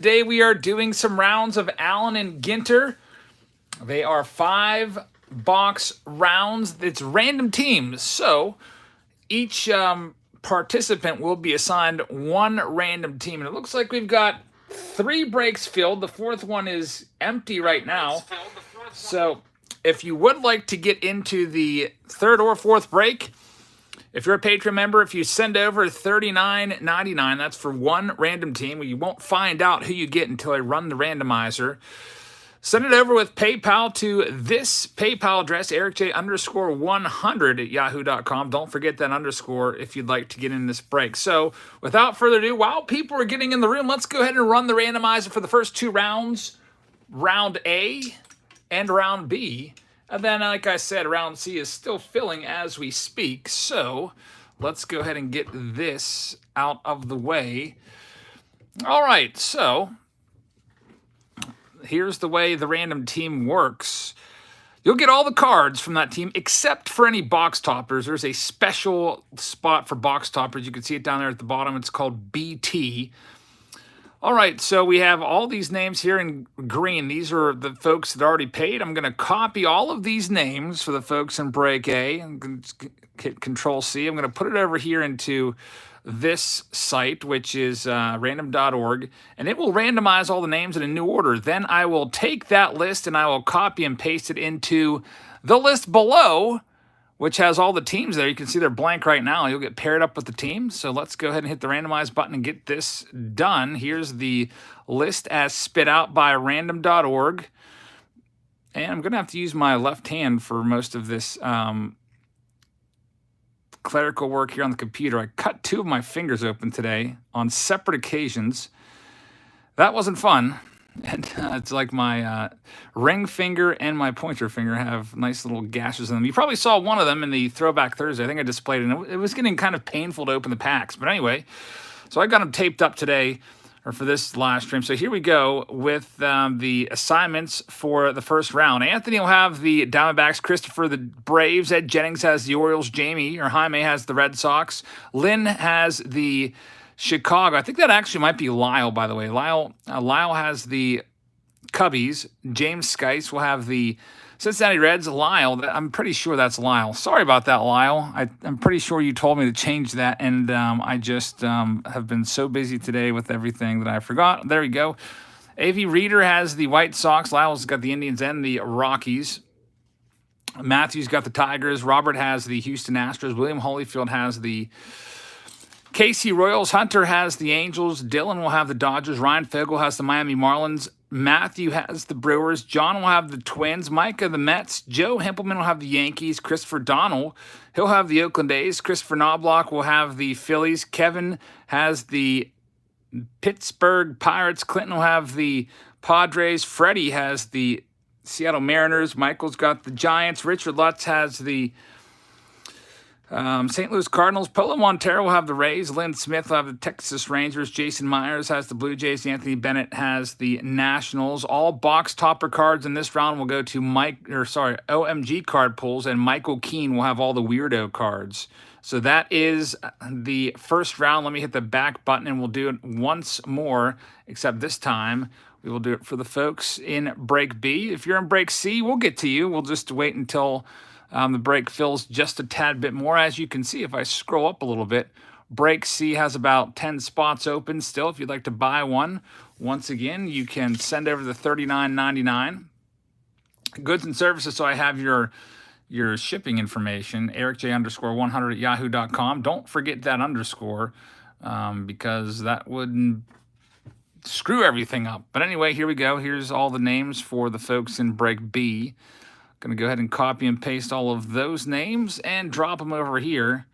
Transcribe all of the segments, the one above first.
Today we are doing some rounds of Allen and Ginter. They are 5-box rounds. It's random teams, so each participant will be assigned one random team. And it looks like we've got 3 breaks filled. The 4th one is empty right now. So if you would like to get into the 3rd or 4th break, if you're a Patreon member, if you send over $39.99, that's for one random team. You won't find out who you get until I run the randomizer. Send it over with PayPal to this PayPal address, ericj_100@yahoo.com. Don't forget that underscore if you'd like to get in this break. So without further ado, while people are getting in the room, let's go ahead and run the randomizer for the first 2 rounds, round A and round B. And then, like I said, round C is still filling as we speak. So let's go ahead and get this out of the way. All right, so here's the way the random team works. You'll get all the cards from that team except for any box toppers. There's a special spot for box toppers. You can see it down there at the bottom. It's called BT. All right, so we have all these names here in green. These are the folks that already paid. I'm going to copy all of these names for the folks in break A. I'm going to hit Control-C. I'm going to put it over here into this site, which is random.org, and it will randomize all the names in a new order. Then I will take that list and I will copy and paste it into the list below, which has all the teams there. You can see they're blank right now. You'll get paired up with the team. So let's go ahead and hit the randomize button and get this done. Here's the list as spit out by random.org. And I'm going to have to use my left hand for most of this clerical work here on the computer. I cut 2 of my fingers open today on separate occasions. That wasn't fun. And it's like my ring finger and my pointer finger have nice little gashes in them. You probably saw one of them in the Throwback Thursday. I think I displayed it. And it was getting kind of painful to open the packs. But anyway, so I got them taped up today, or for this live stream. So here we go with the assignments for the first round. Anthony will have the Diamondbacks, Christopher the Braves, Ed Jennings has the Orioles, Jaime has the Red Sox, Lynn has the Chicago. I think that actually might be Lyle, by the way. Lyle has the Cubbies. James Scythes will have the Cincinnati Reds. Lyle, I'm pretty sure that's Lyle. Sorry about that, Lyle. I'm pretty sure you told me to change that, and I just have been so busy today with everything that I forgot. There we go. Avi Rieder has the White Sox. Lyle's got the Indians and the Rockies. Matthew's got the Tigers. Robert has the Houston Astros. William Hollifield has the KC Royals. Hunter has the Angels. Dylan will have the Dodgers. Ryan Fogle has the Miami Marlins. Matthew has the Brewers. John will have the Twins. Micah the Mets. Joe Himplemann will have the Yankees. Christopher Donnell, he'll have the Oakland A's. Christopher Knoblauch will have the Phillies. Kevin has the Pittsburgh Pirates. Clinton will have the Padres. Freddie has the Seattle Mariners. Michael's got the Giants. Richard Lutz has the St. Louis Cardinals. Polo Montero will have the Rays. Lynn Smith will have the Texas Rangers. Jason Meyers has the Blue Jays. Anthony Bennett has the Nationals. All box topper cards in this round will go to OMG card pools, and Michael Keane will have all the weirdo cards. So that is the first round. Let me hit the back button and we'll do it once more, except this time we will do it for the folks in break B. If you're in break C, we'll get to you. We'll just wait until the break fills just a tad bit more. As you can see, if I scroll up a little bit, break C has about 10 spots open still. If you'd like to buy one, once again, you can send over the $39.99. Goods and services, so I have your shipping information, ericj_100@yahoo.com. Don't forget that underscore because that would screw everything up. But anyway, here we go. Here's all the names for the folks in break B. Going to go ahead and copy and paste all of those names and drop them over here.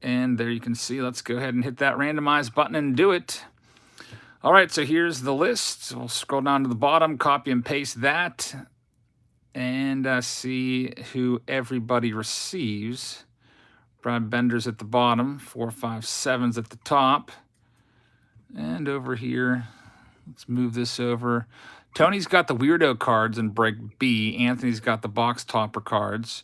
And there you can see. Let's go ahead and hit that randomize button and do it. All right, so here's the list. We'll scroll down to the bottom, copy and paste that, and see who everybody receives. Brad Bender's at the bottom, 4, 5, 7's at the top. And over here, let's move this over. Tony's got the weirdo cards in break B. Anthony's got the box topper cards.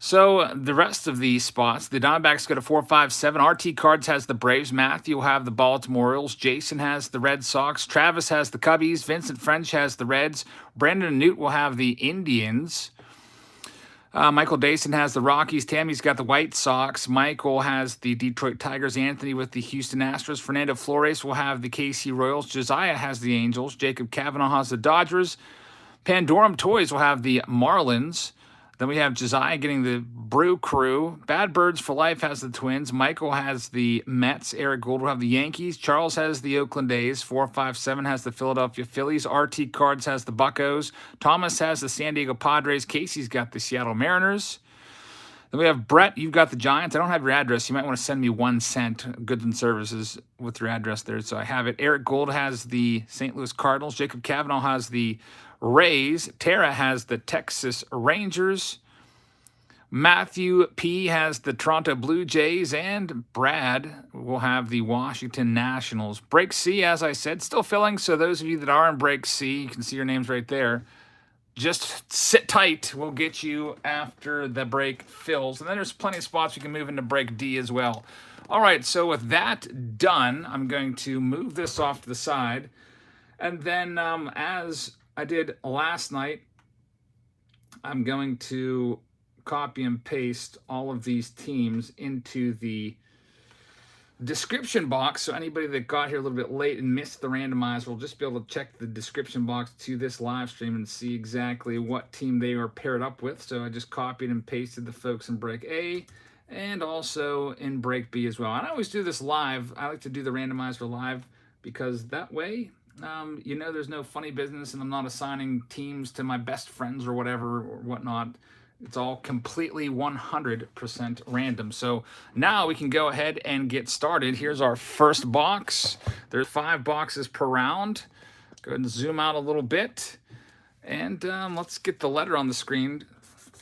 So the rest of these spots, the Diamondbacks go to 4, 5, 7. Rtcards has the Braves. Matthew will have the Baltimore Orioles. Jason has the Red Sox. Travis has the Cubbies. Vincent French has the Reds. Brandon Annoot will have the Indians. Michael Dason has the Rockies. Tammy's got the White Sox. Michael has the Detroit Tigers. Anthony with the Houston Astros. Fernando Flores will have the KC Royals. Josiah has the Angels. Jacob Kavanaugh has the Dodgers. Pandorum Toys will have the Marlins. Then we have Josiah getting the Brew Crew. Bad Birds for Life has the Twins. Michael has the Mets. Eric Gould will have the Yankees. Charles has the Oakland A's. 457 has the Philadelphia Phillies. Rtcards has the Buccos. Thomas has the San Diego Padres. Casey's got the Seattle Mariners. Then we have Brett. You've got the Giants. I don't have your address. You might want to send me 1 cent, goods and services, with your address there, so I have it. Eric Gould has the St. Louis Cardinals. Jacob Kavanaugh has the Rays. Tara has the Texas Rangers. Matthew P has the Toronto Blue Jays, and Brad will have the Washington Nationals. Break C, as I said, still filling, so those of you that are in Break C, you can see your names right there. Just sit tight. We'll get you after the break fills. And then there's plenty of spots we can move into Break D as well. All right, so with that done, I'm going to move this off to the side. And then as I did last night, I'm going to copy and paste all of these teams into the description box, so anybody that got here a little bit late and missed the randomizer will just be able to check the description box to this live stream and see exactly what team they are paired up with. So I just copied and pasted the folks in Break A and also in Break B as well. And I always do this live. I like to do the randomizer live because that way you know there's no funny business and I'm not assigning teams to my best friends or whatever or whatnot. It's all completely 100% random. So now we can go ahead and get started. Here's our first box. There's 5 boxes per round. Go ahead and zoom out a little bit. And let's get the letter on the screen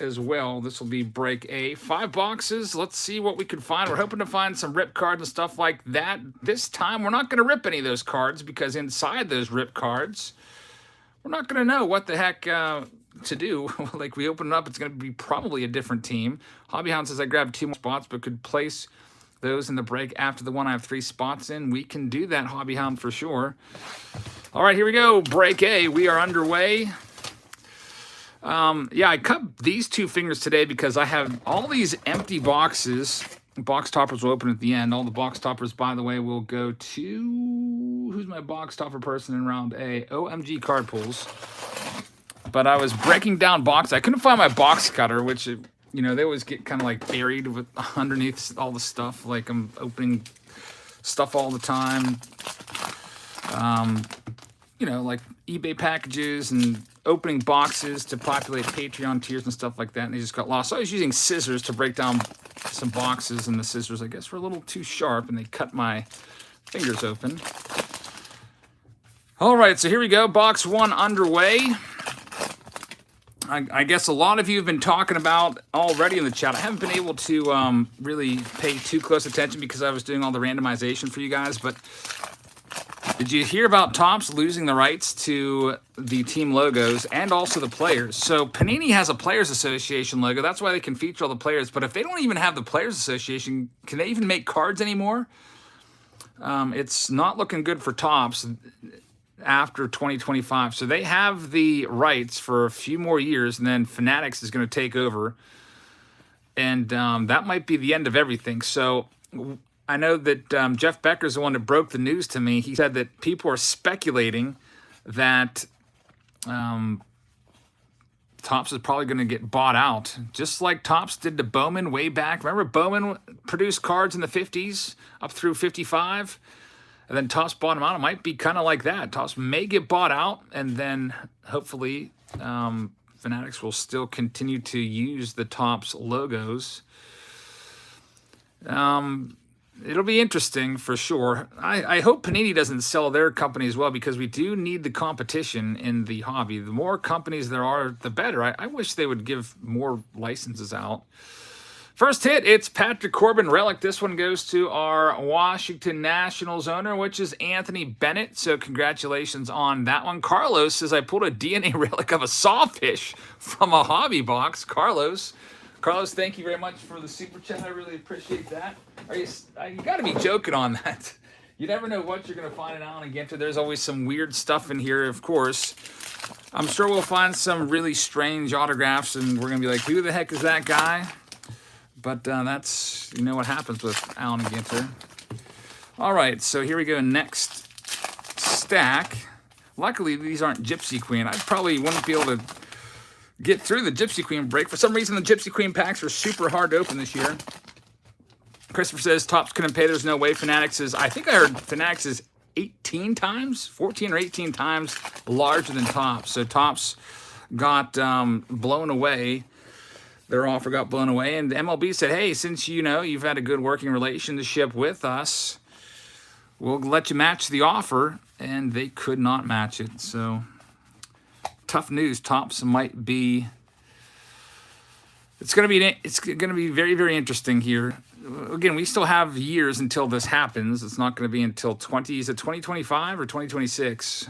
as well. This will be Break A. 5 boxes. Let's see what we can find. We're hoping to find some rip cards and stuff like that. This time, we're not going to rip any of those cards because inside those rip cards, we're not going to know what the heck to do. Like we open it up, it's going to be probably a different team. Hobbyhound says I grabbed 2 more spots, but could place those in the break after the one I have 3 spots in. We can do that, Hobbyhound, for sure. All right, here we go. Break A. We are underway. Yeah, I cut these 2 fingers today because I have all these empty boxes. Box toppers will open at the end. All the box toppers, by the way, will go to... Who's my box topper person in round A? OMG Card Pools. But I was breaking down boxes. I couldn't find my box cutter, which, you know, they always get kind of like buried with underneath all the stuff. Like I'm opening stuff all the time. You know, like eBay packages and opening boxes to populate Patreon tiers and stuff like that. And they just got lost. So I was using scissors to break down some boxes, and the scissors, I guess, were a little too sharp, and they cut my fingers open. All right, so here we go. Box 1 underway. I guess a lot of you have been talking about already in the chat. I haven't been able to really pay too close attention because I was doing all the randomization for you guys. But did you hear about Topps losing the rights to the team logos and also the players? So Panini has a Players Association logo. That's why they can feature all the players. But if they don't even have the Players Association, can they even make cards anymore? It's not looking good for Topps after 2025. So they have the rights for a few more years, and then Fanatics is going to take over. And that might be the end of everything. So I know that Jeff Becker's the one that broke the news to me. He said that people are speculating that Topps is probably going to get bought out, just like Topps did to Bowman way back. Remember Bowman produced cards in the 50s up through 55? And then Topps bought them out. It might be kind of like that. Topps may get bought out, and then hopefully Fanatics will still continue to use the Topps logos. It'll be interesting for sure. I hope Panini doesn't sell their company as well, because we do need the competition in the hobby. The more companies there are, the better. I wish they would give more licenses out. First hit, it's Patrick Corbin Relic. This one goes to our Washington Nationals owner, which is Anthony Bennett. So congratulations on that one. Carlos says, I pulled a DNA relic of a sawfish from a hobby box. Carlos, Carlos, thank you very much for the super chat. I really appreciate that. You got to be joking on that. You never know what you're going to find in Allen and Ginter. There's always some weird stuff in here, of course. I'm sure we'll find some really strange autographs, and we're going to be like, who the heck is that guy? But that's, you know what happens with Allen and Ginter. All right, so here we go. Next stack. Luckily, these aren't Gypsy Queen. I probably wouldn't be able to get through the Gypsy Queen break. For some reason, the Gypsy Queen packs are super hard to open this year. Christopher says, Topps couldn't pay. There's no way. Fanatics is, I think I heard Fanatics is 18 times, 14 or 18 times larger than Topps. So Topps got blown away. Their offer got blown away. And MLB said, hey, since you know you've had a good working relationship with us, we'll let you match the offer. And they could not match it. So tough news. Topps might be. It's going to be very, very interesting here. Again, we still have years until this happens. It's not going to be until 2025 or 2026?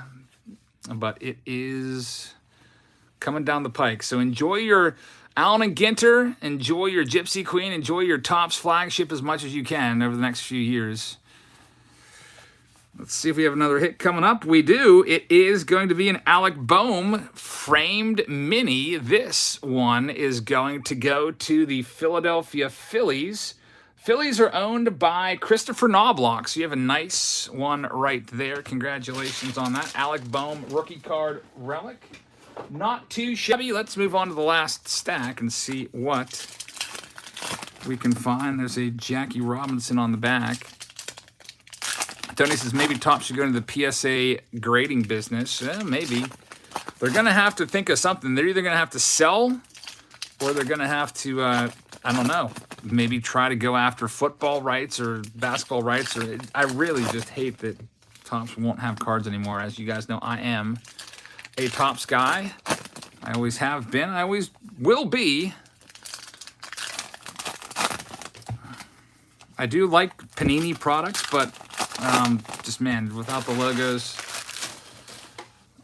But it is coming down the pike. So enjoy your Allen and Ginter, enjoy your Gypsy Queen, enjoy your Topps flagship as much as you can over the next few years. Let's see if we have another hit coming up. We do. It is going to be an Alec Boehm framed mini. This one is going to go to the Philadelphia Phillies. Phillies are owned by Christopher Knoblauch, so you have a nice one right there. Congratulations on that. Alec Boehm rookie card relic. Not too shabby. Let's move on to the last stack and see what we can find. There's a Jackie Robinson on the back. Tony says maybe Topps should go into the PSA grading business. Maybe. They're going to have to think of something. They're either going to have to sell or they're going to have to, I don't know, maybe try to go after football rights or basketball rights. I really just hate that Topps won't have cards anymore. As you guys know, I am a Topps guy. I always have been. I always will be. I do like Panini products, but just, man, without the logos,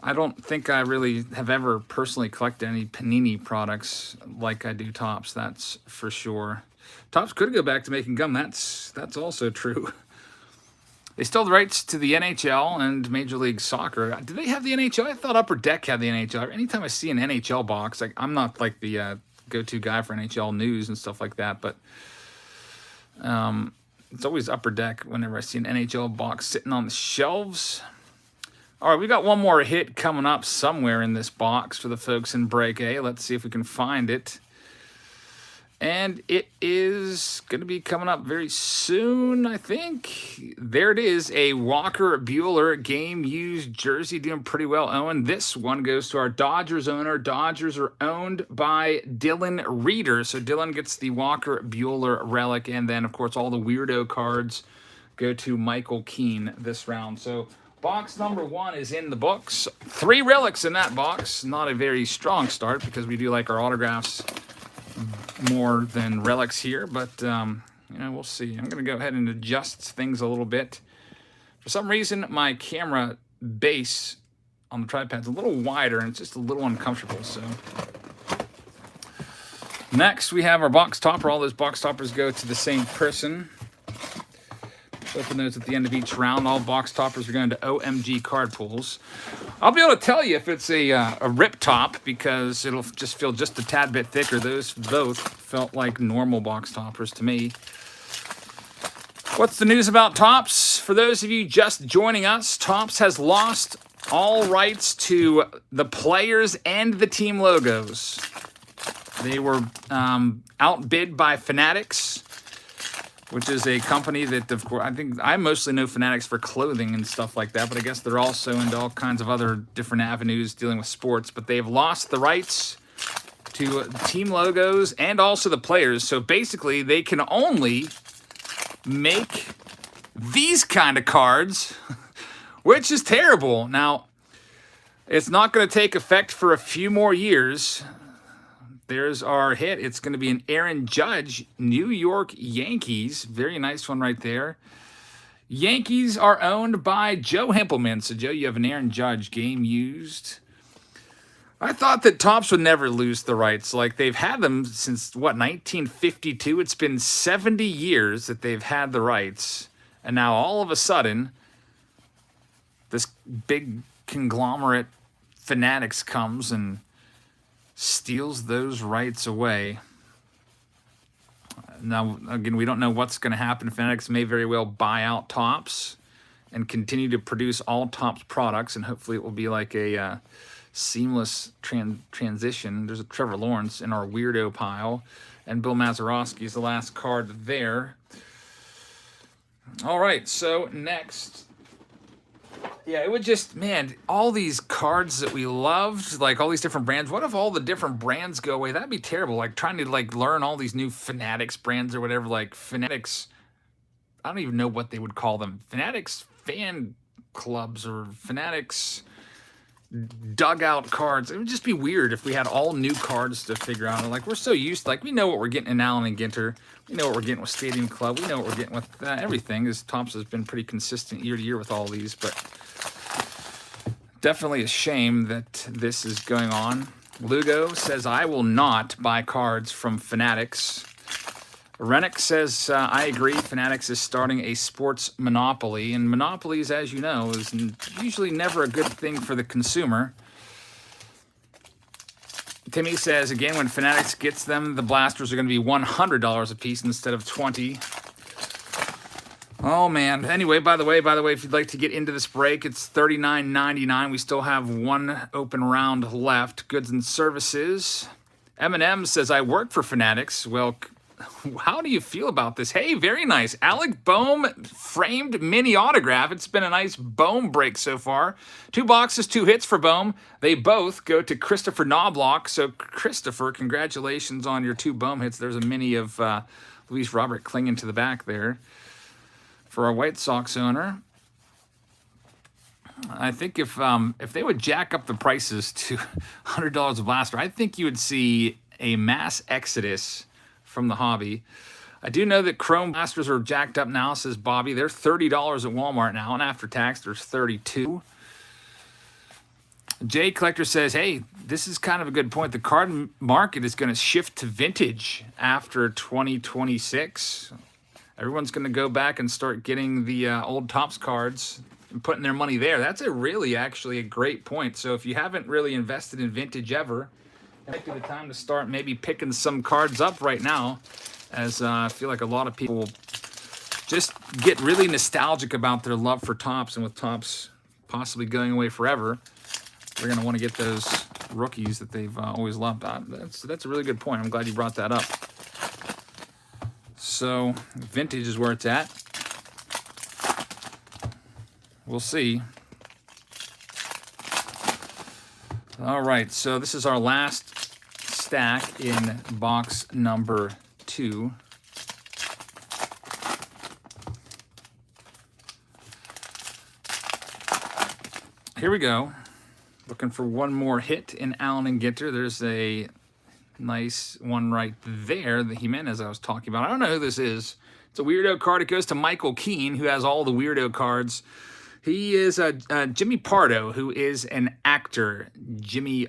I don't think I really have ever personally collected any Panini products like I do Topps. That's for sure. Topps could go back to making gum. That's also true. They still have the rights to the NHL and Major League Soccer. Do they have the NHL? I thought Upper Deck had the NHL. Anytime I see an NHL box, like, I'm not like the go-to guy for NHL news and stuff like that, but it's always Upper Deck whenever I see an NHL box sitting on the shelves. All right, we got one more hit coming up somewhere in this box for the folks in Break A. Let's see if we can find it. And it is going to be coming up very soon, I think. There it is, a Walker Buehler game-used jersey, doing pretty well, Owen. This one goes to our Dodgers owner. Dodgers are owned by Dylan Reeder. So Dylan gets the Walker Buehler relic. And then, of course, all the weirdo cards go to Michael Keane this round. So box number 1 is in the books. 3 relics in that box. Not a very strong start because we do like our autographs more than relics here, but you know, we'll see. I'm going to go ahead and adjust things a little bit. For some reason, my camera base on the tripad's a little wider, and it's just a little uncomfortable. So next, we have our box topper. All those box toppers go to the same person. Open those at the end of each round. All box toppers are going to OMG card pools. I'll be able to tell you if it's a rip top because it'll just feel just a tad bit thicker. Those both felt like normal box toppers to me. What's the news about Topps? For those of you just joining us, Topps has lost all rights to the players and the team logos. They were outbid by Fanatics, which is a company that, of course, I think I mostly know Fanatics for clothing and stuff like that, but I guess they're also into all kinds of other different avenues dealing with sports. But they've lost the rights to team logos and also the players. So basically, they can only make these kind of cards, which is terrible. Now, it's not going to take effect for a few more years. There's our hit. It's going to be an Aaron Judge, New York Yankees. Very nice one right there. Yankees are owned by Joe Himplemann. So, Joe, you have an Aaron Judge game used. I thought that Topps would never lose the rights. Like, they've had them since, what, 1952? It's been 70 years that they've had the rights. And now all of a sudden, this big conglomerate Fanatics comes and steals those rights away. Now, again, we don't know what's going to happen. Fanatics may very well buy out Topps and continue to produce all Topps products, and hopefully it will be like a seamless transition. There's a Trevor Lawrence in our weirdo pile, and Bill Mazeroski is the last card there. All right, so next. Yeah, it would just, man, all these cards that we loved, like all these different brands, what if all the different brands go away? That'd be terrible. Like trying to like learn all these new Fanatics brands or whatever, like Fanatics, I don't even know what they would call them. Fanatics fan clubs or Fanatics dugout cards. It would just be weird if we had all new cards to figure out. Like, we're so used to, like, we know what we're getting in Allen and Ginter. We know what we're getting with Stadium Club. We know what we're getting with everything. This Topps has been pretty consistent year to year with all these, but definitely a shame that this is going on. Lugo says, I will not buy cards from Fanatics. Rennick says, I agree, Fanatics is starting a sports monopoly, and monopolies, as you know, is usually never a good thing for the consumer. Timmy says, again, when Fanatics gets them, the blasters are going to be $100 a piece instead of $20. Oh, man. Anyway, by the way, if you'd like to get into this break, it's $39.99. We still have one open round left. Goods and services. Eminem says, I work for Fanatics. Well, how do you feel about this? Hey, very nice. Alec Bohm framed mini autograph. It's been a nice Bohm break so far. 2 boxes, 2 hits for Bohm. They both go to Christopher Knoblauch. So, Christopher, congratulations on your 2 Bohm hits. There's a mini of Luis Robert clinging to the back there for our White Sox owner. I think if they would jack up the prices to $100 a blaster, I think you would see a mass exodus from the hobby. I do know that Chrome blasters are jacked up now, says Bobby. They're $30 at Walmart now, and after tax, there's $32. Jay Collector says, hey, this is kind of a good point. The card market is going to shift to vintage after 2026. Everyone's going to go back and start getting the old Topps cards and putting their money there. That's actually a great point. So if you haven't really invested in vintage ever, it might be the time to start maybe picking some cards up right now, as I feel like a lot of people just get really nostalgic about their love for Topps, and with Topps possibly going away forever, they're going to want to get those rookies that they've always loved. That's a really good point. I'm glad you brought that up. So vintage is where it's at. We'll see. All right, so this is our last stack in box number 2. Here we go. Looking for one more hit in Allen and Ginter. There's a nice one right there, the Jimenez I was talking about. I don't know who this is. It's a weirdo card. It goes to Michael Keane, who has all the weirdo cards. He is Jimmy Pardo, who is an actor. Jimmy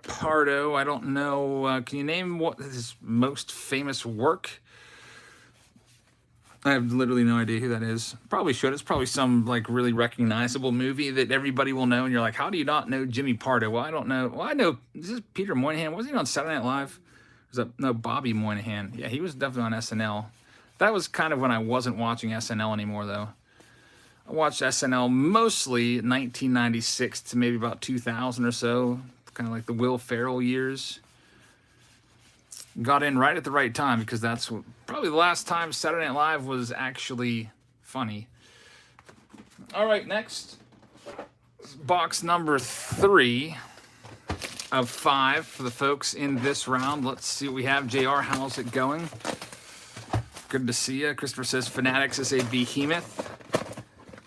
Pardo, I don't know. Can you name what his most famous work? I have literally no idea who that is. Probably should. It's probably some like really recognizable movie that everybody will know. And you're like, how do you not know Jimmy Pardo? Well, I don't know. Well, I know. Is this Peter Moynihan? Wasn't he on Saturday Night Live? Was that, no, Bobby Moynihan. Yeah, he was definitely on SNL. That was kind of when I wasn't watching SNL anymore, though. I watched SNL mostly 1996 to maybe about 2000 or so. Kind of like the Will Ferrell years. Got in right at the right time because that's probably the last time Saturday Night Live was actually funny. All right, next. Box number 3 of 5 for the folks in this round. Let's see what we have. JR, how's it going? Good to see you. Christopher says Fanatics is a behemoth.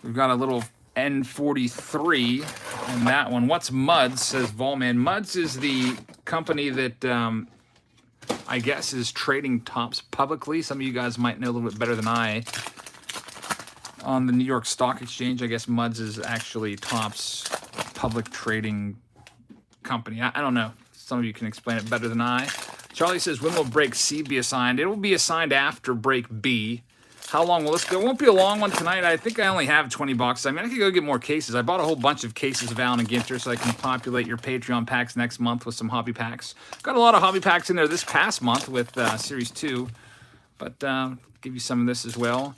We've got a little N43 in that one. What's Muds, says Volman. Muds is the company that I guess is trading Topps publicly. Some of you guys might know a little bit better than I. On the New York Stock Exchange, I guess Muds is actually Topps public trading company. I don't know. Some of you can explain it better than I. Charlie says, when will break C be assigned? It will be assigned after break B. How long will this go? It won't be a long one tonight. I think I only have 20 boxes. I mean, I could go get more cases. I bought a whole bunch of cases of Allen & Ginter so I can populate your Patreon packs next month with some hobby packs. Got a lot of hobby packs in there this past month with Series 2. But give you some of this as well.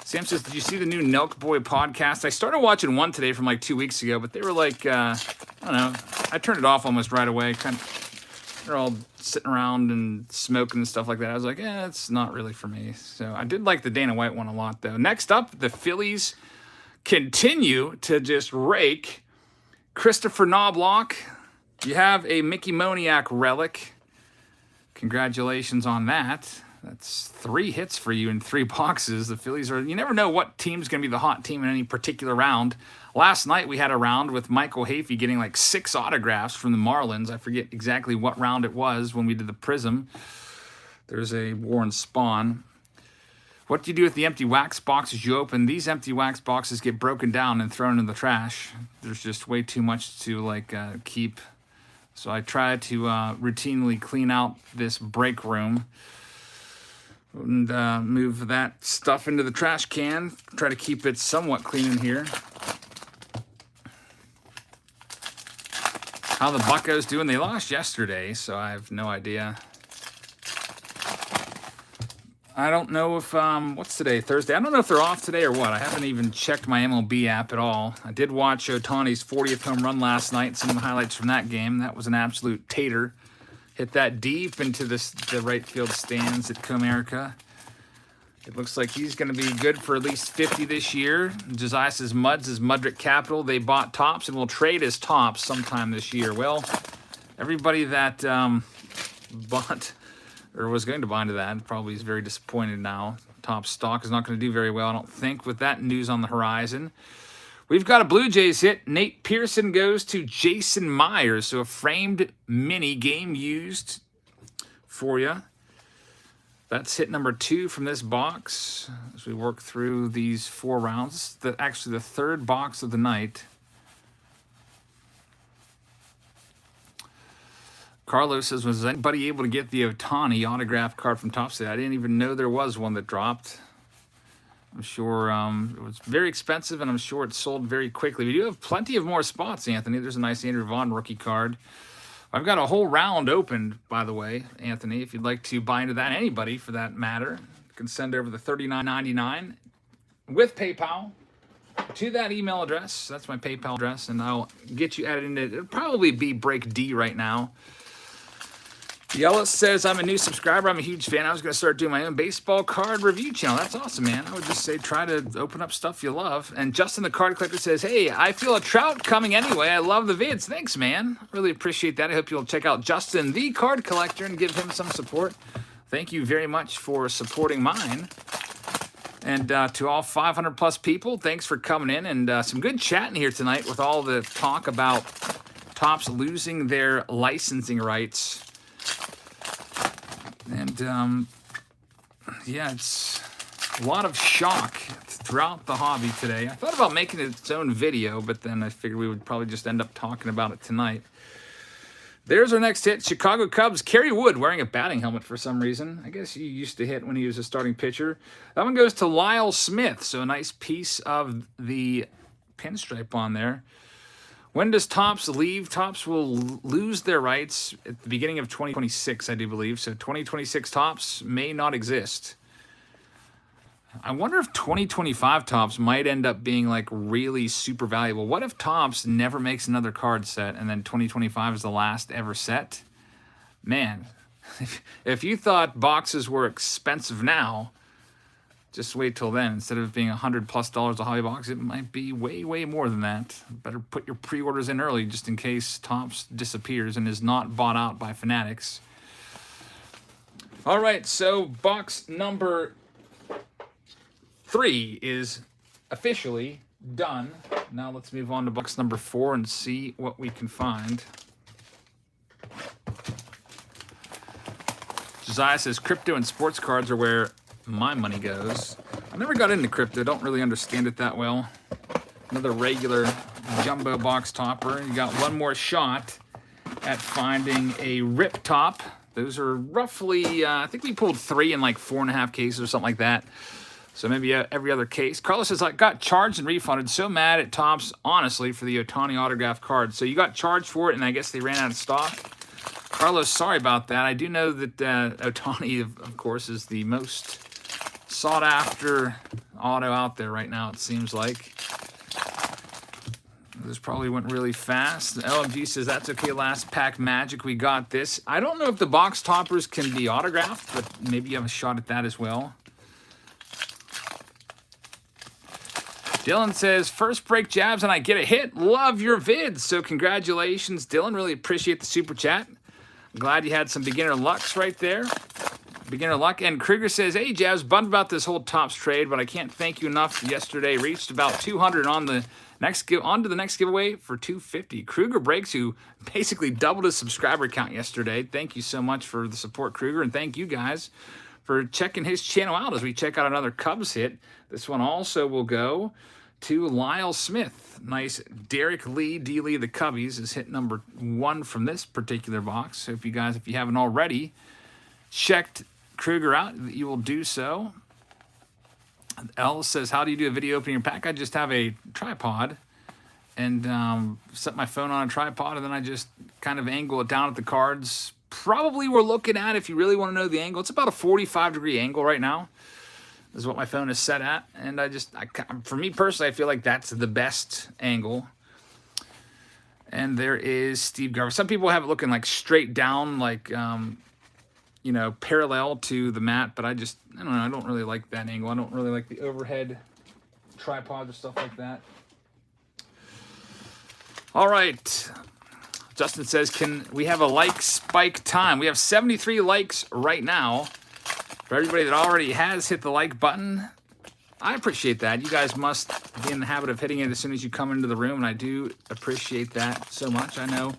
Sam says, did you see the new Nelk Boy podcast? I started watching one today from like 2 weeks ago, but they were like, I don't know. I turned it off almost right away. They're all sitting around and smoking and stuff like that. I was like, it's not really for me. So I did like the Dana White one a lot, though. Next up, the Phillies continue to just rake. Christopher Knoblauch, you have a Mickey Moniak relic. Congratulations on that. That's 3 hits for you in 3 boxes. The Phillies are, you never know what team's going to be the hot team in any particular round. Last night we had a round with Michael Hafey getting like 6 autographs from the Marlins. I forget exactly what round it was when we did the Prism. There's a Warren Spawn. What do you do with the empty wax boxes you open? These empty wax boxes get broken down and thrown in the trash. There's just way too much to keep. So I try to routinely clean out this break room and move that stuff into the trash can. Try to keep it somewhat clean in here. How the Buccos doing? They lost yesterday, so I have no idea. I don't know if, what's today, Thursday? I don't know if they're off today or what. I haven't even checked my MLB app at all. I did watch Ohtani's 40th home run last night, some of the highlights from that game. That was an absolute tater. Hit that deep into the right field stands at Comerica. It looks like he's going to be good for at least 50 this year. Josiah says Muds is Mudrick Capital. They bought Tops and will trade as Tops sometime this year. Well, everybody that bought or was going to buy into that probably is very disappointed now. Top stock is not going to do very well, I don't think, with that news on the horizon. We've got a Blue Jays hit. Nate Pearson goes to Jason Meyers. So a framed mini game used for you. That's hit number 2 from this box as we work through these 4 rounds. Actually, the 3rd box of the night. Carlos says, was anybody able to get the Ohtani autographed card from Topps today? I didn't even know there was one that dropped. I'm sure it was very expensive, and I'm sure it sold very quickly. We do have plenty of more spots, Anthony. There's a nice Andrew Vaughn rookie card. I've got a whole round opened, by the way, Anthony. If you'd like to buy into that, anybody for that matter, you can send over the $39.99 with PayPal to that email address. That's my PayPal address, and I'll get you added into it. It'll probably be break D right now. Yellis says, I'm a new subscriber. I'm a huge fan. I was going to start doing my own baseball card review channel. That's awesome, man. I would just say try to open up stuff you love. And Justin the Card Collector says, hey, I feel a Trout coming anyway. I love the vids. Thanks, man. Really appreciate that. I hope you'll check out Justin the Card Collector and give him some support. Thank you very much for supporting mine. And to all 500-plus people, thanks for coming in. And some good chatting here tonight with all the talk about Topps losing their licensing rights. And, yeah, it's a lot of shock throughout the hobby today. I thought about making it its own video, but then I figured we would probably just end up talking about it tonight. There's our next hit. Chicago Cubs, Kerry Wood wearing a batting helmet for some reason. I guess he used to hit when he was a starting pitcher. That one goes to Lyle Smith, so a nice piece of the pinstripe on there. When does Topps leave? Topps will lose their rights at the beginning of 2026, I do believe. So 2026 Topps may not exist. I wonder if 2025 Topps might end up being like really super valuable. What if Topps never makes another card set and then 2025 is the last ever set? Man, if you thought boxes were expensive now, just wait till then. Instead of being $100+ a hobby box, it might be way, way more than that. Better put your pre-orders in early just in case Topps disappears and is not bought out by fanatics. All right, so box number 3 is officially done. Now let's move on to box number 4 and see what we can find. Josiah says crypto and sports cards are where my money goes. I never got into crypto. Don't really understand it that well. Another regular jumbo box topper. You got one more shot at finding a rip top. Those are roughly, I think we pulled 3 in like 4.5 cases or something like that. So maybe every other case. Carlos says, I got charged and refunded. So mad at Topps, honestly, for the Ohtani autograph card. So you got charged for it, and I guess they ran out of stock. Carlos, sorry about that. I do know that Ohtani, of course, is the most sought-after auto out there right now, it seems like. This probably went really fast. LMG says, that's okay, last pack magic. We got this. I don't know if the box toppers can be autographed, but maybe you have a shot at that as well. Dylan says, first break jabs and I get a hit. Love your vids. So congratulations, Dylan. Really appreciate the super chat. Glad you had some beginner lucks right there. Beginner luck. And Kruger says, hey, Jabs, bummed about this whole Topps trade, but I can't thank you enough. Yesterday reached about 200 on the next onto the next giveaway for 250. Kruger Breaks, who basically doubled his subscriber count yesterday. Thank you so much for the support, Kruger, and thank you guys for checking his channel out as we check out another Cubs hit. This one also will go to Lyle Smith. Nice Derek Lee, D. Lee of the Cubbies is hit number 1 from this particular box. So if you guys, if you haven't already checked Kruger out, you will do so. L says, how do you do a video opening your pack? I just have a tripod and set my phone on a tripod, and then I just kind of angle it down at the cards. Probably we're looking at, if you really want to know the angle, it's about a 45-degree angle right now. This is what my phone is set at. And for me personally, I feel like that's the best angle. And there is Steve Garber. Some people have it looking like straight down, like, you know, parallel to the mat. But I don't know, I don't really like that angle. I don't really like the overhead tripod or stuff like that. All right. Justin says, can we have a like spike time? We have 73 likes right now. For everybody that already has hit the like button, I appreciate that. You guys must be in the habit of hitting it as soon as you come into the room, and I do appreciate that so much. I know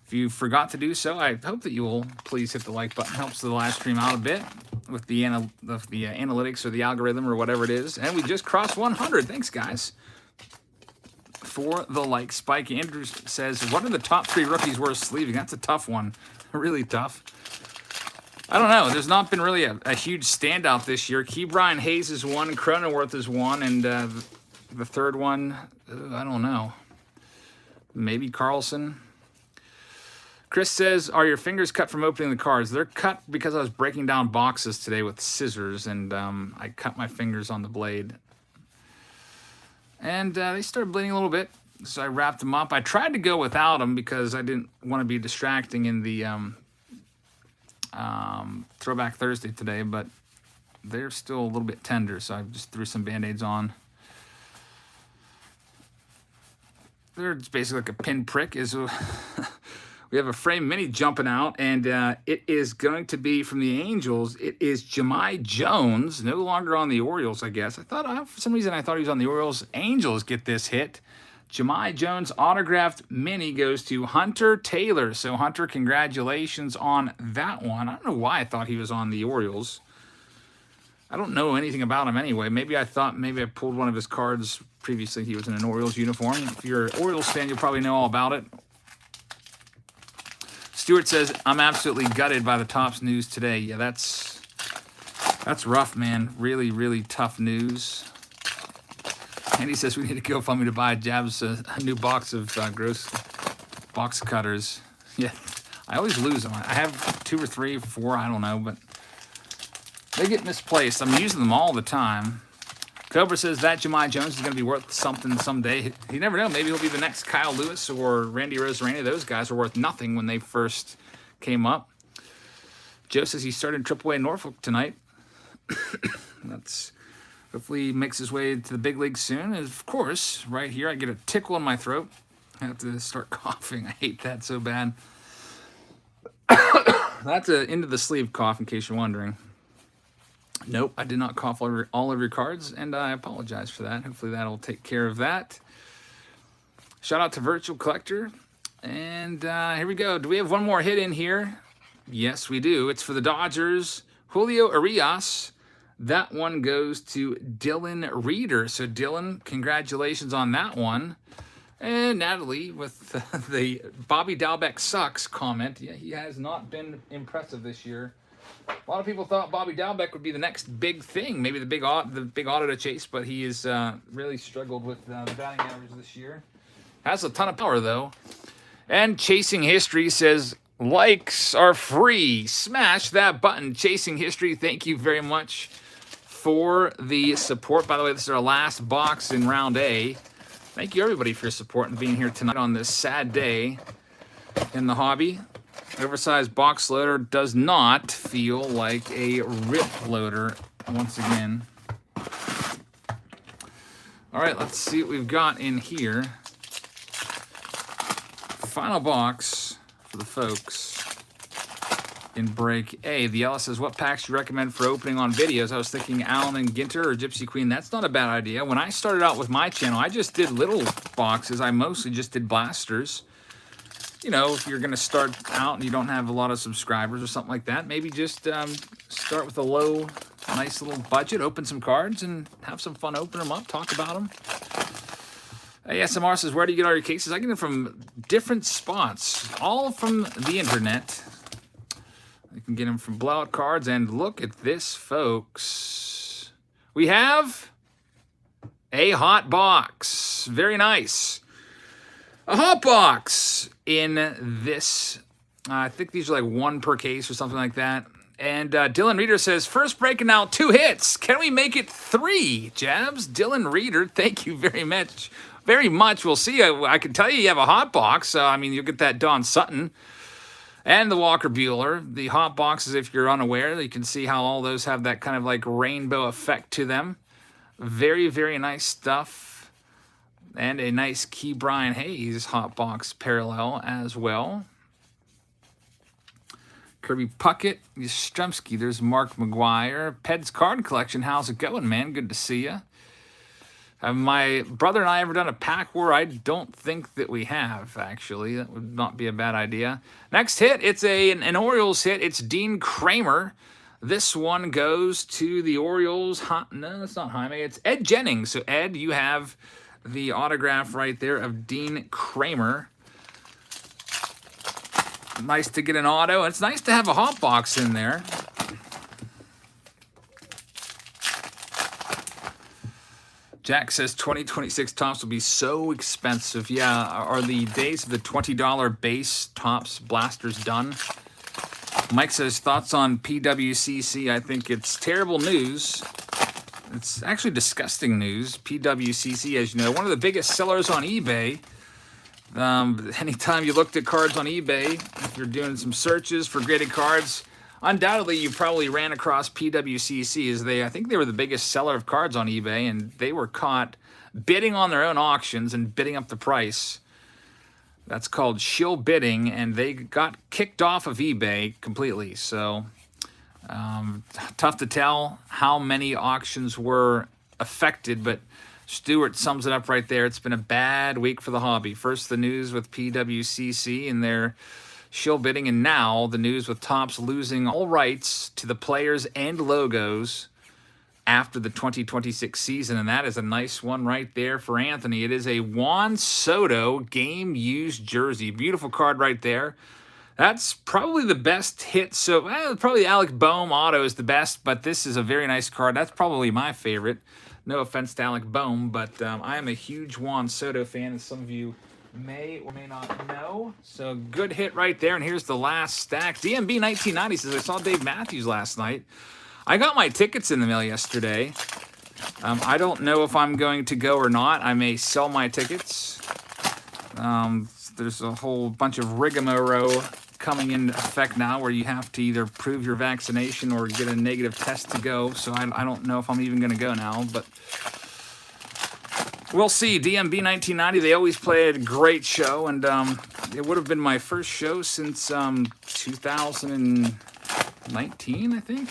if you forgot to do so, I hope that you will please hit the like button. It helps the live stream out a bit with the analytics or the algorithm or whatever it is. And we just crossed 100. Thanks, guys, for the like spike. Andrew says, what are the top 3 rookies worth sleeving? That's a tough one. Really tough. I don't know. There's not been really a huge standout this year. Ke'Bryan Hayes is 1, Cronenworth is 1, and the third one, I don't know. Maybe Carlson. Chris says, are your fingers cut from opening the cards? They're cut because I was breaking down boxes today with scissors, and I cut my fingers on the blade. And they started bleeding a little bit, so I wrapped them up. I tried to go without them because I didn't want to be distracting in the Throwback Thursday today, but they're still a little bit tender, so I just threw some Band-Aids on. They're just basically like a pin prick. We have a frame mini jumping out, and it is going to be from the Angels. It is Jahmai Jones, no longer on the Orioles, I guess. For some reason, I thought he was on the Orioles. Angels get this hit. Jahmai Jones autographed mini goes to Hunter Taylor. So, Hunter, congratulations on that one. I don't know why I thought he was on the Orioles. I don't know anything about him anyway. Maybe I pulled one of his cards previously. He was in an Orioles uniform. If you're an Orioles fan, you'll probably know all about it. Stewart says, I'm absolutely gutted by the Topps news today. Yeah, that's rough, man. Really, really tough news. Andy says we need to GoFundMe to buy Jabs a new box of gross box cutters. Yeah, I always lose them. I have 2 or 3, 4, I don't know, but they get misplaced. I'm using them all the time. Cobra says that Jahmai Jones is going to be worth something someday. You never know. Maybe he'll be the next Kyle Lewis or Randy Rosarani. Those guys were worth nothing when they first came up. Joe says he started AAA Norfolk tonight. Hopefully he makes his way to the big leagues soon. And of course, right here, I get a tickle in my throat. I have to start coughing. I hate that so bad. That's an into the sleeve cough, in case you're wondering. Nope, I did not cough all over your cards, and I apologize for that. Hopefully that'll take care of that. Shout out to Virtual Collector. And here we go. Do we have one more hit in here? Yes, we do. It's for the Dodgers. Julio Urias. That one goes to Dylan Reeder. So, Dylan, congratulations on that one. And Natalie with the Bobby Dalbec sucks comment. Yeah, he has not been impressive this year. A lot of people thought Bobby Dalbec would be the next big thing, maybe the big auto to chase, but he has really struggled with the batting average this year. Has a ton of power, though. And Chasing History says, likes are free. Smash that button. Chasing History, thank you very much for the support. By the way, this is our last box in round A. Thank you, everybody, for your support and being here tonight on this sad day in the hobby. Oversized box loader does not feel like a rip loader once again. All right, let's see what we've got in here. Final box for the folks in break A. The Ella says, what packs do you recommend for opening on videos? I was thinking Allen and Ginter or Gypsy Queen. That's not a bad idea. When I started out with my channel, I just did little boxes. I mostly just did blasters. You know, if you're going to start out and you don't have a lot of subscribers or something like that, maybe just start with a low, nice little budget, open some cards and have some fun opening them up, talk about them. ASMR says, where do you get all your cases? I get them from different spots, all from the internet. You can get them from BAL Ed Cards, and look at this, folks. We have a hot box. Very nice. A hot box in this. I think these are like one per case or something like that. And Dylan Reeder says, first breaking out 2 hits. Can we make it 3? Jabs, Dylan Reeder, thank you very much. Very much. We'll see. I can tell you have a hot box. I mean, you'll get that Don Sutton. And the Walker Buehler. The hot boxes, if you're unaware, you can see how all those have that kind of like rainbow effect to them. Very, very nice stuff. And a nice Key Brian Hayes hot box parallel as well. Kirby Puckett, Yastrzemski, there's Mark McGuire. Ped's card collection, how's it going, man? Good to see you. Have my brother and I ever done a pack war? I don't think that we have, actually. That would not be a bad idea. Next hit, it's an Orioles hit. It's Dean Kramer. This one goes to the Orioles. No, it's not Jaime. It's Ed Jennings. So, Ed, you have the autograph right there of Dean Kramer. Nice to get an auto. It's nice to have a hot box in there. Jack says 2026 tops will be so expensive. Yeah, are the days of the $20 base tops blasters done? Mike says, thoughts on PWCC? I think it's terrible news. It's actually disgusting news. PWCC, as you know, one of the biggest sellers on eBay. Anytime you looked at cards on eBay, if you're doing some searches for graded cards, undoubtedly you probably ran across PWCC, as I think they were the biggest seller of cards on eBay, and they were caught bidding on their own auctions and bidding up the price. That's called shill bidding, and they got kicked off of eBay completely. So tough to tell how many auctions were affected, but Stewart sums it up right there. It's been a bad week for the hobby. First, the news with PWCC and their shill bidding, and now the news with Topps losing all rights to the players and logos after the 2026 season, and that is a nice one right there for Anthony. It is a Juan Soto game-used jersey. Beautiful card right there. That's probably the best hit. So probably Alec Boehm auto is the best, but this is a very nice card. That's probably my favorite. No offense to Alec Boehm, but I am a huge Juan Soto fan, as some of you may or may not know. So good hit right there. And here's the last stack. DMB 1990 says, I saw Dave Matthews last night. I got my tickets in the mail yesterday. I don't know if I'm going to go or not. I may sell my tickets. There's a whole bunch of rigmarole coming into effect now where you have to either prove your vaccination or get a negative test to go. So I don't know if I'm even going to go now, but we'll see. DMB 1990, they always play a great show, and it would have been my first show since 2019, I think.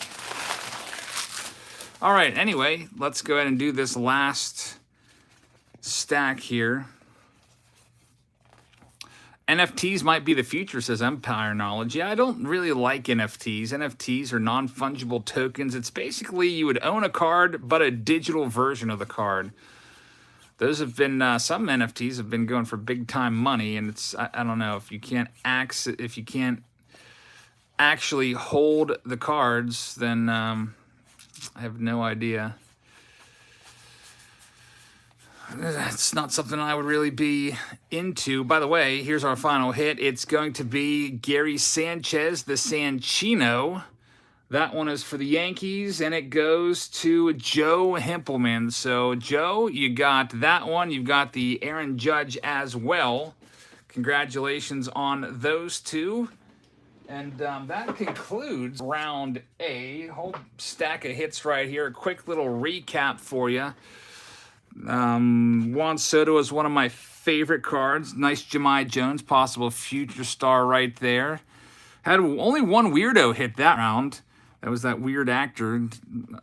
All right, anyway, let's go ahead and do this last stack here. NFTs might be the future, says Empire Knowledge. Yeah, I don't really like NFTs. NFTs are non-fungible tokens. It's basically you would own a card, but a digital version of the card. those have been some NFTs have been going for big time money, and it's I don't know if you can't actually hold the cards, then I have no idea. It's not something I would really be into. By the way, here's our final hit. It's going to be Gary Sanchez, the Sanchino. That one is for the Yankees, and it goes to Joe Himplemann. So, Joe, you got that one. You've got the Aaron Judge as well. Congratulations on those two. And that concludes round A. Whole stack of hits right here. A quick little recap for you. Juan Soto is one of my favorite cards. Nice Jahmai Jones, possible future star right there. Had only one weirdo hit that round. That was that weird actor.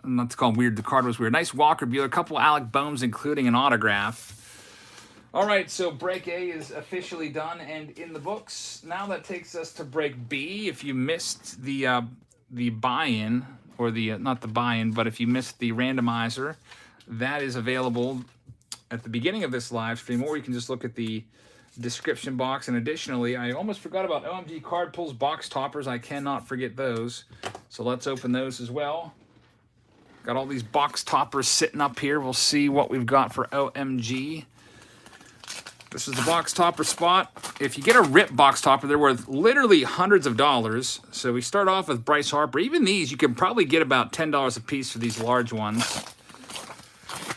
Not to call him weird, the card was weird. Nice Walker Buehler, a couple Alec Bohms, including an autograph. All right, so break A is officially done and in the books. Now that takes us to break B. If you missed the buy-in, or the not the buy-in, but if you missed the randomizer, that is available at the beginning of this live stream, or you can just look at the description box. And additionally, I almost forgot about OMG card pulls box toppers. I cannot forget those. So let's open those as well. Got all these box toppers sitting up here. We'll see what we've got for OMG. This is the box topper spot. If you get a rip box topper, they're worth literally hundreds of dollars. So we start off with Bryce Harper. Even these, you can probably get about $10 a piece for these large ones.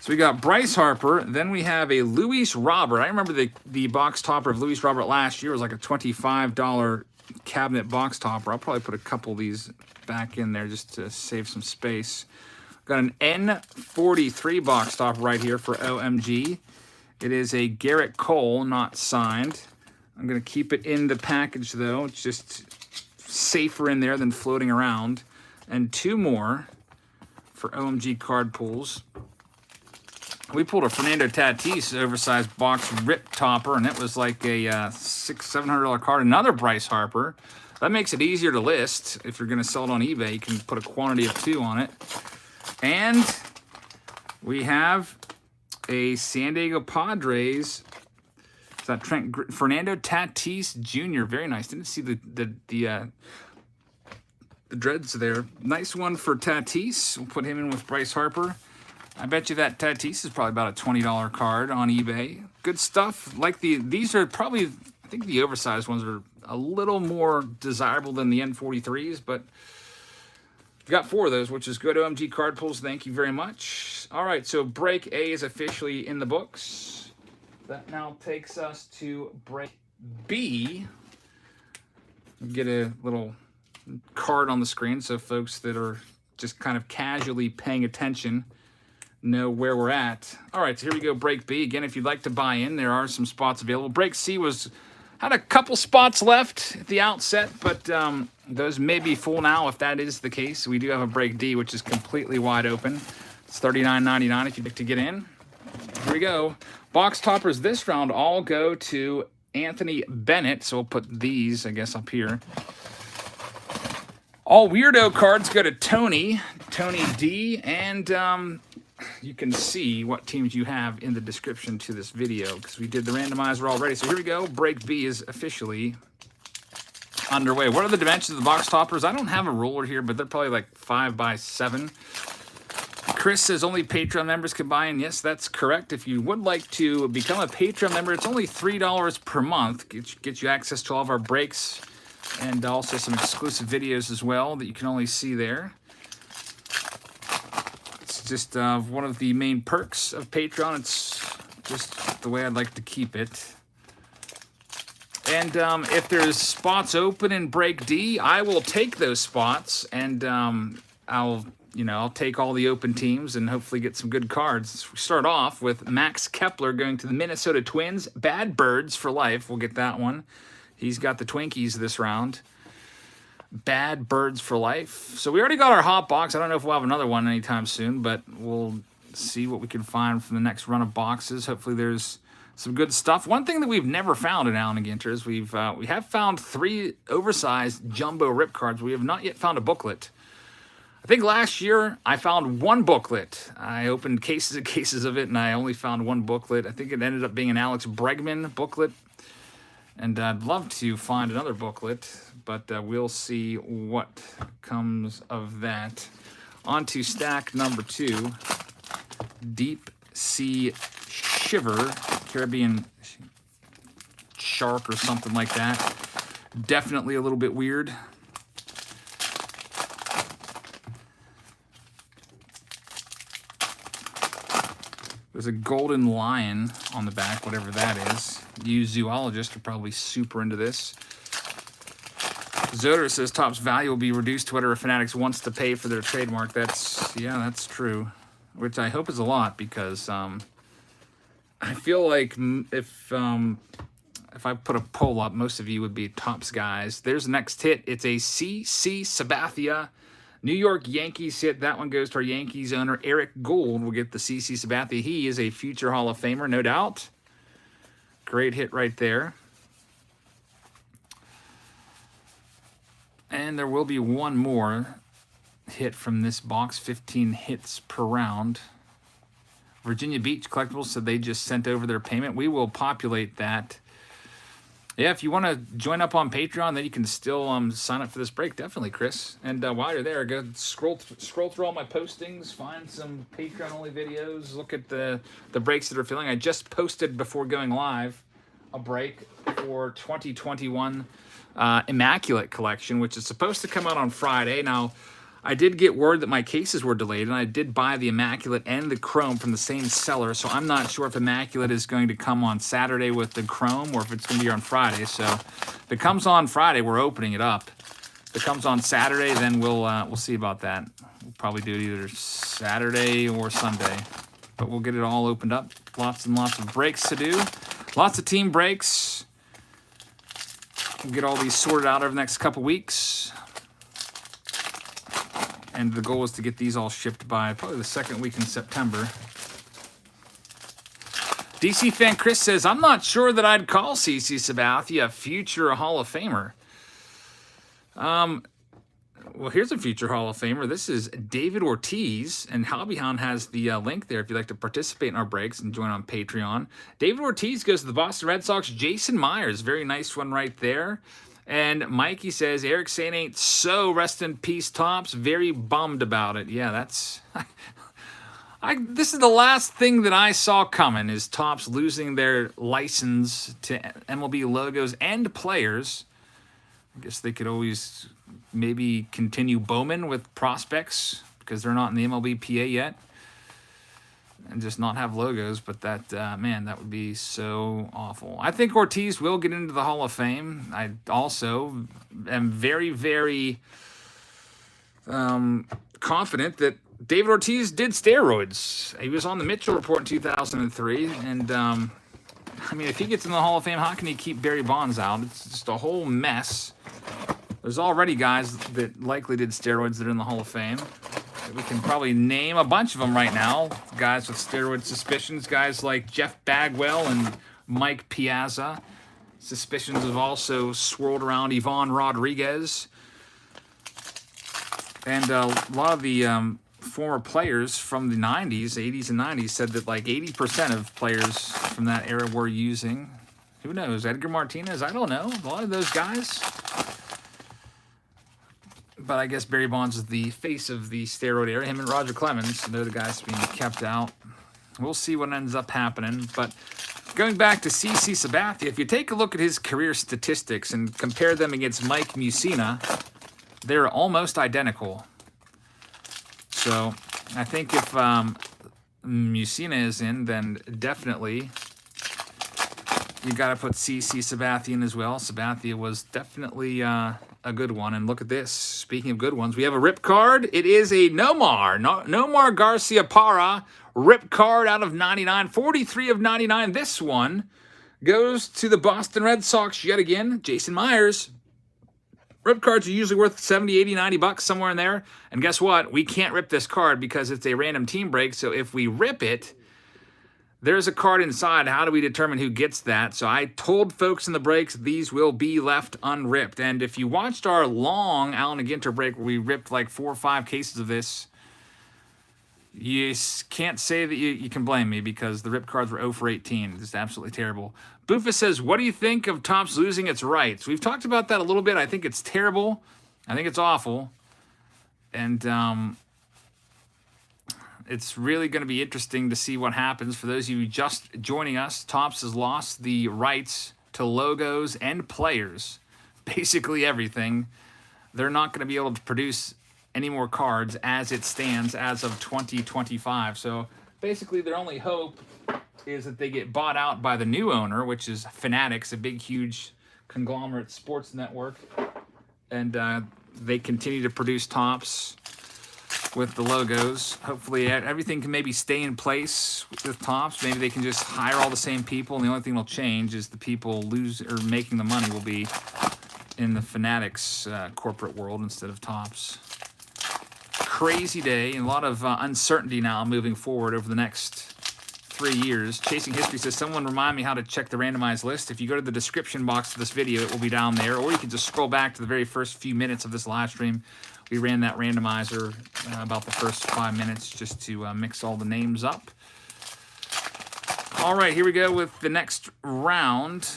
So we got Bryce Harper. Then we have a Luis Robert. I remember the box topper of Luis Robert last year was like a $25 cabinet box topper. I'll probably put a couple of these back in there just to save some space. Got an N43 box topper right here for OMG. It is a Garrett Cole, not signed. I'm going to keep it in the package, though. It's just safer in there than floating around. And two more for OMG card pools. We pulled a Fernando Tatis oversized box rip topper, and it was like a $600-700 card. Another Bryce Harper. That makes it easier to list. If you're going to sell it on eBay, you can put a quantity of two on it. And we have a San Diego Padres. Is that Fernando Tatis Jr.? Very nice. Didn't see the dreads there. Nice one for Tatis. We'll put him in with Bryce Harper. I bet you that Tatis is probably about a $20 card on eBay. Good stuff. Like these are probably, I think the oversized ones are a little more desirable than the N43s, but we've got four of those, which is good. OMG card pulls, thank you very much. All right, so break A is officially in the books. That now takes us to break B. Get a little card on the screen so folks that are just kind of casually paying attention know where we're at. All right, so here we go, break B. Again, if you'd like to buy in, there are some spots available. Break C had a couple spots left at the outset, but those may be full now. If that is the case, we do have a break D, which is completely wide open. It's $39.99 if you'd like to get in. Here we go. Box toppers this round all go to Anthony Bennett, so we'll put these, I guess, up here. All weirdo cards go to Tony D, and you can see what teams you have in the description to this video because we did the randomizer already. So here we go. Break B is officially underway. What are the dimensions of the box toppers? I don't have a ruler here, but they're probably like 5 by 7. Chris says only Patreon members can buy in. Yes, that's correct. If you would like to become a Patreon member, it's only $3 per month. Gets you access to all of our breaks and also some exclusive videos as well that you can only see there. Just one of the main perks of Patreon. It's just the way I'd like to keep it. And if there's spots open in break D, I will take those spots, and I'll take all the open teams and hopefully get some good cards. We start off with Max Kepler going to the Minnesota Twins. Bad Birds for life. We'll get that one. He's got the Twinkies this round. Bad Birds for life. So we already got our hot box. I don't know if we'll have another one anytime soon, but we'll see what we can find from the next run of boxes. Hopefully there's some good stuff. One thing that we've never found in Allen & Ginter is we have found 3 oversized jumbo rip cards. We have not yet found a booklet. I think last year I found one booklet. I opened cases and cases of it, and I only found one booklet. I think it ended up being an Alex Bregman booklet. And I'd love to find another booklet, but we'll see what comes of that. On to stack number 2, Deep Sea Shiver, Caribbean Shark or something like that. Definitely a little bit weird. There's a golden lion on the back, whatever that is. You zoologists are probably super into this. Zoder says Topps value will be reduced to whatever Fanatics wants to pay for their trademark. That's true. Which I hope is a lot, because I feel like if I put a poll up, most of you would be Topps guys. There's the next hit. It's a CC Sabathia New York Yankees hit. That one goes to our Yankees owner, Eric Gould. We'll get the CC Sabathia. He is a future Hall of Famer, no doubt. Great hit right there. And there will be one more hit from this box, 15 hits per round. Virginia Beach Collectibles said they just sent over their payment. We will populate that. Yeah, if you want to join up on Patreon, then you can still sign up for this break. Definitely, Chris. And while you're there, go scroll through all my postings, find some Patreon-only videos, look at the breaks that are filling. I just posted before going live a break for 2021 Immaculate Collection, which is supposed to come out on Friday. Now, I did get word that my cases were delayed, and I did buy the Immaculate and the Chrome from the same seller, so I'm not sure if Immaculate is going to come on Saturday with the Chrome or if it's going to be on Friday. So if it comes on Friday, we're opening it up. If it comes on Saturday, then we'll see about that. We'll probably do it either Saturday or Sunday, but we'll get it all opened up. Lots and lots of breaks to do. Lots of team breaks. We'll get all these sorted out over the next couple weeks. And the goal is to get these all shipped by probably the second week in September. DC fan Chris says, I'm not sure that I'd call CC Sabathia a future Hall of Famer. Well, here's a future Hall of Famer. This is David Ortiz, and Hobbyhound has the link there if you'd like to participate in our breaks and join on Patreon. David Ortiz goes to the Boston Red Sox. Jason Meyers, very nice one right there. And Mikey says, Eric saying ain't so, rest in peace, Topps. Very bummed about it. Yeah, that's... this is the last thing that I saw coming, is Topps losing their license to MLB logos and players. I guess they could always maybe continue Bowman with prospects because they're not in the MLBPA yet, and just not have logos. But that, man, that would be so awful. I think Ortiz will get into the Hall of Fame. I also am very, very confident that David Ortiz did steroids. He was on the Mitchell Report in 2003, and I mean, if he gets in the Hall of Fame, how can he keep Barry Bonds out? It's just a whole mess. There's already guys that likely did steroids that are in the Hall of Fame. We can probably name a bunch of them right now. Guys with steroid suspicions, guys like Jeff Bagwell and Mike Piazza. Suspicions have also swirled around Ivan Rodriguez. And a lot of the former players from the 90s, 80s and 90s said that like 80% of players from that era were using, who knows, Edgar Martinez? I don't know. A lot of those guys. But I guess Barry Bonds is the face of the steroid era. Him and Roger Clemens, they're the guys being kept out. We'll see what ends up happening. But going back to CC Sabathia, if you take a look at his career statistics and compare them against Mike Mussina, they're almost identical. So I think if Mussina is in, then definitely you got to put CC Sabathia in as well. Sabathia was definitely a good one. And look at this. Speaking of good ones, we have a rip card. It is a Nomar Garcia Parra rip card out of 99. 43 of 99. This one goes to the Boston Red Sox yet again. Jason Meyers. Rip cards are usually worth 70, 80, 90 bucks, somewhere in there. And guess what? We can't rip this card because it's a random team break. So if we rip it, There's a card inside. How do we determine who gets that? So I told folks in the breaks these will be left unripped. And if you watched our long Allen and Ginter break where we ripped like 4 or 5 cases of this, you can't say that you can blame me because the rip cards were 0 for 18. Just absolutely terrible. Buffa says, what do you think of Topps losing its rights? We've talked about that a little bit. I think it's terrible. I think it's awful. And it's really going to be interesting to see what happens. For those of you just joining us, Topps has lost the rights to logos and players. Basically everything. They're not going to be able to produce any more cards as it stands as of 2025. So basically their only hope is that they get bought out by the new owner, which is Fanatics, a big, huge conglomerate sports network. And they continue to produce Topps with the logos. Hopefully everything can maybe stay in place with Topps. Maybe they can just hire all the same people, and the only thing that'll change is the people making the money will be in the Fanatics corporate world instead of Topps. Crazy day, and a lot of uncertainty now moving forward over the next 3 years. Chasing History says, someone remind me how to check the randomized list. If you go to the description box of this video, it will be down there, or you can just scroll back to the very first few minutes of this live stream. We ran that randomizer about the first 5 minutes just to mix all the names up. All right, here we go with the next round.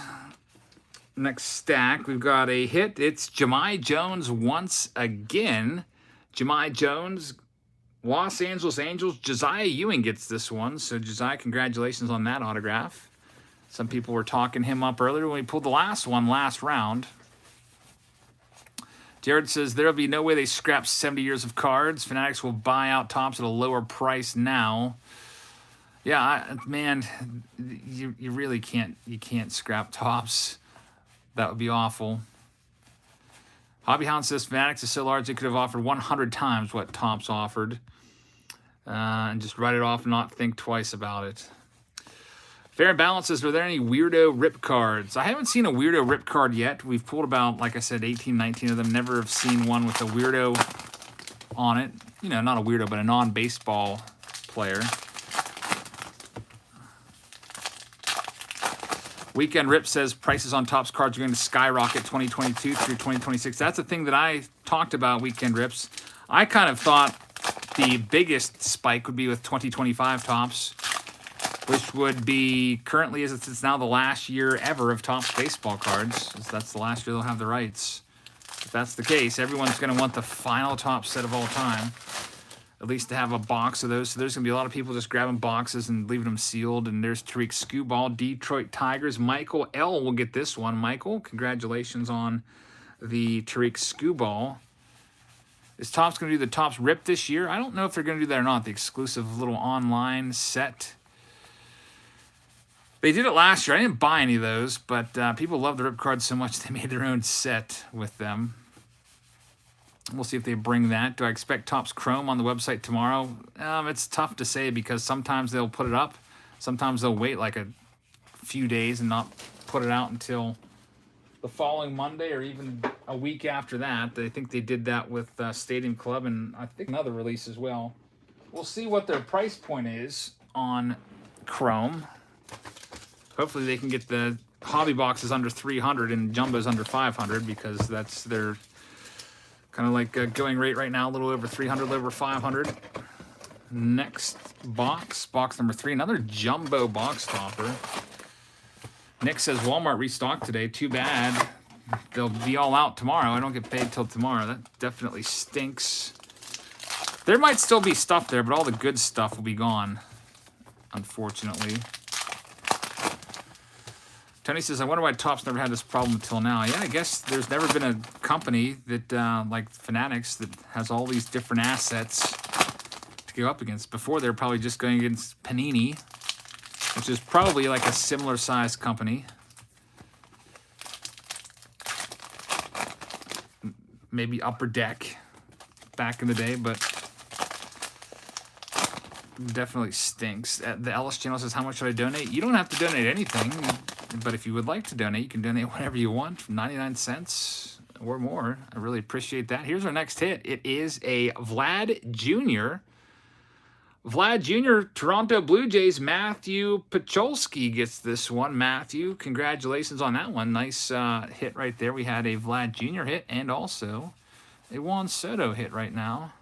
Next stack, we've got a hit. It's Jahmai Jones once again. Jahmai Jones, Los Angeles Angels. Josiah Ewing gets this one. So, Josiah, congratulations on that autograph. Some people were talking him up earlier when we pulled the last one last round. Jared says, there'll be no way they scrap 70 years of cards. Fanatics will buy out Topps at a lower price now. Yeah, man, you really can't scrap Topps. That would be awful. Hobby Hound says, Fanatics is so large they could have offered 100 times what Topps offered. And just write it off and not think twice about it. Fair and Balance says, are there any weirdo rip cards? I haven't seen a weirdo rip card yet. We've pulled about, like I said, 18, 19 of them. Never have seen one with a weirdo on it. You know, not a weirdo, but a non-baseball player. Weekend Rip says, prices on Topps cards are going to skyrocket 2022 through 2026. That's the thing that I talked about, Weekend Rips. I kind of thought the biggest spike would be with 2025 Topps, which would be currently, as it's now the last year ever of Topps baseball cards. That's the last year they'll have the rights. If that's the case, everyone's going to want the final Topps set of all time, at least to have a box of those. So there's going to be a lot of people just grabbing boxes and leaving them sealed. And there's Tariq Skubal, Detroit Tigers. Michael L. will get this one. Michael, congratulations on the Tariq Skubal. Is Topps going to do the Topps Rip this year? I don't know if they're going to do that or not, the exclusive little online set. They did it last year. I didn't buy any of those, but people love the Rip cards so much they made their own set with them. We'll see if they bring that. Do I expect Topps Chrome on the website tomorrow? It's tough to say because sometimes they'll put it up. Sometimes they'll wait like a few days and not put it out until the following Monday or even a week after that. I think they did that with Stadium Club and I think another release as well. We'll see what their price point is on Chrome. Hopefully they can get the hobby boxes under 300 and jumbos under 500 because that's their kind of like going rate right now, a little over 300, a little over 500. Next box number 3, another jumbo box topper. Nick says Walmart restocked today. Too bad. They'll be all out tomorrow. I don't get paid till tomorrow. That definitely stinks. There might still be stuff there, but all the good stuff will be gone, unfortunately. Tony says, I wonder why Topps never had this problem until now. Yeah, I guess there's never been a company that, like Fanatics, that has all these different assets to go up against. Before, they were probably just going against Panini, which is probably like a similar size company. Maybe Upper Deck back in the day, but definitely stinks. The Ellis channel says, how much should I donate? You don't have to donate anything. But if you would like to donate, you can donate whatever you want, from 99 cents or more. I really appreciate that. Here's our next hit. It is a Vlad Jr. Vlad Jr., Toronto Blue Jays, Matthew Pacholski gets this one. Matthew, congratulations on that one. Nice hit right there. We had a Vlad Jr. hit and also a Juan Soto hit right now.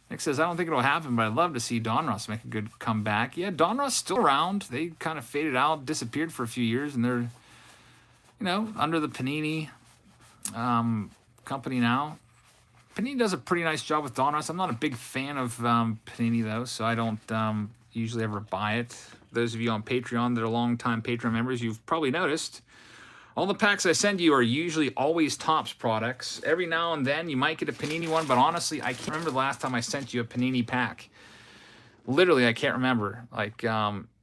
Nick says, I don't think it'll happen, but I'd love to see Donruss make a good comeback. Yeah, Donruss still around. They kind of faded out, disappeared for a few years, and they're, you know, under the Panini company now. Panini does a pretty nice job with Donruss. I'm not a big fan of Panini, though, so I don't usually ever buy it. Those of you on Patreon that are longtime Patreon members, you've probably noticed all the packs I send you are usually always Topps products. Every now and then you might get a Panini one, but honestly, I can't remember the last time I sent you a Panini pack. Literally, I can't remember. Like,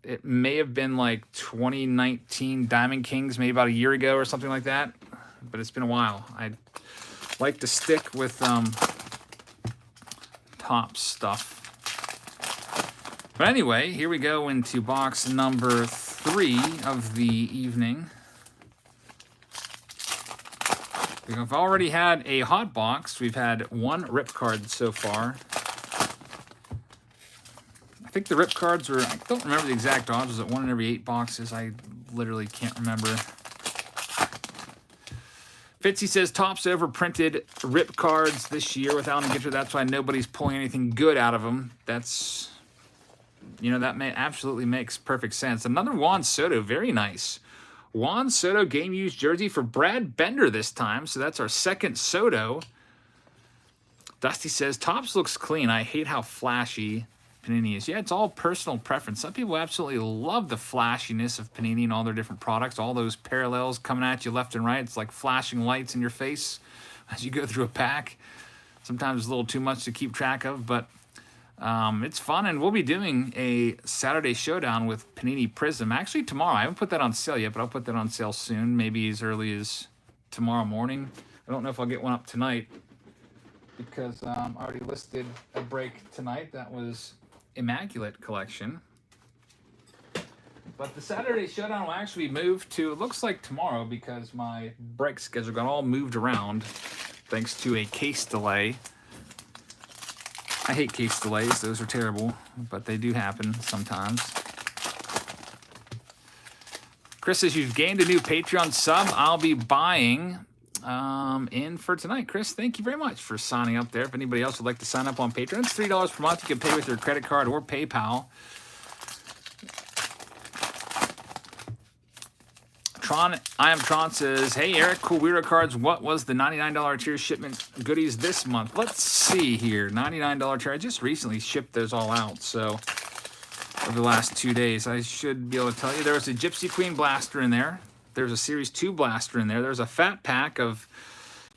it may have been like 2019 Diamond Kings, maybe about a year ago or something like that, but it's been a while. I like to stick with Topps stuff. But anyway, here we go into box number 3 of the evening. We've already had a hot box. We've had 1 rip card so far. I think the rip cards were, I don't remember the exact odds. Was it 1 in every 8 boxes? I literally can't remember. Fitzy says, Topps overprinted rip cards this year without a gift. That's why nobody's pulling anything good out of them. That's, you know, that absolutely makes perfect sense. Another Juan Soto, very nice. Juan Soto game used jersey for Brad Bender this time. So that's our second Soto. Dusty says, Topps looks clean. I hate how flashy Panini is. Yeah, it's all personal preference. Some people absolutely love the flashiness of Panini and all their different products. All those parallels coming at you left and right. It's like flashing lights in your face as you go through a pack. Sometimes it's a little too much to keep track of, but it's fun. And we'll be doing a Saturday showdown with Panini Prism. Actually, tomorrow. I haven't put that on sale yet, but I'll put that on sale soon. Maybe as early as tomorrow morning. I don't know if I'll get one up tonight because I already listed a break tonight. That was Immaculate Collection. But the Saturday showdown will actually move to, it looks like tomorrow, because my break schedule got all moved around thanks to a case delay. I hate case delays. Those are terrible, but they do happen sometimes. Chris says, you've gained a new Patreon sub. I'll be buying in for tonight. Chris, thank you very much for signing up there. If anybody else would like to sign up on Patreon, it's $3 per month. You can pay with your credit card or PayPal. Tron says, hey Eric, cool Weirdo Cards. What was the $99 tier shipment goodies this month? Let's see here. $99 tier. I just recently shipped those all out. So over the last 2 days, I should be able to tell you. There was a Gypsy Queen blaster in there. There's a Series 2 blaster in there. There's a fat pack of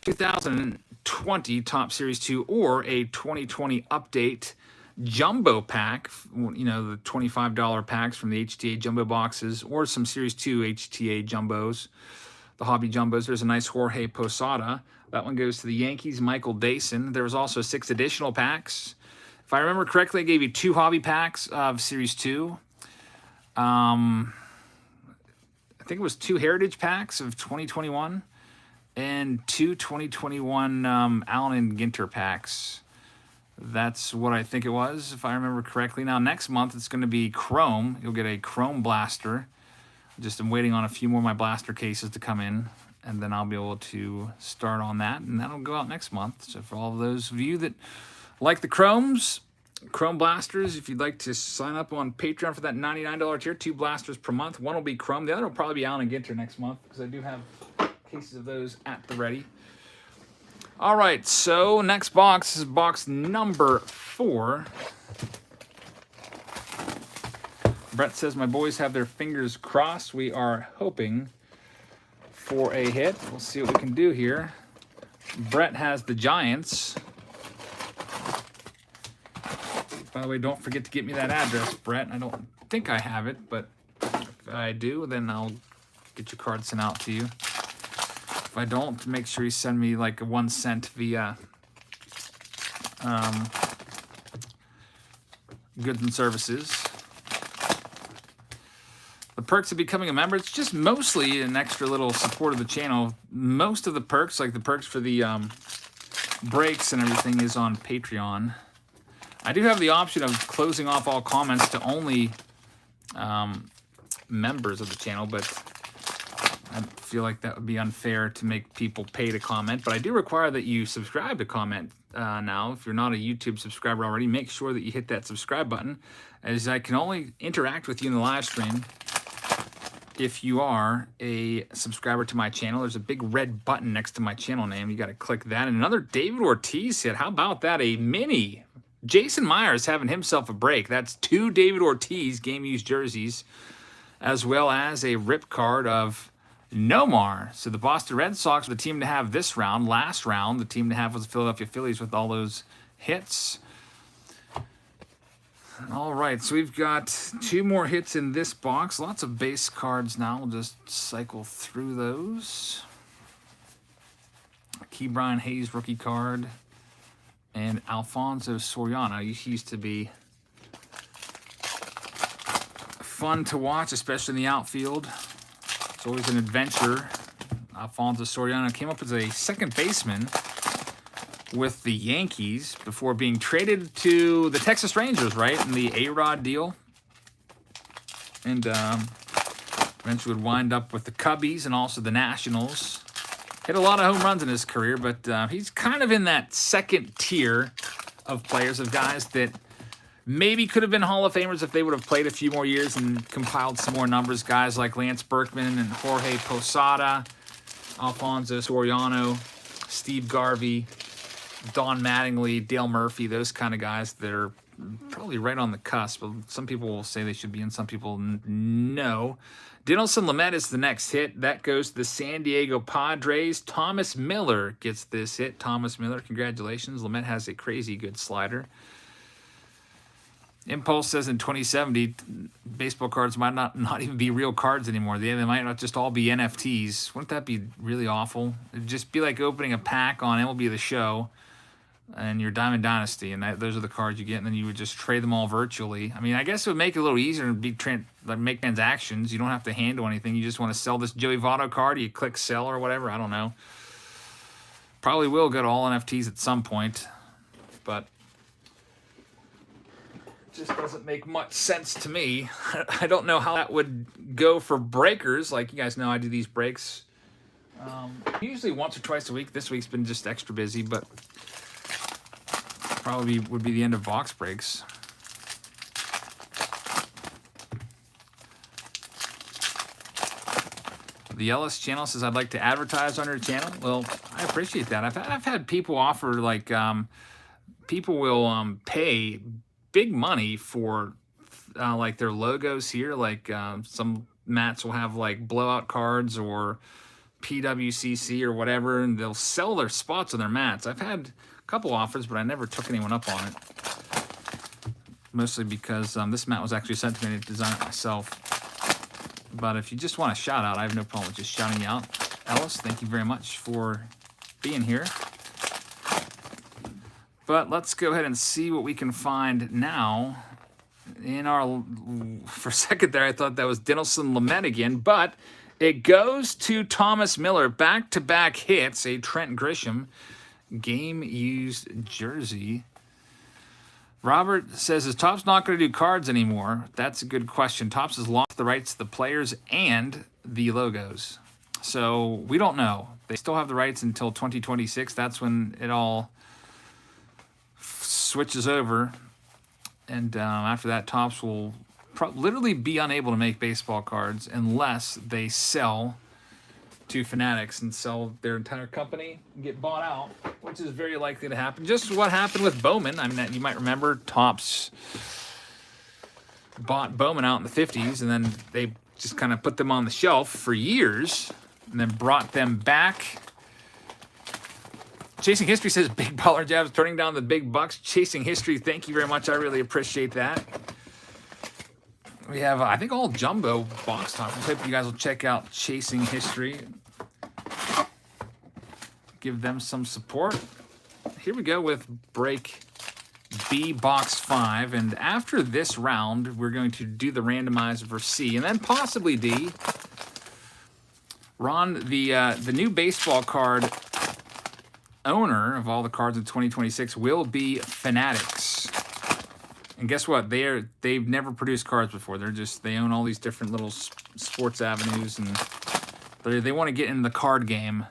2020 Top Series 2 or a 2020 update jumbo pack, you know, the $25 packs from the HTA jumbo boxes, or some Series 2 HTA jumbos, the hobby jumbos. There's a nice Jorge Posada. That one goes to the Yankees, Michael Dason. There was also 6 additional packs. If I remember correctly, I gave you 2 hobby packs of Series 2. I think it was 2 Heritage packs of 2021 and 2 2021 Allen and Ginter packs. That's what I think it was, if I remember correctly. Now, next month, it's going to be Chrome. You'll get a Chrome blaster. Just I'm waiting on a few more of my blaster cases to come in, and then I'll be able to start on that, and that'll go out next month. So for all of those of you that like the Chromes, Chrome blasters, if you'd like to sign up on Patreon for that $99 tier, 2 blasters per month. One will be Chrome. The other will probably be Allen and Ginter next month, because I do have cases of those at the ready. All right, so next box is box number 4. Brett says, my boys have their fingers crossed. We are hoping for a hit. We'll see what we can do here. Brett has the Giants. By the way, don't forget to get me that address, Brett. I don't think I have it, but if I do, then I'll get your card sent out to you. If I don't, make sure you send me like 1 cent via goods and services. The perks of becoming a member, it's just mostly an extra little support of the channel. Most of the perks, like the perks for the breaks and everything, is on Patreon. I do have the option of closing off all comments to only members of the channel, but I feel like that would be unfair to make people pay to comment. But I do require that you subscribe to comment now. If you're not a YouTube subscriber already, make sure that you hit that subscribe button, as I can only interact with you in the live stream if you are a subscriber to my channel. There's a big red button next to my channel name. You got to click that. And another David Ortiz hit. How about that? A mini. Jason Meyers having himself a break. That's 2 David Ortiz game-used jerseys, as well as a rip card of Nomar. So the Boston Red Sox were the team to have this round. Last round, the team to have was the Philadelphia Phillies with all those hits. All right, so we've got 2 more hits in this box. Lots of base cards now. We'll just cycle through those. Ke'Bryan Hayes rookie card. And Alfonso Soriano. He used to be fun to watch, especially in the outfield. It's always an adventure. Alfonso Soriano came up as a second baseman with the Yankees before being traded to the Texas Rangers, right, in the A-Rod deal. And eventually would wind up with the Cubbies and also the Nationals. Hit a lot of home runs in his career, but he's kind of in that second tier of players, of guys that maybe could have been Hall of Famers if they would have played a few more years and compiled some more numbers. Guys like Lance Berkman and Jorge Posada, Alfonso Soriano, Steve Garvey, Don Mattingly, Dale Murphy, those kind of guys that are probably right on the cusp. Some people will say they should be, and some people no. Dinelson Lamet is the next hit. That goes to the San Diego Padres. Thomas Miller gets this hit. Thomas Miller, congratulations. Lamet has a crazy good slider. Impulse says in 2070, baseball cards might not even be real cards anymore. They might not just all be NFTs. Wouldn't that be really awful? It'd just be like opening a pack on MLB The Show and your Diamond Dynasty, and those are the cards you get, and then you would just trade them all virtually. I mean, I guess it would make it a little easier to make transactions. You don't have to handle anything. You just want to sell this Joey Votto card, you click sell or whatever. I don't know. Probably will go to all NFTs at some point, but it just doesn't make much sense to me. I don't know how that would go for breakers. Like you guys know, I do these breaks usually once or twice a week. This week's been just extra busy, but probably would be the end of box breaks. The Ellis channel says, I'd like to advertise on your channel. Well, I appreciate that. I've had people offer, like, people will pay big money for, like, their logos here. Like, some mats will have, like, blowout cards or PWCC or whatever, and they'll sell their spots on their mats. I've had couple offers, but I never took anyone up on it. Mostly because this mat was actually sent to me to design it myself. But if you just want a shout out, I have no problem with just shouting you out. Ellis, thank you very much for being here. But let's go ahead and see what we can find now. In our, for a second there, I thought that was Dinelson Lamet again, but it goes to Thomas Miller. Back-to-back hits, a Trent Grisham game-used jersey. Robert says, is Topps not going to do cards anymore? That's a good question. Topps has lost the rights to the players and the logos. So we don't know. They still have the rights until 2026. That's when it all switches over. And after that, Topps will literally be unable to make baseball cards unless they sell to Fanatics and sell their entire company and get bought out, which is very likely to happen. Just what happened with Bowman. I mean, you might remember Topps bought Bowman out in the 50s, and then they just kind of put them on the shelf for years and then brought them back. Chasing History says, big baller jabs, turning down the big bucks. Chasing History, thank you very much. I really appreciate that. We have, I think, all jumbo box toppers. Hope you guys will check out Chasing History. Give them some support. Here we go with break B box 5. And after this round, we're going to do the randomizer for C and then possibly D. Ron, the new baseball card owner of all the cards in 2026 will be Fanatics. And guess what? They've never produced cards before. They own all these different little sports avenues, and they want to get into the card game.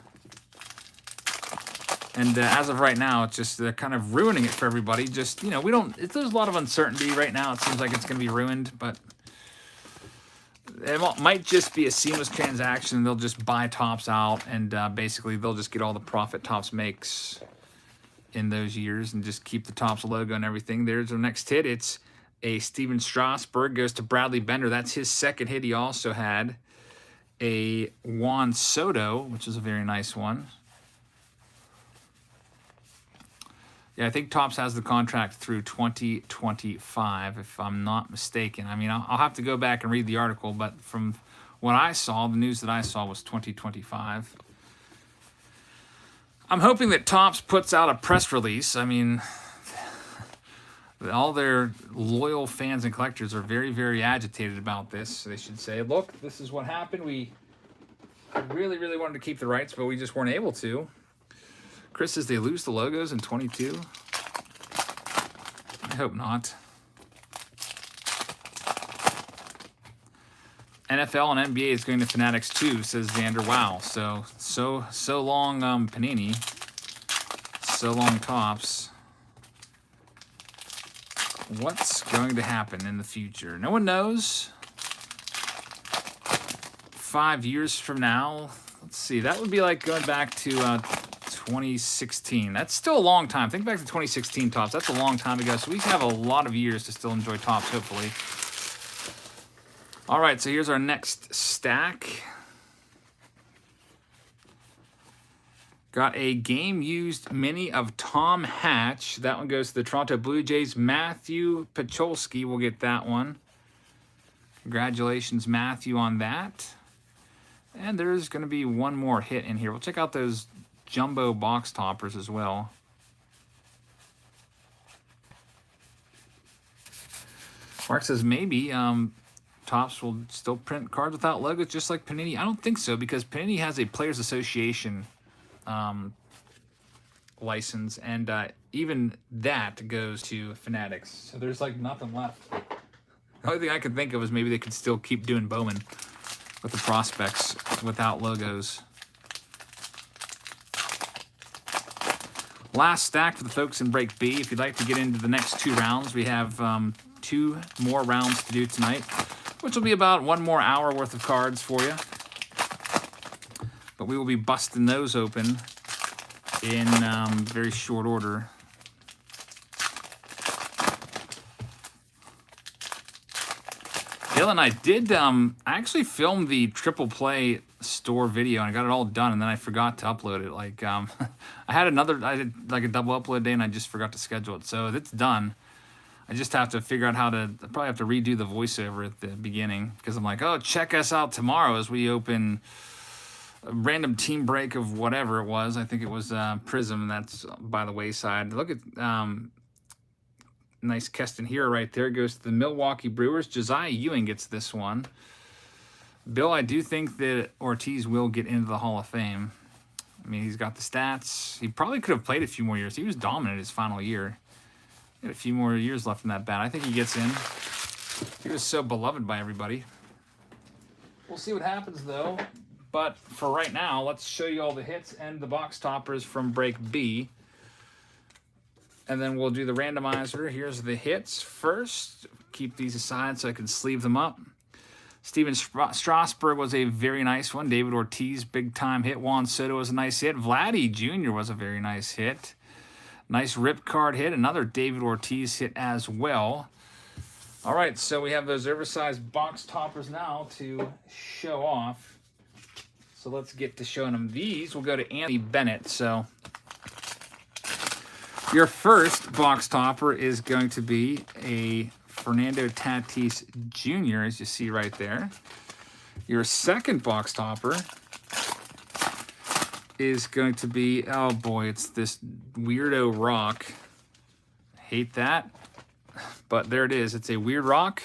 And as of right now, it's just they're kind of ruining it for everybody. Just, you know, there's a lot of uncertainty right now. It seems like it's going to be ruined, but it might just be a seamless transaction. They'll just buy Topps out, and basically they'll just get all the profit Topps makes in those years and just keep the Topps logo and everything. There's our next hit. It's a Steven Strasburg, goes to Bradley Bender. That's his second hit. He also had a Juan Soto, which is a very nice one. Yeah, I think Topps has the contract through 2025, if I'm not mistaken. I mean, I'll have to go back and read the article, but from what I saw, the news that I saw was 2025. I'm hoping that Topps puts out a press release. I mean, all their loyal fans and collectors are very, very agitated about this. They should say, look, this is what happened. We really, really wanted to keep the rights, but we just weren't able to. Chris says they lose the logos in 22. I hope not. NFL and NBA is going to Fanatics too, says Xander. Wow, so long Panini, so long Topps. What's going to happen in the future? No one knows. 5 years from now, let's see. That would be like going back to 2016. That's still a long time. Think back to 2016 Topps. That's a long time ago. So we have a lot of years to still enjoy Topps, hopefully. All right, so here's our next stack. Got a game-used mini of Tom Hatch. That one goes to the Toronto Blue Jays. Matthew Pacholski will get that one. Congratulations, Matthew, on that. And there's going to be one more hit in here. We'll check out those jumbo box toppers as well. Mark says maybe Topps will still print cards without logos just like Panini. I don't think so, because Panini has a Players Association license, and even that goes to Fanatics. So there's like nothing left. The only thing I could think of is maybe they could still keep doing Bowman with the prospects without logos. Last stack for the folks in break B. If you'd like to get into the next two rounds, we have 2 more rounds to do tonight, which will be about 1 more hour worth of cards for you. But we will be busting those open in very short order. Dylan, I did I actually filmed the Triple Play store video, and I got it all done, and then I forgot to upload it. Like I did like a double upload day, and I just forgot to schedule it. So it's done. I just have to figure out how to, I probably have to redo the voiceover at the beginning, because I'm like, oh, check us out tomorrow as we open a random team break of whatever it was. I think it was Prism, and that's by the wayside. Look at nice Keston Hero right there. Goes to the Milwaukee Brewers. Josiah Ewing gets this one. Bill, I do think that Ortiz will get into the Hall of Fame. I mean, he's got the stats. He probably could have played a few more years. He was dominant his final year. He had a few more years left in that bat. I think he gets in. He was so beloved by everybody. We'll see what happens, though. But for right now, let's show you all the hits and the box toppers from break B. And then we'll do the randomizer. Here's the hits first. Keep these aside so I can sleeve them up. Steven Strasburg was a very nice one. David Ortiz, big-time hit. Juan Soto was a nice hit. Vladdy Jr. was a very nice hit. Nice rip card hit. Another David Ortiz hit as well. All right, so we have those oversized box toppers now to show off. So let's get to showing them these. We'll go to Anthony Bennett. So your first box topper is going to be a Fernando Tatis Jr., as you see right there. Your second box topper is going to be, oh boy, it's this weirdo rock. Hate that, but there it is. It's a weird rock.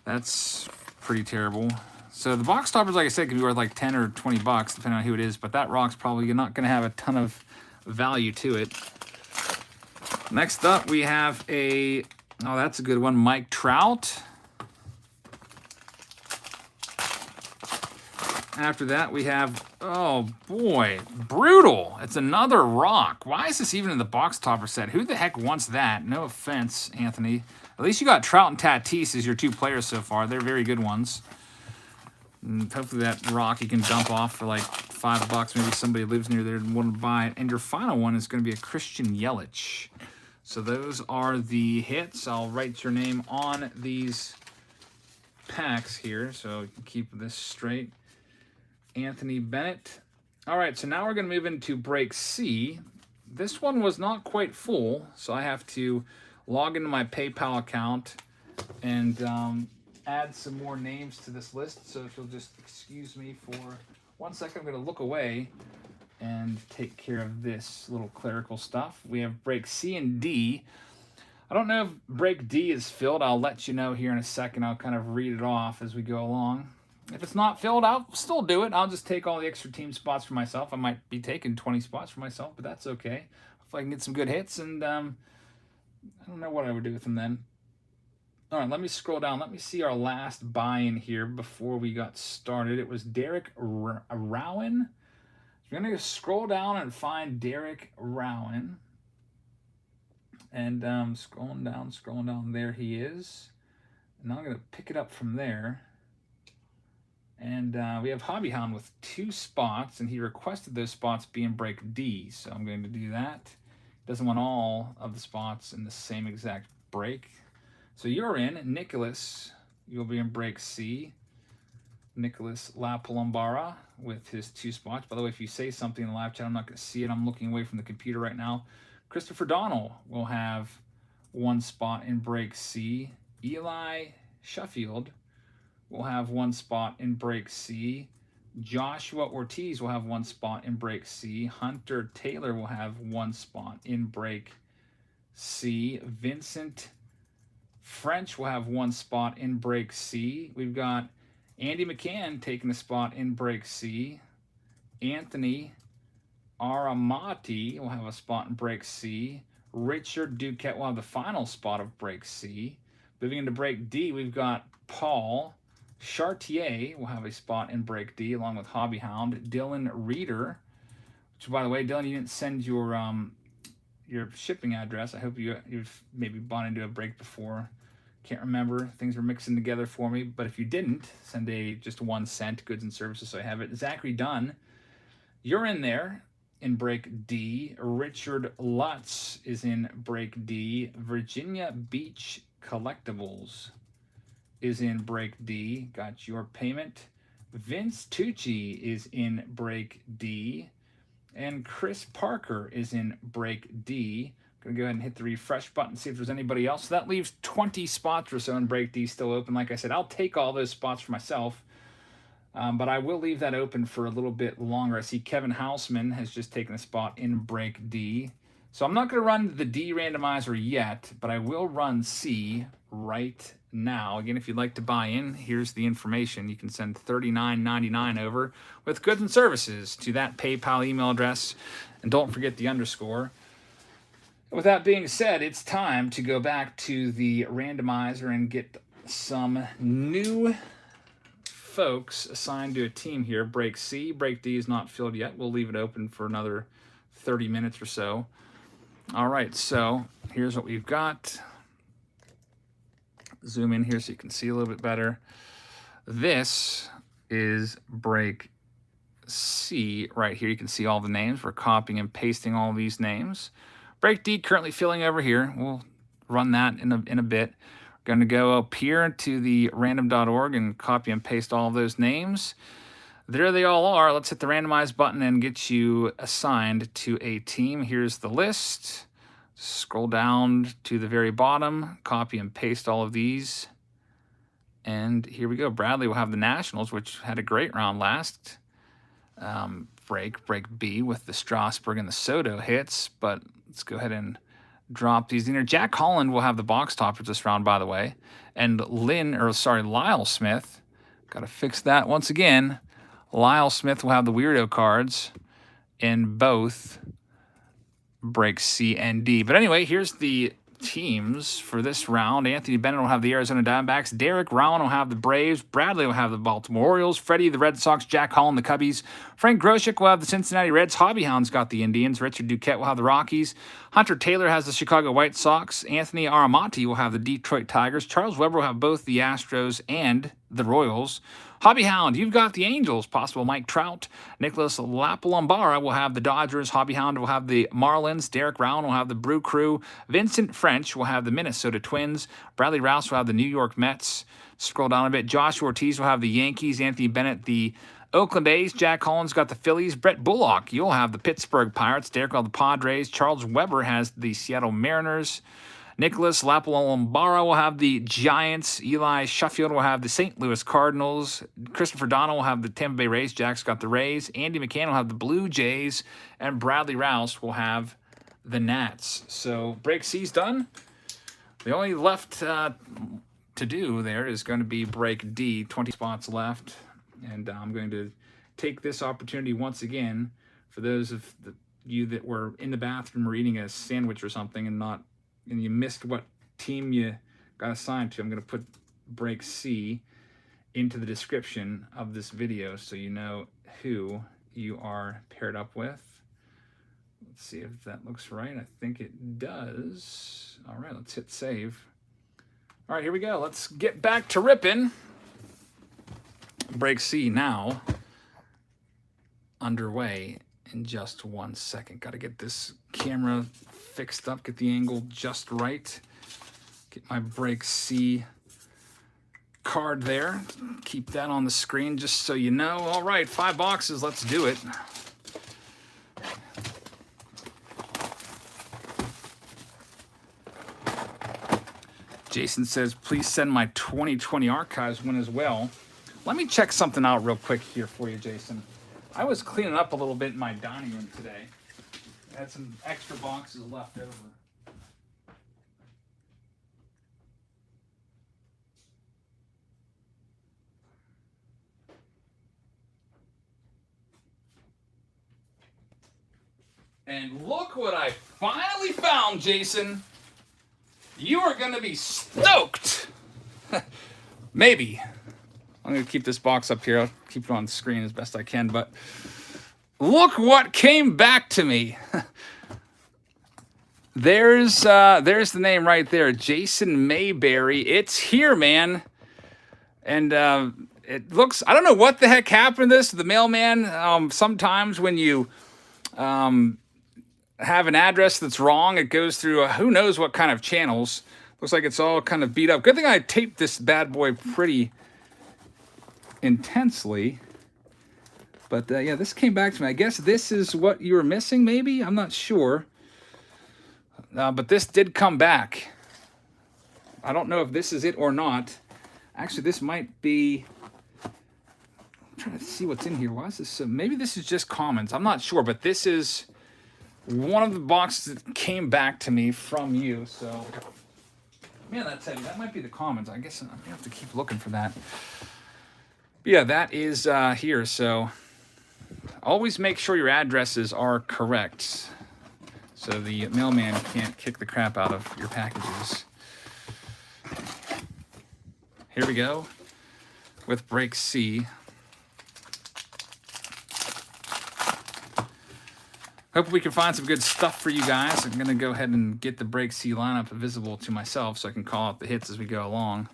That's pretty terrible. So the box toppers, like I said, can be worth like 10 or 20 bucks, depending on who it is, but that rock's probably not going to have a ton of value to it. Next up, we have a Oh, that's a good one. Mike Trout. After that, we have, oh boy, Brutal. It's another rock. Why is this even in the box topper set? Who the heck wants that? No offense, Anthony. At least you got Trout and Tatis as your 2 players so far. They're very good ones. And hopefully that rock you can dump off for like $5. Maybe somebody lives near there and want to buy it. And your final one is going to be a Christian Yelich. So those are the hits. I'll write your name on these packs here so you can keep this straight. Anthony Bennett. All right, so now we're going to move into break C. This one was not quite full, so I have to log into my PayPal account and add some more names to this list. So if you'll just excuse me for 1 second, I'm going to look away and take care of this little clerical stuff. We have break C and D. I don't know if break D is filled. I'll let you know here in a second. I'll kind of read it off as we go along. If it's not filled, I'll still do it. I'll just take all the extra team spots for myself. I might be taking 20 spots for myself, but that's okay. If I can get some good hits, and I don't know what I would do with them then. All right, let me scroll down. Let me see our last buy-in here before we got started. It was Derek Rowan. We're going to scroll down and find Derek Rowan. And scrolling down, there he is. And I'm going to pick it up from there. And we have Hobby Hound with 2 spots, and he requested those spots be in break D, so I'm going to do that. Doesn't want all of the spots in the same exact break. So you're in. Nicholas, you'll be in break C. Nicholas La Palombara with his 2 spots. By the way, if you say something in the live chat, I'm not going to see it. I'm looking away from the computer right now. Christopher Donnell will have 1 spot in break C. Eli Sheffield will have 1 spot in break C. Joshua Ortiz will have 1 spot in break C. Hunter Taylor will have 1 spot in break C. Vincent French will have 1 spot in break C. We've got Andy McCann taking a spot in break C. Anthony Aramati will have a spot in break C. Richard Duquette will have the final spot of break C. Moving into break D, we've got Paul Chartier will have a spot in break D along with Hobby Hound. Dylan Reeder, which, by the way, Dylan, you didn't send your shipping address. I hope you've maybe bought into a break before. Can't remember. Things were mixing together for me. But if you didn't, send just 1 cent, goods and services, so I have it. Zachary Dunn, you're in there in break D. Richard Lutz is in break D. Virginia Beach Collectibles is in break D. Got your payment. Vince Tucci is in break D. And Chris Parker is in break D. Going to go ahead and hit the refresh button, see if there's anybody else. So that leaves 20 spots or so in break D still open. Like I said, I'll take all those spots for myself. But I will leave that open for a little bit longer. I see Kevin Hausman has just taken a spot in break D. So I'm not going to run the D randomizer yet, but I will run C right now. Again, if you'd like to buy in, here's the information. You can send $39.99 over with goods and services to that PayPal email address. And don't forget the underscore. With that being said, it's time to go back to the randomizer and get some new folks assigned to a team here. Break C, break D is not filled yet. We'll leave it open for another 30 minutes or so. All right, so here's what we've got. Zoom in here so you can see a little bit better. This is break C right here. You can see all the names. We're copying and pasting all these names. Break D currently filling over here. We'll run that in a bit. We're going to go up here to the random.org and copy and paste all of those names. There they all are. Let's hit the randomize button and get you assigned to a team. Here's the list. Scroll down to the very bottom, copy and paste all of these. And here we go. Bradley will have the Nationals, which had a great round last break B with the Strasburg and the Soto hits. But let's go ahead and drop these in here. Jack Holland will have the box toppers this round, by the way. And Lyle Smith. Got to fix that once again. Lyle Smith will have the weirdo cards in both break C and D. But anyway, here's the teams for this round. Anthony Bennett will have the Arizona Diamondbacks. Derek Rowan will have the Braves. Bradley will have the Baltimore Orioles. Freddie, the Red Sox. Jack Holland, the Cubbies. Frank Groshek will have the Cincinnati Reds. Hobbyhound's got the Indians. Richard Duquette will have the Rockies. Hunter Taylor has the Chicago White Sox. Anthony Aramati will have the Detroit Tigers. Charles Weber will have both the Astros and the Royals. Hobbyhound, you've got the Angels, possible Mike Trout. Nicholas Lapalombara will have the Dodgers. Hobbyhound will have the Marlins. Derek Rowan will have the Brew Crew. Vincent French will have the Minnesota Twins. Bradley Rouse will have the New York Mets. Scroll down a bit. Josh Ortiz will have the Yankees. Anthony Bennett, the Oakland A's. Jack Collins got the Phillies. Brett Bullock, you'll have the Pittsburgh Pirates. Derek will have the Padres. Charles Weber has the Seattle Mariners. Nicholas Lapalombara will have the Giants. Eli Sheffield will have the St. Louis Cardinals. Christopher Donnell will have the Tampa Bay Rays. Jack's got the Rays. Andy McCann will have the Blue Jays. And Bradley Rouse will have the Nats. So break C's done. The only left to do there is going to be break D. 20 spots left. And I'm going to take this opportunity once again for those of you that were in the bathroom or eating a sandwich or something and you missed what team you got assigned to. I'm going to put break C into the description of this video so you know who you are paired up with. Let's see if that looks right. I think it does. All right, let's hit save. All right, here we go. Let's get back to ripping. Break C now underway in just 1 second. Got to get this camera fixed up, get the angle just right. Get my break C card there. Keep that on the screen just so you know. All right, 5 boxes. Let's do it. Jason says, please send my 2020 archives one as well. Let me check something out real quick here for you, Jason. I was cleaning up a little bit in my dining room today. I had some extra boxes left over. And look what I finally found, Jason. You are going to be stoked. Maybe. I'm going to keep this box up here. I'll keep it on the screen as best I can. But look what came back to me. There's the name right there. Jason Mayberry. It's here, man. And it looks... I don't know what the heck happened to this. The mailman, sometimes when you... have an address that's wrong, it goes through who knows what kind of channels. Looks like it's all kind of beat up. Good thing I taped this bad boy pretty intensely. But yeah, this came back to me. I guess this is what you were missing, maybe? I'm not sure. But this did come back. I don't know if this is it or not. Actually, this might be... I'm trying to see what's in here. Why is this? Maybe this is just comments. I'm not sure, but this is... one of the boxes that came back to me from you, so... Man, that's heavy. That might be the comments. I guess I have to keep looking for that. But yeah, that is here, so... always make sure your addresses are correct, so the mailman can't kick the crap out of your packages. Here we go with break C. Hope we can find some good stuff for you guys. I'm going to go ahead and get the break C lineup visible to myself so I can call out the hits as we go along.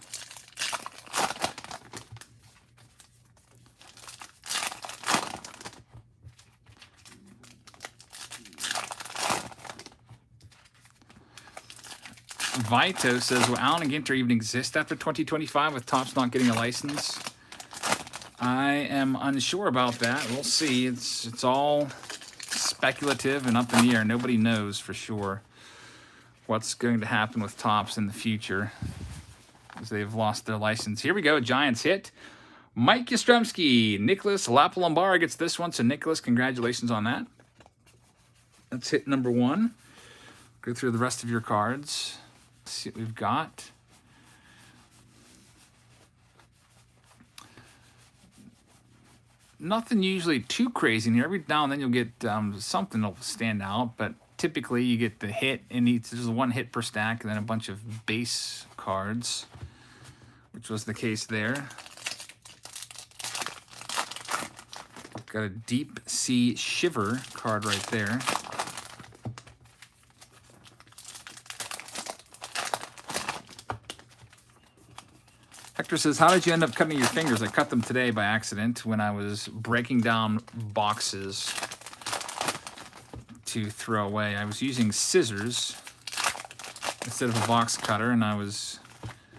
Vito says, will Allen and Ginter even exist after 2025 with Topps not getting a license? I am unsure about that. We'll see. It's all... speculative and up in the air. Nobody knows for sure what's going to happen with Topps in the future as they've lost their license. Here we go. Giants hit. Mike Yastrzemski. Nicholas Lapalombara gets this one. So, Nicholas, congratulations on that. That's hit number 1. Go through the rest of your cards. Let's see what we've got. Nothing usually too crazy in here. Every now and then you'll get something that'll stand out, but typically you get the hit, and there's one hit per stack, and then a bunch of base cards, which was the case there. Got a Deep Sea Shiver card right there. Hector says, how did you end up cutting your fingers? I cut them today by accident when I was breaking down boxes to throw away. I was using scissors instead of a box cutter, and I was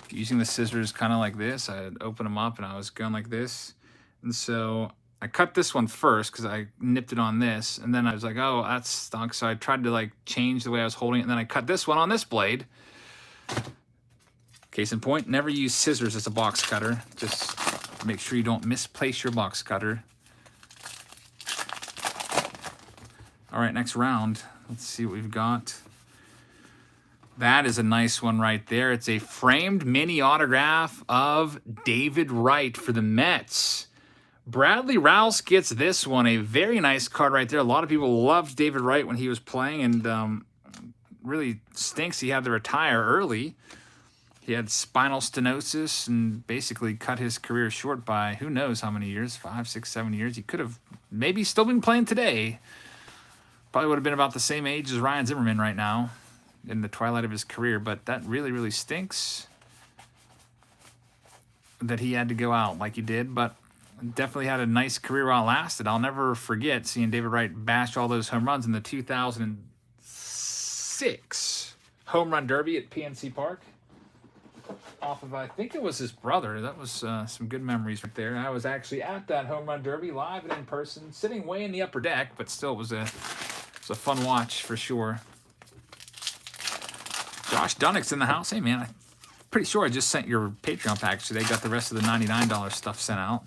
using the scissors kind of like this. I'd open them up, and I was going like this. And so I cut this one first because I nipped it on this, and then I was like, oh, that stunk. So I tried to like change the way I was holding it, and then I cut this one on this blade. Case in point, never use scissors as a box cutter. Just make sure you don't misplace your box cutter. All right, next round. Let's see what we've got. That is a nice one right there. It's a framed mini autograph of David Wright for the Mets. Bradley Rouse gets this one, a very nice card right there. A lot of people loved David Wright when he was playing, and really stinks he had to retire early. He had spinal stenosis and basically cut his career short by who knows how many years, 5, 6, 7 years. He could have maybe still been playing today. Probably would have been about the same age as Ryan Zimmerman right now in the twilight of his career, but that really, really stinks that he had to go out like he did, but definitely had a nice career while it lasted. I'll never forget seeing David Wright bash all those home runs in the 2006 home run derby at PNC Park. Off of, I think it was his brother. That was some good memories right there. I was actually at that home run derby live and in person, sitting way in the upper deck, but still it was a fun watch for sure. Josh Dunnick's in the house. Hey, man, I'm pretty sure I just sent your Patreon package today. Got the rest of the $99 stuff sent out.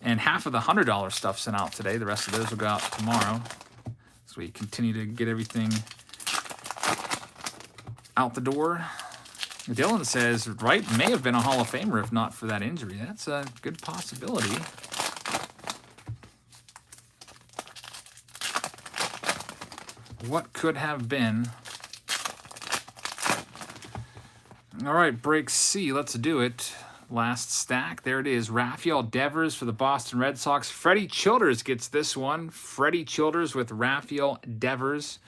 And half of the $100 stuff sent out today. The rest of those will go out tomorrow. So we continue to get everything out the door. Dylan says Wright may have been a Hall of Famer if not for that injury. That's a good possibility. What could have been? All right, break C. Let's do it. Last stack. There it is. Rafael Devers for the Boston Red Sox. Freddie Childers gets this one. Freddie Childers with Rafael Devers.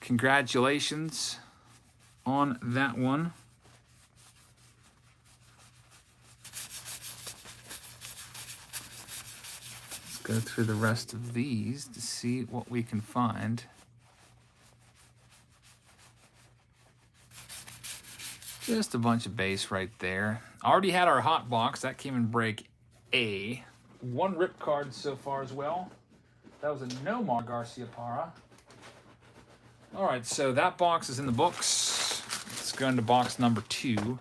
Congratulations on that one. Let's go through the rest of these to see what we can find. Just a bunch of base right there. Already had our hot box. That came in break A. One rip card so far as well. That was a Nomar Garciaparra. All right, so that box is in the books. Let's go into box number 2.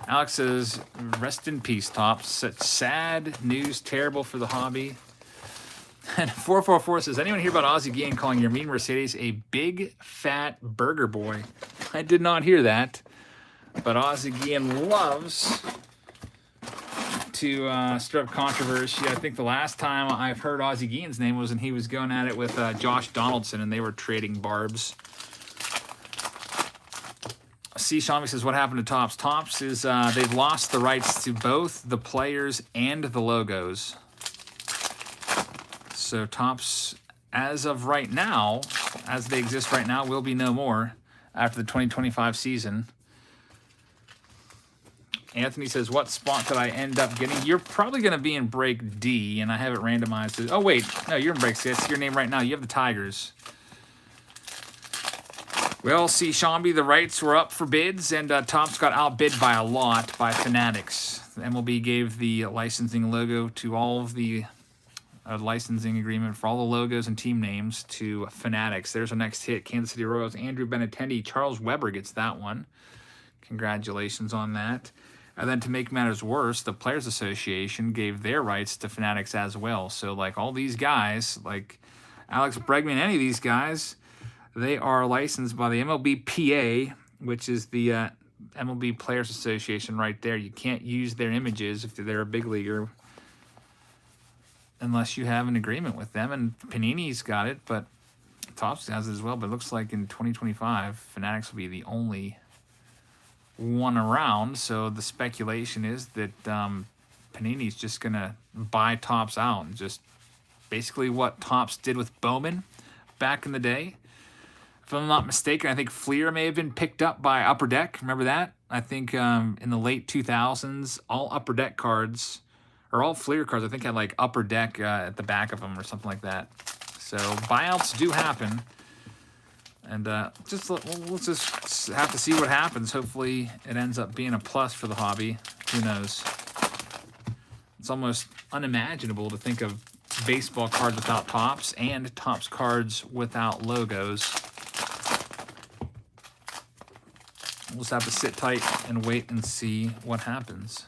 Alex says, rest in peace, Tops. Such sad news, terrible for the hobby. And 444 says, anyone hear about Ozzie Guillen calling your mean Mercedes a big, fat burger boy? I did not hear that. But Ozzie Guillen loves to stir up controversy. I think the last time I've heard Ozzie Guillen's name was when he was going at it with Josh Donaldson, and they were trading barbs. C. Shami says, what happened to Topps? Topps is they've lost the rights to both the players and the logos. So Topps, as of right now, as they exist right now, will be no more after the 2025 season. Anthony says, what spot did I end up getting? You're probably going to be in break D, and I have it randomized. Oh, wait. No, you're in break C. That's your name right now. You have the Tigers. Well, see, Shambi, the rights were up for bids, and Topps got outbid by a lot by Fanatics. The MLB gave the licensing logo to all of the licensing agreement for all the logos and team names to Fanatics. There's our next hit. Kansas City Royals, Andrew Benintendi. Charles Weber gets that one. Congratulations on that. And then to make matters worse, the Players Association gave their rights to Fanatics as well. So, like, all these guys, like Alex Bregman, any of these guys, they are licensed by the MLB PA, which is the MLB Players Association right there. You can't use their images if they're a big leaguer unless you have an agreement with them. And Panini's got it, but Topps has it as well, but it looks like in 2025, Fanatics will be the only one around. So the speculation is that Panini's just going to buy Topps out, and just basically what Topps did with Bowman back in the day. If I'm not mistaken, I think Fleer may have been picked up by Upper Deck. Remember that? I think in the late 2000s, all Upper Deck cards, or all Fleer cards, I think had like Upper Deck at the back of them or something like that. So buyouts do happen. And we'll just have to see what happens. Hopefully it ends up being a plus for the hobby. Who knows? It's almost unimaginable to think of baseball cards without Topps and Topps cards without logos. We'll just have to sit tight and wait and see what happens.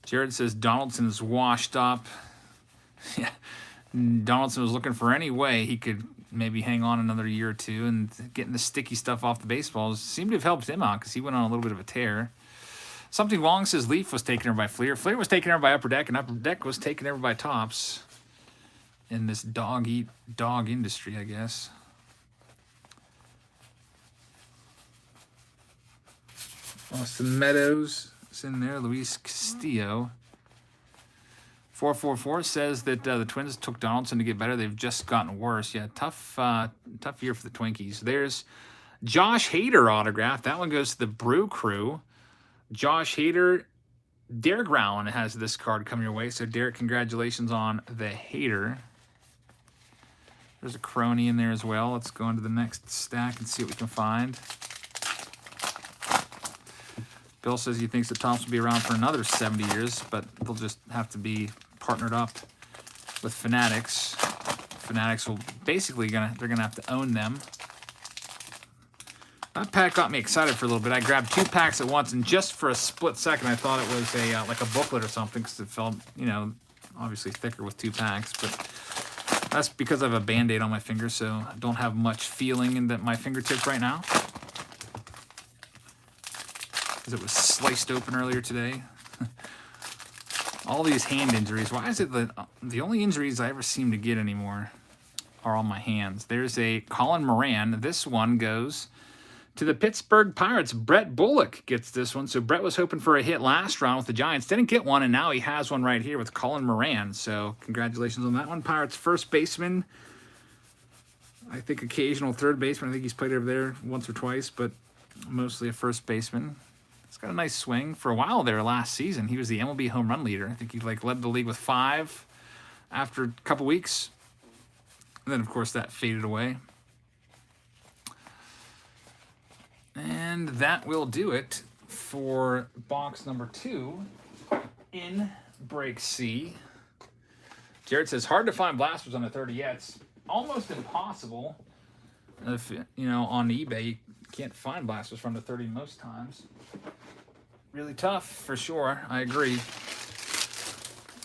Jared says Donaldson's washed up. Yeah, Donaldson was looking for any way he could maybe hang on another year or two, and getting the sticky stuff off the baseballs seemed to have helped him out because he went on a little bit of a tear. Something Long says Leaf was taken over by Fleer. Fleer was taken over by Upper Deck, and Upper Deck was taken over by Topps in this dog-eat-dog industry, I guess. Austin Meadows is in there. Luis Castillo. 444 says that the Twins took Donaldson to get better. They've just gotten worse. Yeah, tough year for the Twinkies. There's Josh Hader autograph. That one goes to the Brew Crew. Josh Hader, Derek Rowan has this card coming your way. So, Derek, congratulations on the Hader. There's a crony in there as well. Let's go into the next stack and see what we can find. Bill says he thinks that Topps will be around for another 70 years, but they'll just have to be partnered up with Fanatics. Fanatics will basically they're gonna have to own them. That pack got me excited for a little bit. I grabbed 2 packs at once, and just for a split second, I thought it was a like a booklet or something, because it felt, you know, obviously thicker with 2 packs. But that's because I have a Band-Aid on my finger, so I don't have much feeling in my fingertips right now, because it was sliced open earlier today. All these hand injuries. Why is it that the only injuries I ever seem to get anymore are on my hands? There's a Colin Moran. This one goes to the Pittsburgh Pirates. Brett Bullock gets this one. So Brett was hoping for a hit last round with the Giants. Didn't get one, and now he has one right here with Colin Moran. So congratulations on that one. Pirates first baseman. I think occasional third baseman. I think he's played over there once or twice, but mostly a first baseman. He's got a nice swing. For a while there last season, he was the MLB home run leader. I think he led the league with 5 after a couple weeks. And then, of course, that faded away. And that will do it for box number 2 in Break C. Jared says, hard to find blasters on the 30 yet. It's almost impossible. If, you know, on eBay, you can't find blasters from the 30 most times. Really tough, for sure. I agree.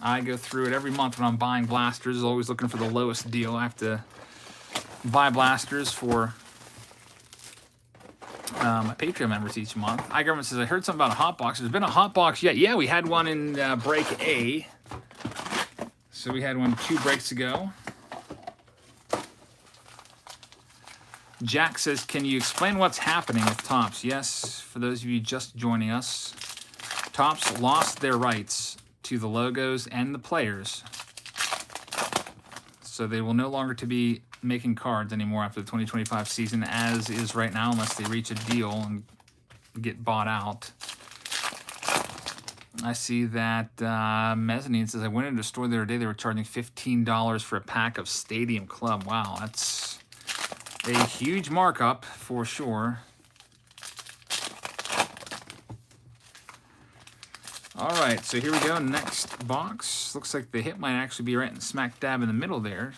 I go through it every month when I'm buying blasters, always looking for the lowest deal. I have to buy blasters for my Patreon members each month. iGovernment says, I heard something about a hot box. There's been a hot box yet. Yeah, we had one in break A. So we had one 2 breaks ago. Jack says, can you explain what's happening with Topps? Yes, for those of you just joining us, Topps lost their rights to the logos and the players. So they will no longer to be making cards anymore after the 2025 season, as is right now, unless they reach a deal and get bought out. I see that Mezzanine says, I went into a store the other day, they were charging $15 for a pack of Stadium Club. Wow, that's a huge markup for sure. All right, so here we go. Next box. Looks like the hit might actually be right in smack dab in the middle there.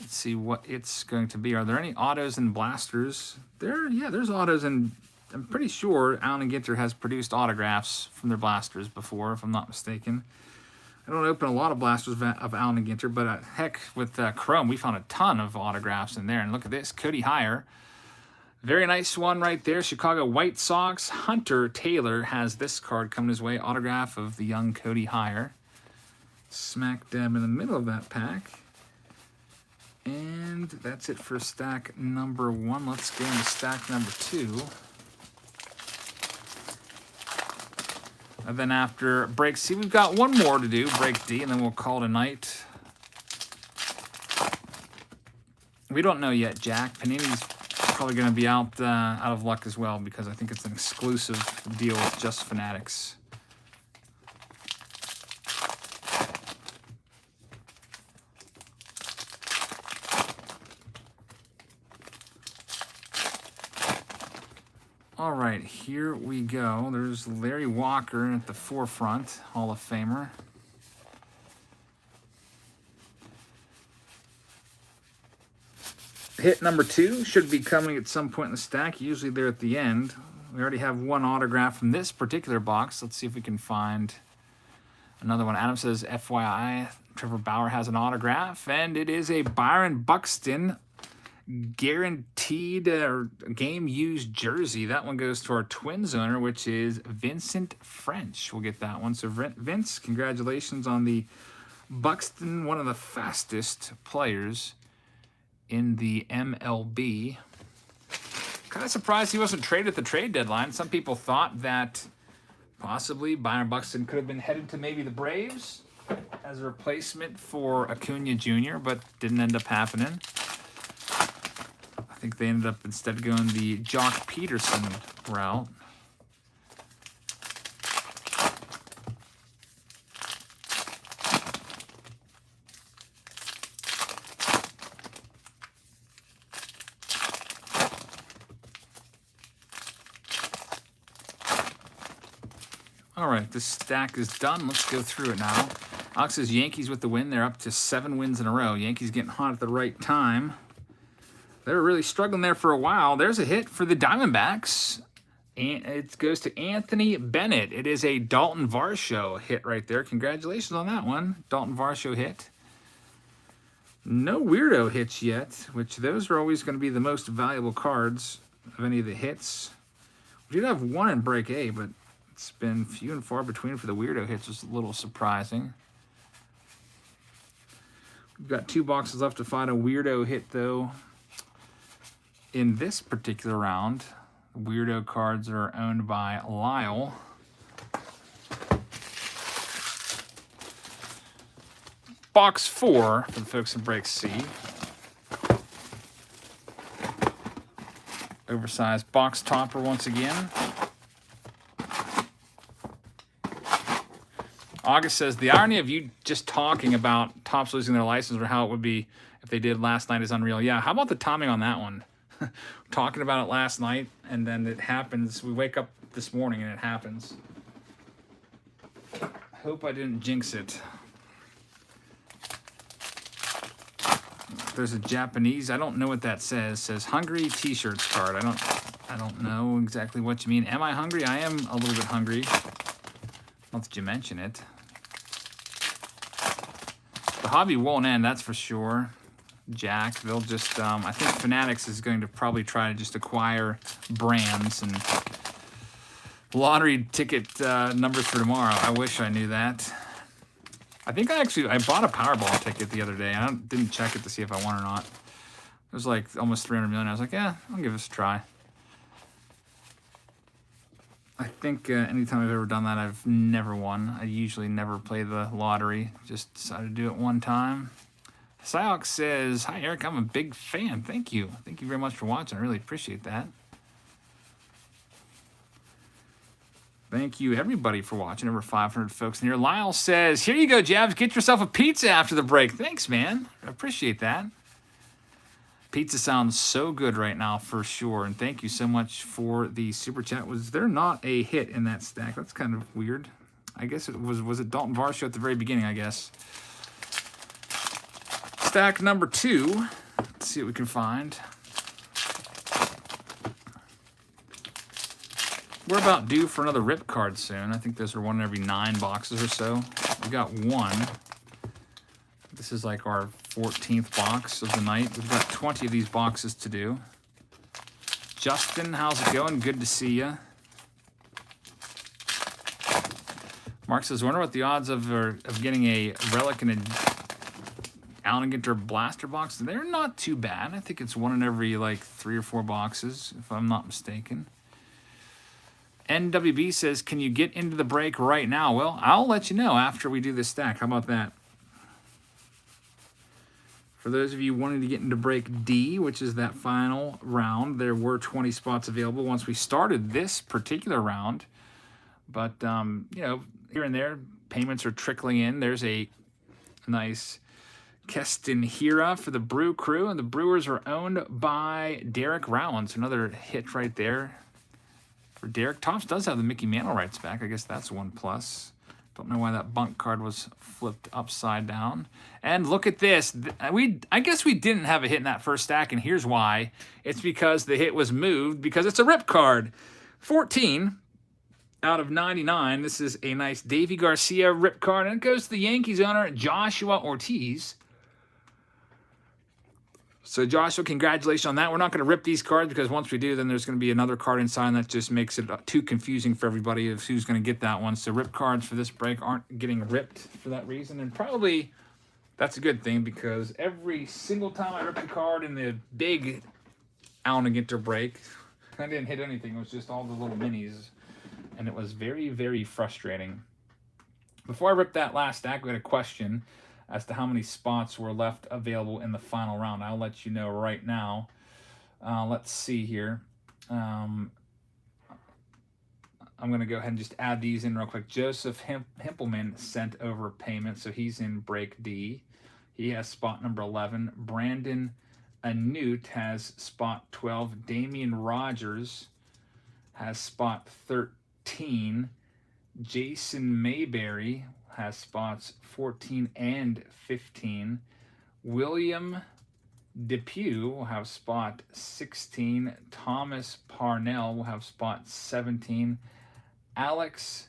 Let's see what it's going to be. Are there any autos and blasters? Yeah, there's autos, and I'm pretty sure Allen & Ginter has produced autographs from their blasters before, if I'm not mistaken. I don't open a lot of blasters of Allen & Ginter, but heck, with Chrome, we found a ton of autographs in there. And look at this, Cody Heyer. Very nice one right there. Chicago White Sox. Hunter Taylor has this card coming his way. Autograph of the young Cody Hire. Smack dab in the middle of that pack. And that's it for stack number 1. Let's go into stack number 2. And then after break C, we've got one more to do, break D, and then we'll call it a night. We don't know yet, Jack. Panini's probably going to be out of luck as well, because I think it's an exclusive deal with Just Fanatics. All right, here we go. There's Larry Walker at the forefront, Hall of Famer. Hit number 2 should be coming at some point in the stack, usually there at the end. We already have one autograph from this particular box. Let's see if we can find another one. Adam says, FYI, Trevor Bauer has an autograph, and it is a Byron Buxton guaranteed game used jersey. That one goes to our Twins owner, which is Vincent French. We'll get that one. So Vince, congratulations on the Buxton, one of the fastest players in the MLB. Kind of surprised he wasn't traded at the trade deadline. Some people thought that possibly Byron Buxton could have been headed to maybe the Braves as a replacement for Acuna Jr., but didn't end up happening. I think they ended up instead going the Jock Peterson route. All right, this stack is done. Let's go through it now. Alex says Yankees with the win. They're up to 7 wins in a row. Yankees getting hot at the right time. They were really struggling there for a while. There's a hit for the Diamondbacks. And it goes to Anthony Bennett. It is a Dalton Varsho hit right there. Congratulations on that one. Dalton Varsho hit. No weirdo hits yet, which those are always going to be the most valuable cards of any of the hits. We did have one in break A, but it's been few and far between for the weirdo hits. It's a little surprising. We've got 2 boxes left to find a weirdo hit, though. In this particular round, weirdo cards are owned by Lyle. Box 4 for the folks in break C. Oversized box topper once again. August says, the irony of you just talking about Topps losing their license or how it would be if they did last night is unreal. Yeah, how about the timing on that one? Talking about it last night, and then it happens. We wake up this morning, and it happens. Hope I didn't jinx it. There's a Japanese. I don't know what that says. It says hungry T-shirts card. I don't know exactly what you mean. Am I hungry? I am a little bit hungry. Not that you mention it. The hobby won't end, that's for sure. Jack, they'll just, I think Fanatics is going to probably try to just acquire brands and lottery ticket numbers for tomorrow. I wish I knew that. I think I bought a Powerball ticket the other day. I didn't check it to see if I won or not. It was like almost 300 million. I was like, yeah, I'll give this a try. I think anytime I've ever done that, I've never won. I usually never play the lottery. Just decided to do it one time. Psyox says, hi, Eric. I'm a big fan. Thank you. Thank you very much for watching. I really appreciate that. Thank you, everybody, for watching. Over 500 folks in here. Lyle says, here you go, Jabs. Get yourself a pizza after the break. Thanks, man. I appreciate that. Pizza sounds so good right now, for sure. And thank you so much for the super chat. Was there not a hit in that stack? That's kind of weird. I guess it was it Dalton Varsho at the very beginning, I guess. Stack number 2. Let's see what we can find. We're about due for another rip card soon. I think those are one every 9 boxes or so. We got one. This is like our 14th box of the night. We've got 20 of these boxes to do. Justin, how's it going? Good to see you. Mark says, wonder what the odds of getting a relic and a Alligator blaster box. They're not too bad. I think it's one in every like 3 or 4 boxes, if I'm not mistaken. NWB says, can you get into the break right now? Well, I'll let you know after we do this stack. How about that? For those of you wanting to get into break D, which is that final round, there were 20 spots available once we started this particular round. But, you know, here and there, payments are trickling in. There's a nice Keston Hira for the Brew Crew, and the Brewers are owned by Derek Rowlands. Another hit right there for Derek. Topps does have the Mickey Mantle rights back. I guess that's one plus. Don't know why that bunk card was flipped upside down. And look at this. I guess we didn't have a hit in that first stack, and here's why. It's because the hit was moved, because it's a rip card. 14 out of 99. This is a nice Davy Garcia rip card, and it goes to the Yankees owner, Joshua Ortiz. So, Joshua, congratulations on that. We're not going to rip these cards because once we do, then there's going to be another card inside, and that just makes it too confusing for everybody of who's going to get that one. So, rip cards for this break aren't getting ripped for that reason. And probably that's a good thing because every single time I ripped a card in the big Alligator break, I didn't hit anything. It was just all the little minis, and it was very, very frustrating. Before I rip that last stack, we had a question as to how many spots were left available in the final round. I'll let you know right now. Let's see here. I'm going to go ahead and just add these in real quick. Joseph Himplemann sent over payment, so he's in break D. He has spot number 11. Brandon Annoot has spot 12. Damian Rogers has spot 13. Jason Mayberry has spots 14 and 15. William Depew will have spot 16. Thomas Parnell will have spot 17. Alex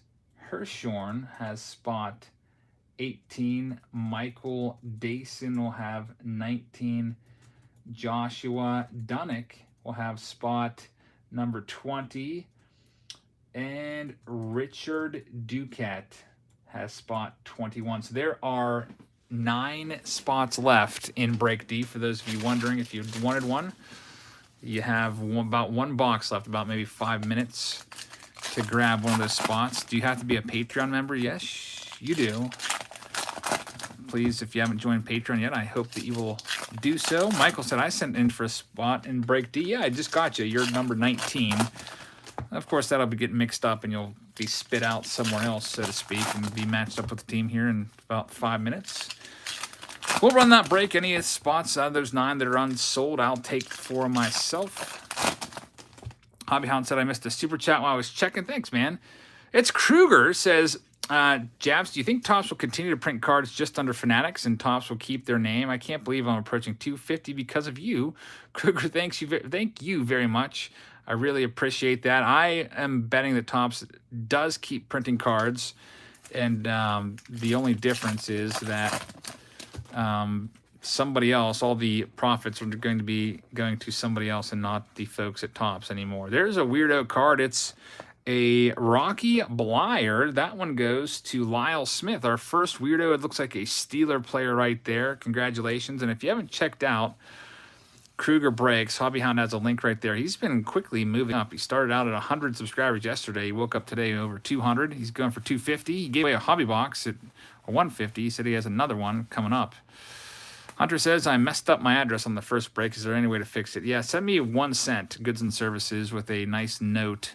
Hirschhorn has spot 18. Michael Dason will have 19. Joshua Dunnick will have spot number 20. And Richard Ducat has spot 21. So there are 9 spots left in break D. For those of you wondering if you wanted one, you have about 1 box left, about maybe 5 minutes to grab one of those spots. Do you have to be a Patreon member? Yes, you do. Please, if you haven't joined Patreon yet, I hope that you will do so. Michael said, I sent in for a spot in break D. Yeah, I just got you. You're number 19. Of course, that'll be getting mixed up, and you'll be spit out somewhere else, so to speak, and be matched up with the team here in about 5 minutes. We'll run that break. Any spots out of those 9 that are unsold, I'll take 4 myself. Hobbyhound said, I missed a super chat while I was checking. Thanks, man. It's Kruger says, Jabs, do you think Topps will continue to print cards just under Fanatics and Topps will keep their name? I can't believe I'm approaching 250 because of you. Kruger, thank you very much. I really appreciate that. I am betting that Topps does keep printing cards, and the only difference is that somebody else, all the profits are going to be going to somebody else and not the folks at Topps anymore. There's a weirdo card. It's a Rocky Blyer. That one goes to Lyle Smith, our first weirdo. It looks like a Steeler player right there. Congratulations. And if you haven't checked out Kruger Breaks, Hobbyhound has a link right there. He's been quickly moving up. He started out at 100 subscribers yesterday. He woke up today over 200. He's going for 250. He gave away a hobby box at 150. He said he has another one coming up. Hunter says, I messed up my address on the first break. Is there any way to fix it? Yeah, send me 1 cent, goods and services, with a nice note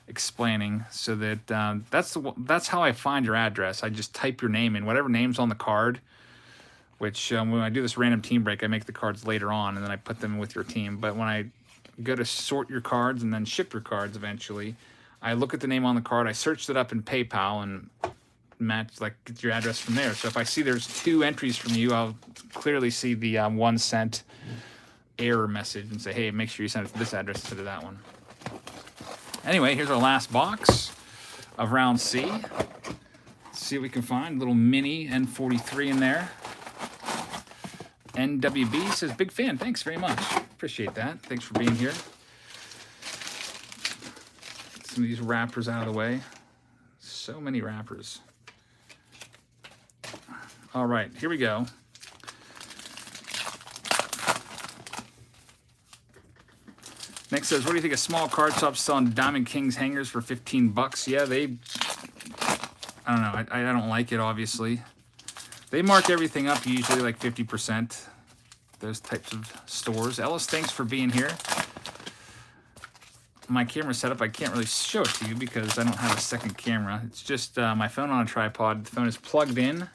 explaining, so that that's how I find your address. I just type your name in, whatever name's on the card, which when I do this random team break, I make the cards later on, and then I put them with your team. But when I go to sort your cards and then ship your cards eventually, I look at the name on the card, I searched it up in PayPal, and match, like, get your address from there. So if I see there's 2 entries from you, I'll clearly see the 1 cent error message and say, hey, make sure you send it to this address instead of that one. Anyway, here's our last box of round C. Let's see what we can find. A little mini N43 in there. NWB says, big fan. Thanks very much. Appreciate that. Thanks for being here. some of these wrappers out of the way. So many wrappers. All right, here we go. Next says, what do you think of small card shops selling Diamond Kings hangers for 15 bucks? Yeah, I don't know. I don't like it, obviously. They mark everything up usually like 50%. Those types of stores. Ellis, thanks for being here. My camera setup, I can't really show it to you because I don't have a second camera. It's just my phone on a tripod. The phone is plugged in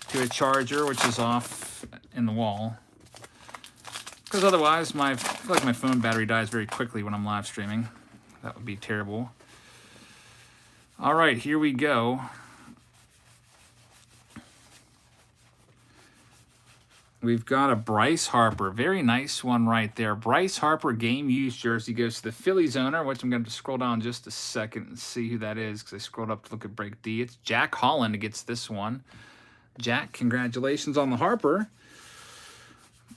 to a charger, which is off in the wall. Because otherwise, I feel like my phone battery dies very quickly when I'm live streaming. That would be terrible. All right, here we go. We've got a Bryce Harper. Very nice one right there. Bryce Harper game used jersey goes to the Phillies owner, which I'm going to scroll down just a second and see who that is because I scrolled up to look at break D. It's Jack Holland who gets this one. Jack, congratulations on the Harper.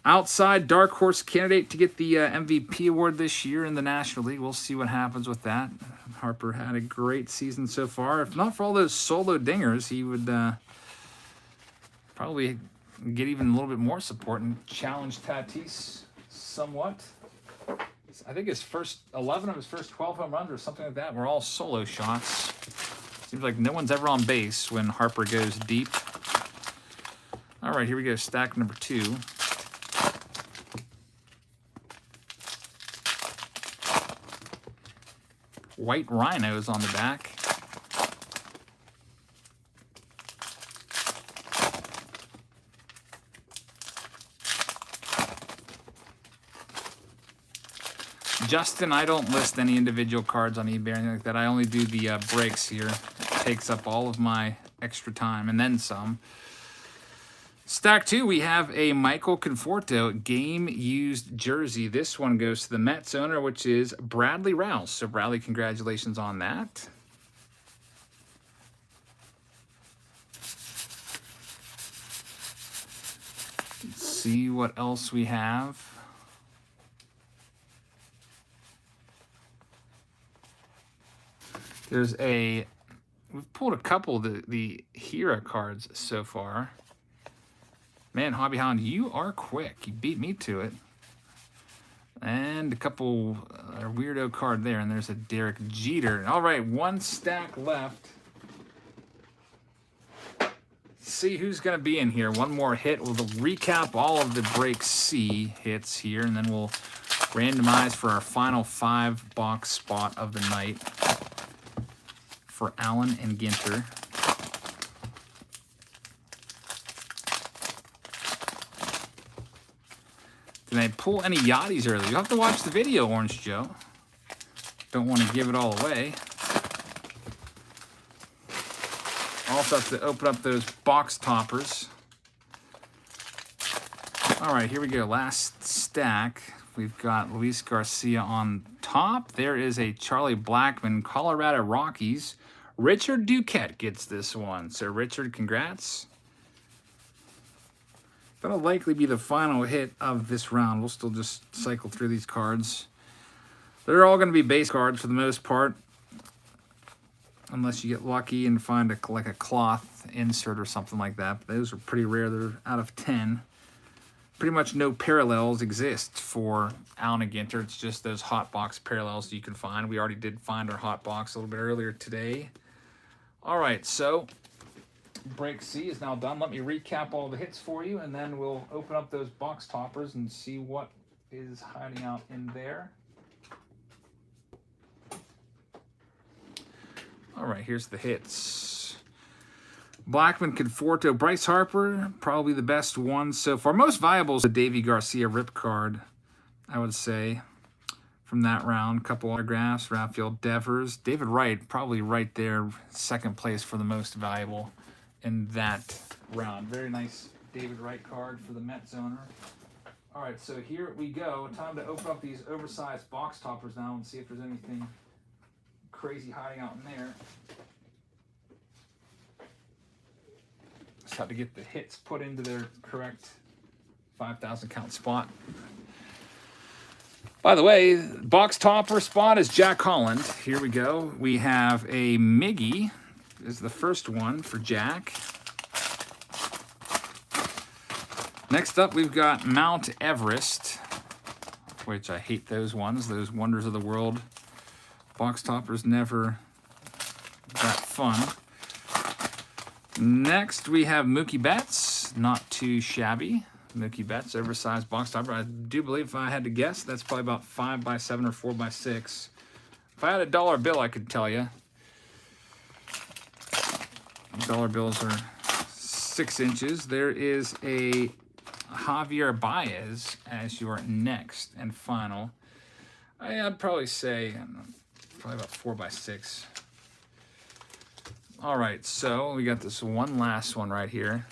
Outside dark horse candidate to get the MVP award this year in the National League. We'll see what happens with that. Harper had a great season so far. If not for all those solo dingers, he would probably get even a little bit more support and challenge Tatis somewhat. I think his first 11 of his first 12 home runs or something like that were all solo shots. Seems like no one's ever on base when Harper goes deep. All right, here we go. Stack number 2. White rhinos on the back. Justin, I don't list any individual cards on eBay or anything like that. I only do the breaks here. It takes up all of my extra time and then some. Stack 2, we have a Michael Conforto game-used jersey. This one goes to the Mets owner, which is Bradley Rouse. So, Bradley, congratulations on that. Let's see what else we have. We've pulled a couple of the HERA cards so far. Man, Hobby Hound, you are quick. You beat me to it. And a couple weirdo card there, and there's a Derek Jeter. All right, one stack left. Let's see who's going to be in here. One more hit. We'll recap all of the break C hits here, and then we'll randomize for our final 5-box spot of the night for Allen and Ginter. Did I pull any Yachties earlier? You'll have to watch the video, Orange Joe. Don't want to give it all away. Also have to open up those box toppers. All right, here we go. Last stack. We've got Luis Garcia on top. There is a Charlie Blackmon, Colorado Rockies. Richard Duquette gets this one. So, Richard, congrats. That'll likely be the final hit of this round. We'll still just cycle through these cards. They're all going to be base cards for the most part. Unless you get lucky and find like a cloth insert or something like that. But those are pretty rare. They're out of 10. Pretty much no parallels exist for Allen and Ginter. It's just those hot box parallels you can find. We already did find our hot box a little bit earlier today. All right, so break C is now done. Let me recap all the hits for you, and then we'll open up those box toppers and see what is hiding out in there. All right, here's the hits. Blackmon, Conforto, Bryce Harper, probably the best one so far. Most valuable is the Davy Garcia rip card, I would say, from that round. Couple autographs, Rafael Devers. David Wright, probably right there, second place for the most valuable in that round. Very nice David Wright card for the Mets owner. All right, so here we go. Time to open up these oversized box toppers now and see if there's anything crazy hiding out in there. Just have to get the hits put into their correct 5,000 count spot. By the way, box topper spot is Jack Holland. Here we go. We have a Miggy. This is the first one for Jack. Next up, we've got Mount Everest, which I hate those ones, those wonders of the world. Box toppers never that fun. Next, we have Mookie Betts, not too shabby. Mookie Betts, oversized box topper. I do believe, if I had to guess, that's probably about 5x7 or 4x6. If I had a dollar bill, I could tell you. Dollar bills are 6 inches. There is a Javier Baez as your next and final. I'd probably say probably about 4x6. All right, so we got this one last one right here.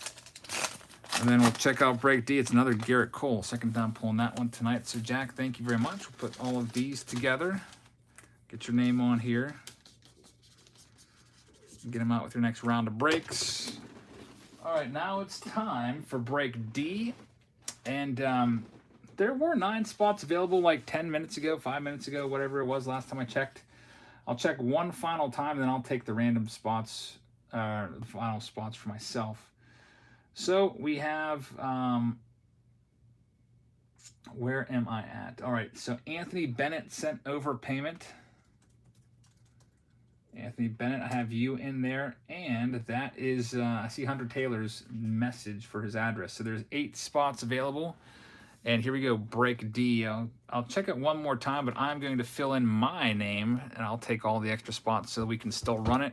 And then we'll check out break D. It's another Garrett Cole. Second time pulling that one tonight. So, Jack, thank you very much. We'll put all of these together. Get your name on here. Get them out with your next round of breaks. All right, now it's time for break D. And there were 9 spots available like 10 minutes ago, 5 minutes ago, whatever it was last time I checked. I'll check one final time, then I'll take the random spots, the final spots for myself. So we have, where am I at? All right, so Anthony Bennett sent over payment. Anthony Bennett, I have you in there, and that is, I see Hunter Taylor's message for his address. So there's 8 spots available, and here we go, break D. I'll check it one more time, but I'm going to fill in my name, and I'll take all the extra spots so we can still run it.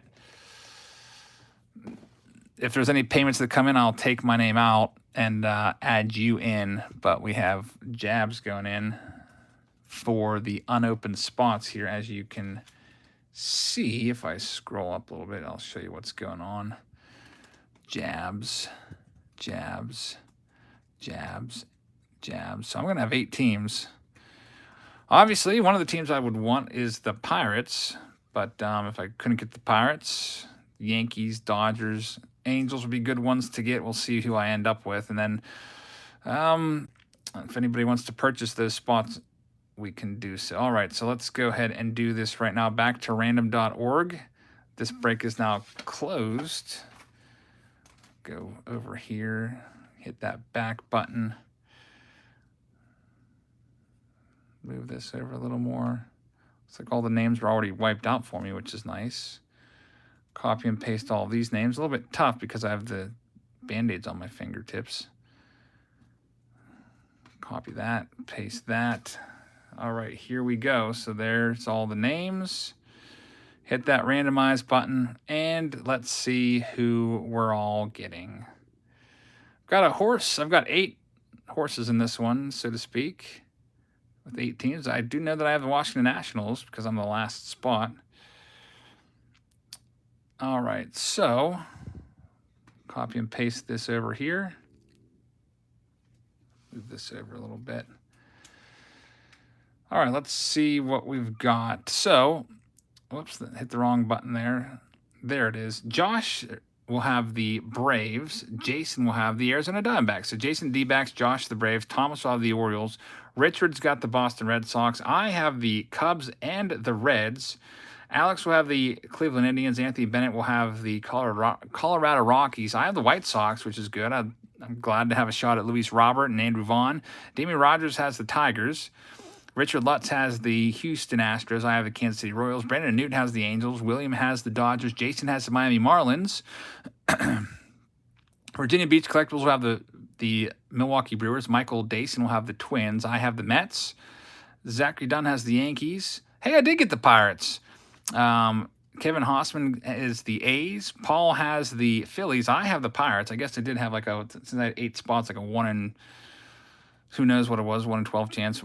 If there's any payments that come in, I'll take my name out and add you in, but we have jabs going in for the unopened spots here, as you can see. If I scroll up a little bit, I'll show you what's going on. Jabs, jabs, jabs, jabs. So I'm going to have 8 teams. Obviously, one of the teams I would want is the Pirates, but if I couldn't get the Pirates, Yankees, Dodgers, Angels would be good ones to get. We'll see who I end up with. And then if anybody wants to purchase those spots, we can do so. All right, so let's go ahead and do this right now. Back to random.org. This break is now closed. Go over here, hit that back button. Move this over a little more. Looks like all the names were already wiped out for me, which is nice. Copy and paste all of these names. A little bit tough because I have the Band-Aids on my fingertips. Copy that, paste that. All right, here we go. So there's all the names. Hit that randomize button, and let's see who we're all getting. I've got a horse. I've got 8 horses in this one, so to speak, with 8 teams. I do know that I have the Washington Nationals because I'm the last spot. All right, so copy and paste this over here. Move this over a little bit. All right, let's see what we've got. So, whoops, hit the wrong button there. There it is. Josh will have the Braves. Jason will have the Arizona Diamondbacks. So Jason D-backs, Josh the Braves, Thomas will have the Orioles. Richard's got the Boston Red Sox. I have the Cubs and the Reds. Alex will have the Cleveland Indians. Anthony Bennett will have the Colorado Rockies. I have the White Sox, which is good. I'm glad to have a shot at Luis Robert and Andrew Vaughn. Damian Rogers has the Tigers. Richard Lutz has the Houston Astros. I have the Kansas City Royals. Brandon Annoot has the Angels. William has the Dodgers. Jason has the Miami Marlins. Virginia Beach Collectibles will have the Milwaukee Brewers. Michael Dason will have the Twins. I have the Mets. Zachary Dunn has the Yankees. Hey, I did get the Pirates. Kevin Hossman is the A's. Paul has the Phillies. I have the Pirates. I guess I did have since I had 8 spots, like a 1 in, who knows what it was, 1 in 12 chance.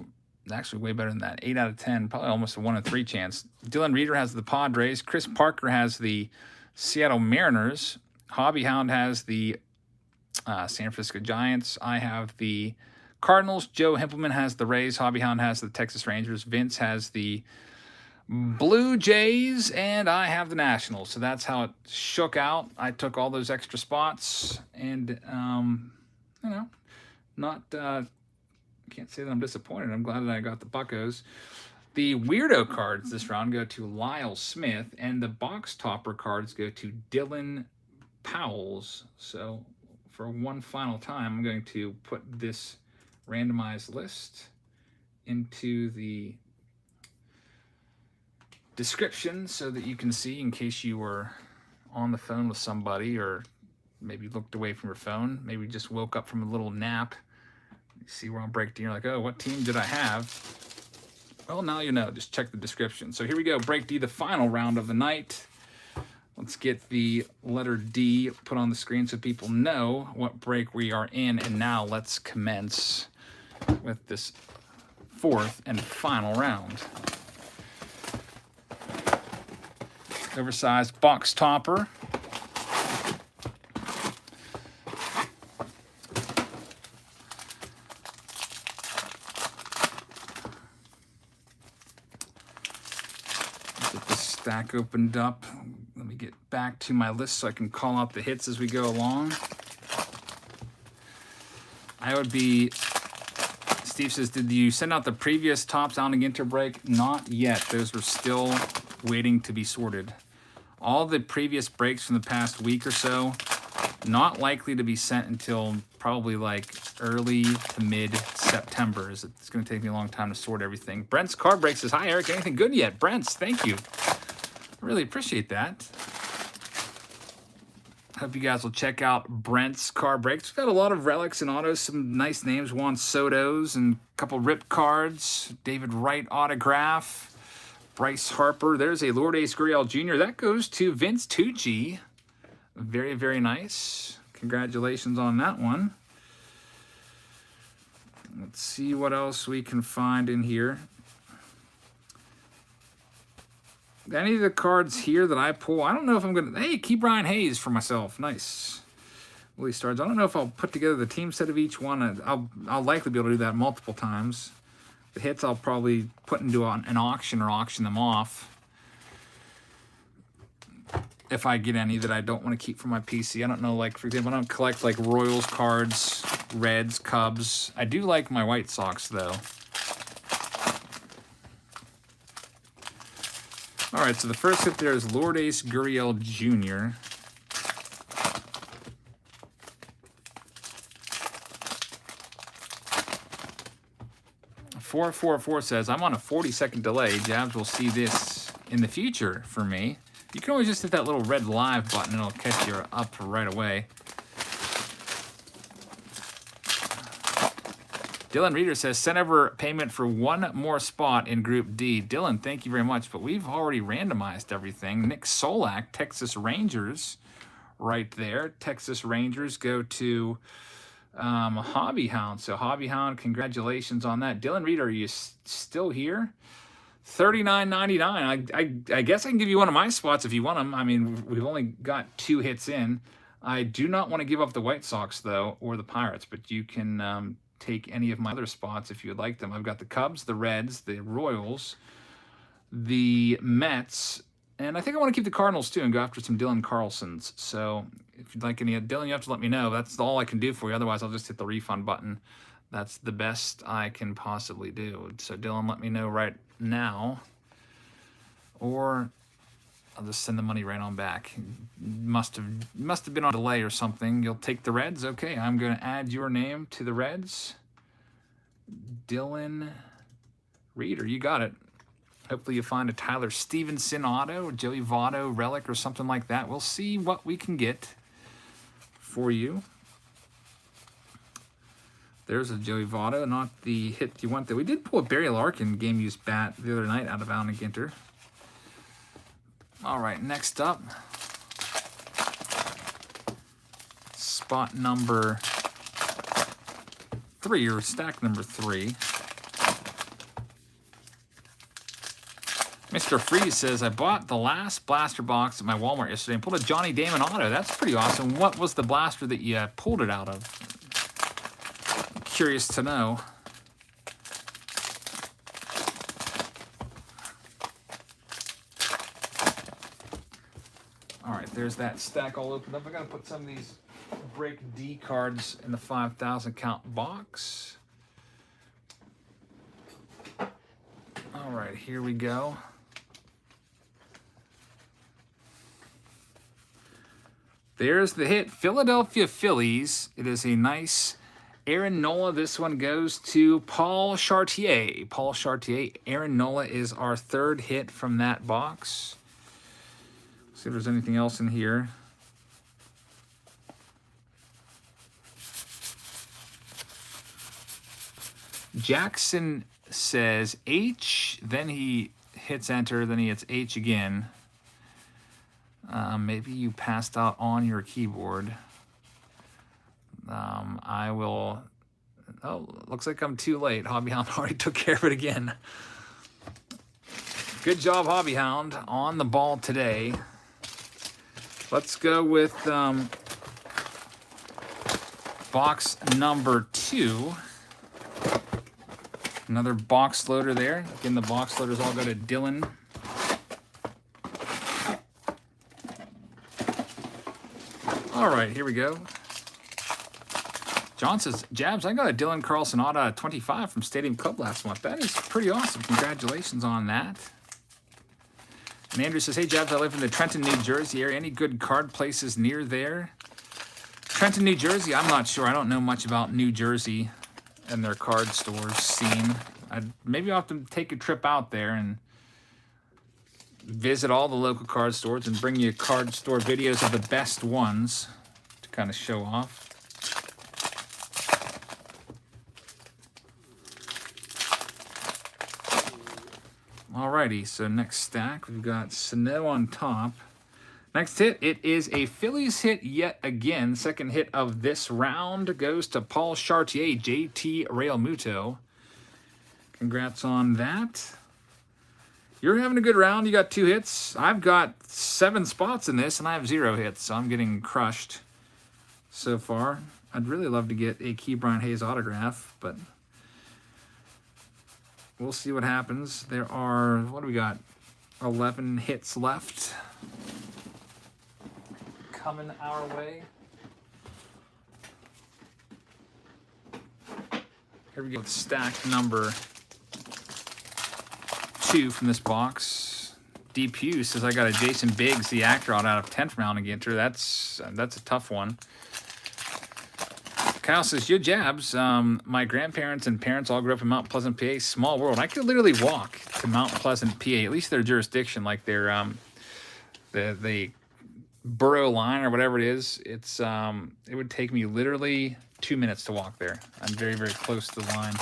Actually way better than that. 8 out of 10, probably almost a 1 in 3 chance. Dylan Reeder has the Padres. Chris Parker has the Seattle Mariners. Hobby Hound has the San Francisco Giants. I have the Cardinals. Joe Himplemann has the Rays. Hobby Hound has the Texas Rangers. Vince has the Blue Jays, and I have the Nationals. So that's how it shook out. I took all those extra spots, and not can't say that I'm disappointed. I'm glad that I got the Buccos. The weirdo cards this round go to Lyle Smith, and the box topper cards go to Dylan Powells. So for one final time, I'm going to put this randomized list into the description so that you can see in case you were on the phone with somebody or maybe looked away from your phone, maybe just woke up from a little nap. You see we're on break D, you're like, oh, what team did I have? Well, now you know, just check the description. So here we go, break D, the final round of the night. Let's get the letter D put on the screen so people know what break we are in. And now let's commence with this fourth and final round. Oversized box topper. Get this stack opened up. Let me get back to my list so I can call out the hits as we go along. Steve says, did you send out the previous tops on the break? Not yet. Those were still waiting to be sorted. All the previous breaks from the past week or so, not likely to be sent until probably like early to mid-September. It's going to take me a long time to sort everything. Brent's Card Break says, hi, Eric. Anything good yet? Brent's, thank you. I really appreciate that. Hope you guys will check out Brent's Card Breaks. We've got a lot of relics and autos, some nice names. Juan Soto's and a couple ripped cards. David Wright autograph. Bryce Harper. There's a Lourdes Gurriel Jr. That goes to Vince Tucci. Very, very nice. Congratulations on that one. Let's see what else we can find in here. Any of the cards here that I pull, I don't know if I'm going to... Hey, keep Brian Hayes for myself. Nice. Willie Stars. I don't know if I'll put together the team set of each one. I'll likely be able to do that multiple times. The hits I'll probably put into an auction or auction them off. If I get any that I don't want to keep for my PC. I don't know, like, for example, I don't collect, like, Royals cards, Reds, Cubs. I do like my White Sox, though. All right, so the first hit there is Lourdes Gurriel Jr. "444 says, I'm on a 40-second delay. Jabs will see this in the future for me. You can always just hit that little red live button and it'll catch you up right away. Dylan Reeder says, send over payment for one more spot in Group D. Dylan, thank you very much, but we've already randomized everything. Nick Solak, Texas Rangers, right there. Texas Rangers go to Hobby Hound. So Hobby Hound, congratulations on that. Dylan Reeder, are you still here? $39.99. I guess I can give you one of my spots if you want them. I mean, we've only got 2 hits in. I do not want to give up the White Sox, though, or the Pirates, but you can take any of my other spots if you would like them. I've got the Cubs, the Reds, the Royals, the Mets, and I think I want to keep the Cardinals, too, and go after some Dylan Carlsons. So if you'd like any, Dylan, you have to let me know. That's all I can do for you. Otherwise, I'll just hit the refund button. That's the best I can possibly do. So, Dylan, let me know right now, or I'll just send the money right on back. Must have been on delay or something. You'll take the Reds? Okay, I'm going to add your name to the Reds. Dylan Reeder, you got it. Hopefully you find a Tyler Stevenson auto, Joey Votto relic or something like that. We'll see what we can get for you. There's a Joey Votto, not the hit you want there. We did pull a Barry Larkin game-used bat the other night out of Allen Ginter. All right, next up, spot number 3, or stack number 3. Mr. Freeze says, I bought the last blaster box at my Walmart yesterday and pulled a Johnny Damon auto. That's pretty awesome. What was the blaster that you pulled it out of? I'm curious to know. All right, there's that stack all opened up. I got to put some of these break D cards in the 5,000 count box. All right, here we go. There's the hit, Philadelphia Phillies. It is a nice Aaron Nola. This one goes to Paul Chartier. Paul Chartier. Aaron Nola is our third hit from that box. See if there's anything else in here. Jackson says H, then he hits enter, then he hits H again. Maybe you passed out on your keyboard. I will... Oh, looks like I'm too late. Hobbyhound already took care of it again. Good job, Hobbyhound, on the ball today. Let's go with box number 2. Another box loader there. Again, the box loaders all go to Dylan. All right, here we go. John says, Jabs, I got a Dylan Carlson Auto 25 from Stadium Club last month. That is pretty awesome. Congratulations on that. And Andrew says, hey, Jabs, I live in the Trenton, New Jersey area. Any good card places near there? Trenton, New Jersey, I'm not sure. I don't know much about New Jersey and their card stores scene. Maybe I'll have to take a trip out there and visit all the local card stores and bring you card store videos of the best ones to kind of show off. Alrighty, so next stack, we've got Snow on top. Next hit, it is a Phillies hit yet again. Second hit of this round goes to Paul Chartier, JT Realmuto. Congrats on that. You're having a good round. You got 2 hits. I've got 7 spots in this, and I have 0 hits, so I'm getting crushed so far. I'd really love to get a Ke'Bryan Hayes autograph, but we'll see what happens. There are, what do we got? 11 hits left coming our way. Here we go with stack number 2 from this box. D. Pugh says, I got a Jason Biggs, the actor, out of 10th round against her. That's a tough one. Kyle says, yo, Jabs, my grandparents and parents all grew up in Mount Pleasant, PA. Small world. I could literally walk to Mount Pleasant, PA, at least their jurisdiction, like their the borough line or whatever it is. It's it would take me literally 2 minutes to walk there. I'm very, very close to the line.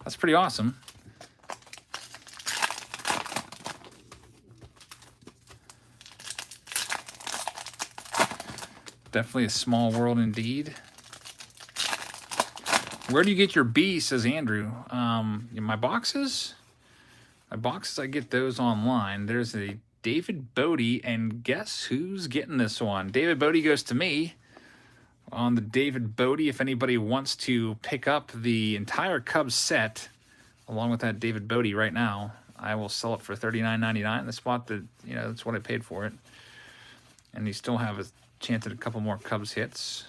That's pretty awesome. Definitely a small world indeed. Where do you get your B, says Andrew? My boxes? My boxes, I get those online. There's a David Bodie, and guess who's getting this one? David Bodie goes to me. On the David Bodie, if anybody wants to pick up the entire Cubs set, along with that David Bodie right now, I will sell it for $39.99. The spot that, that's what I paid for it. And you still have a chance at a couple more Cubs hits.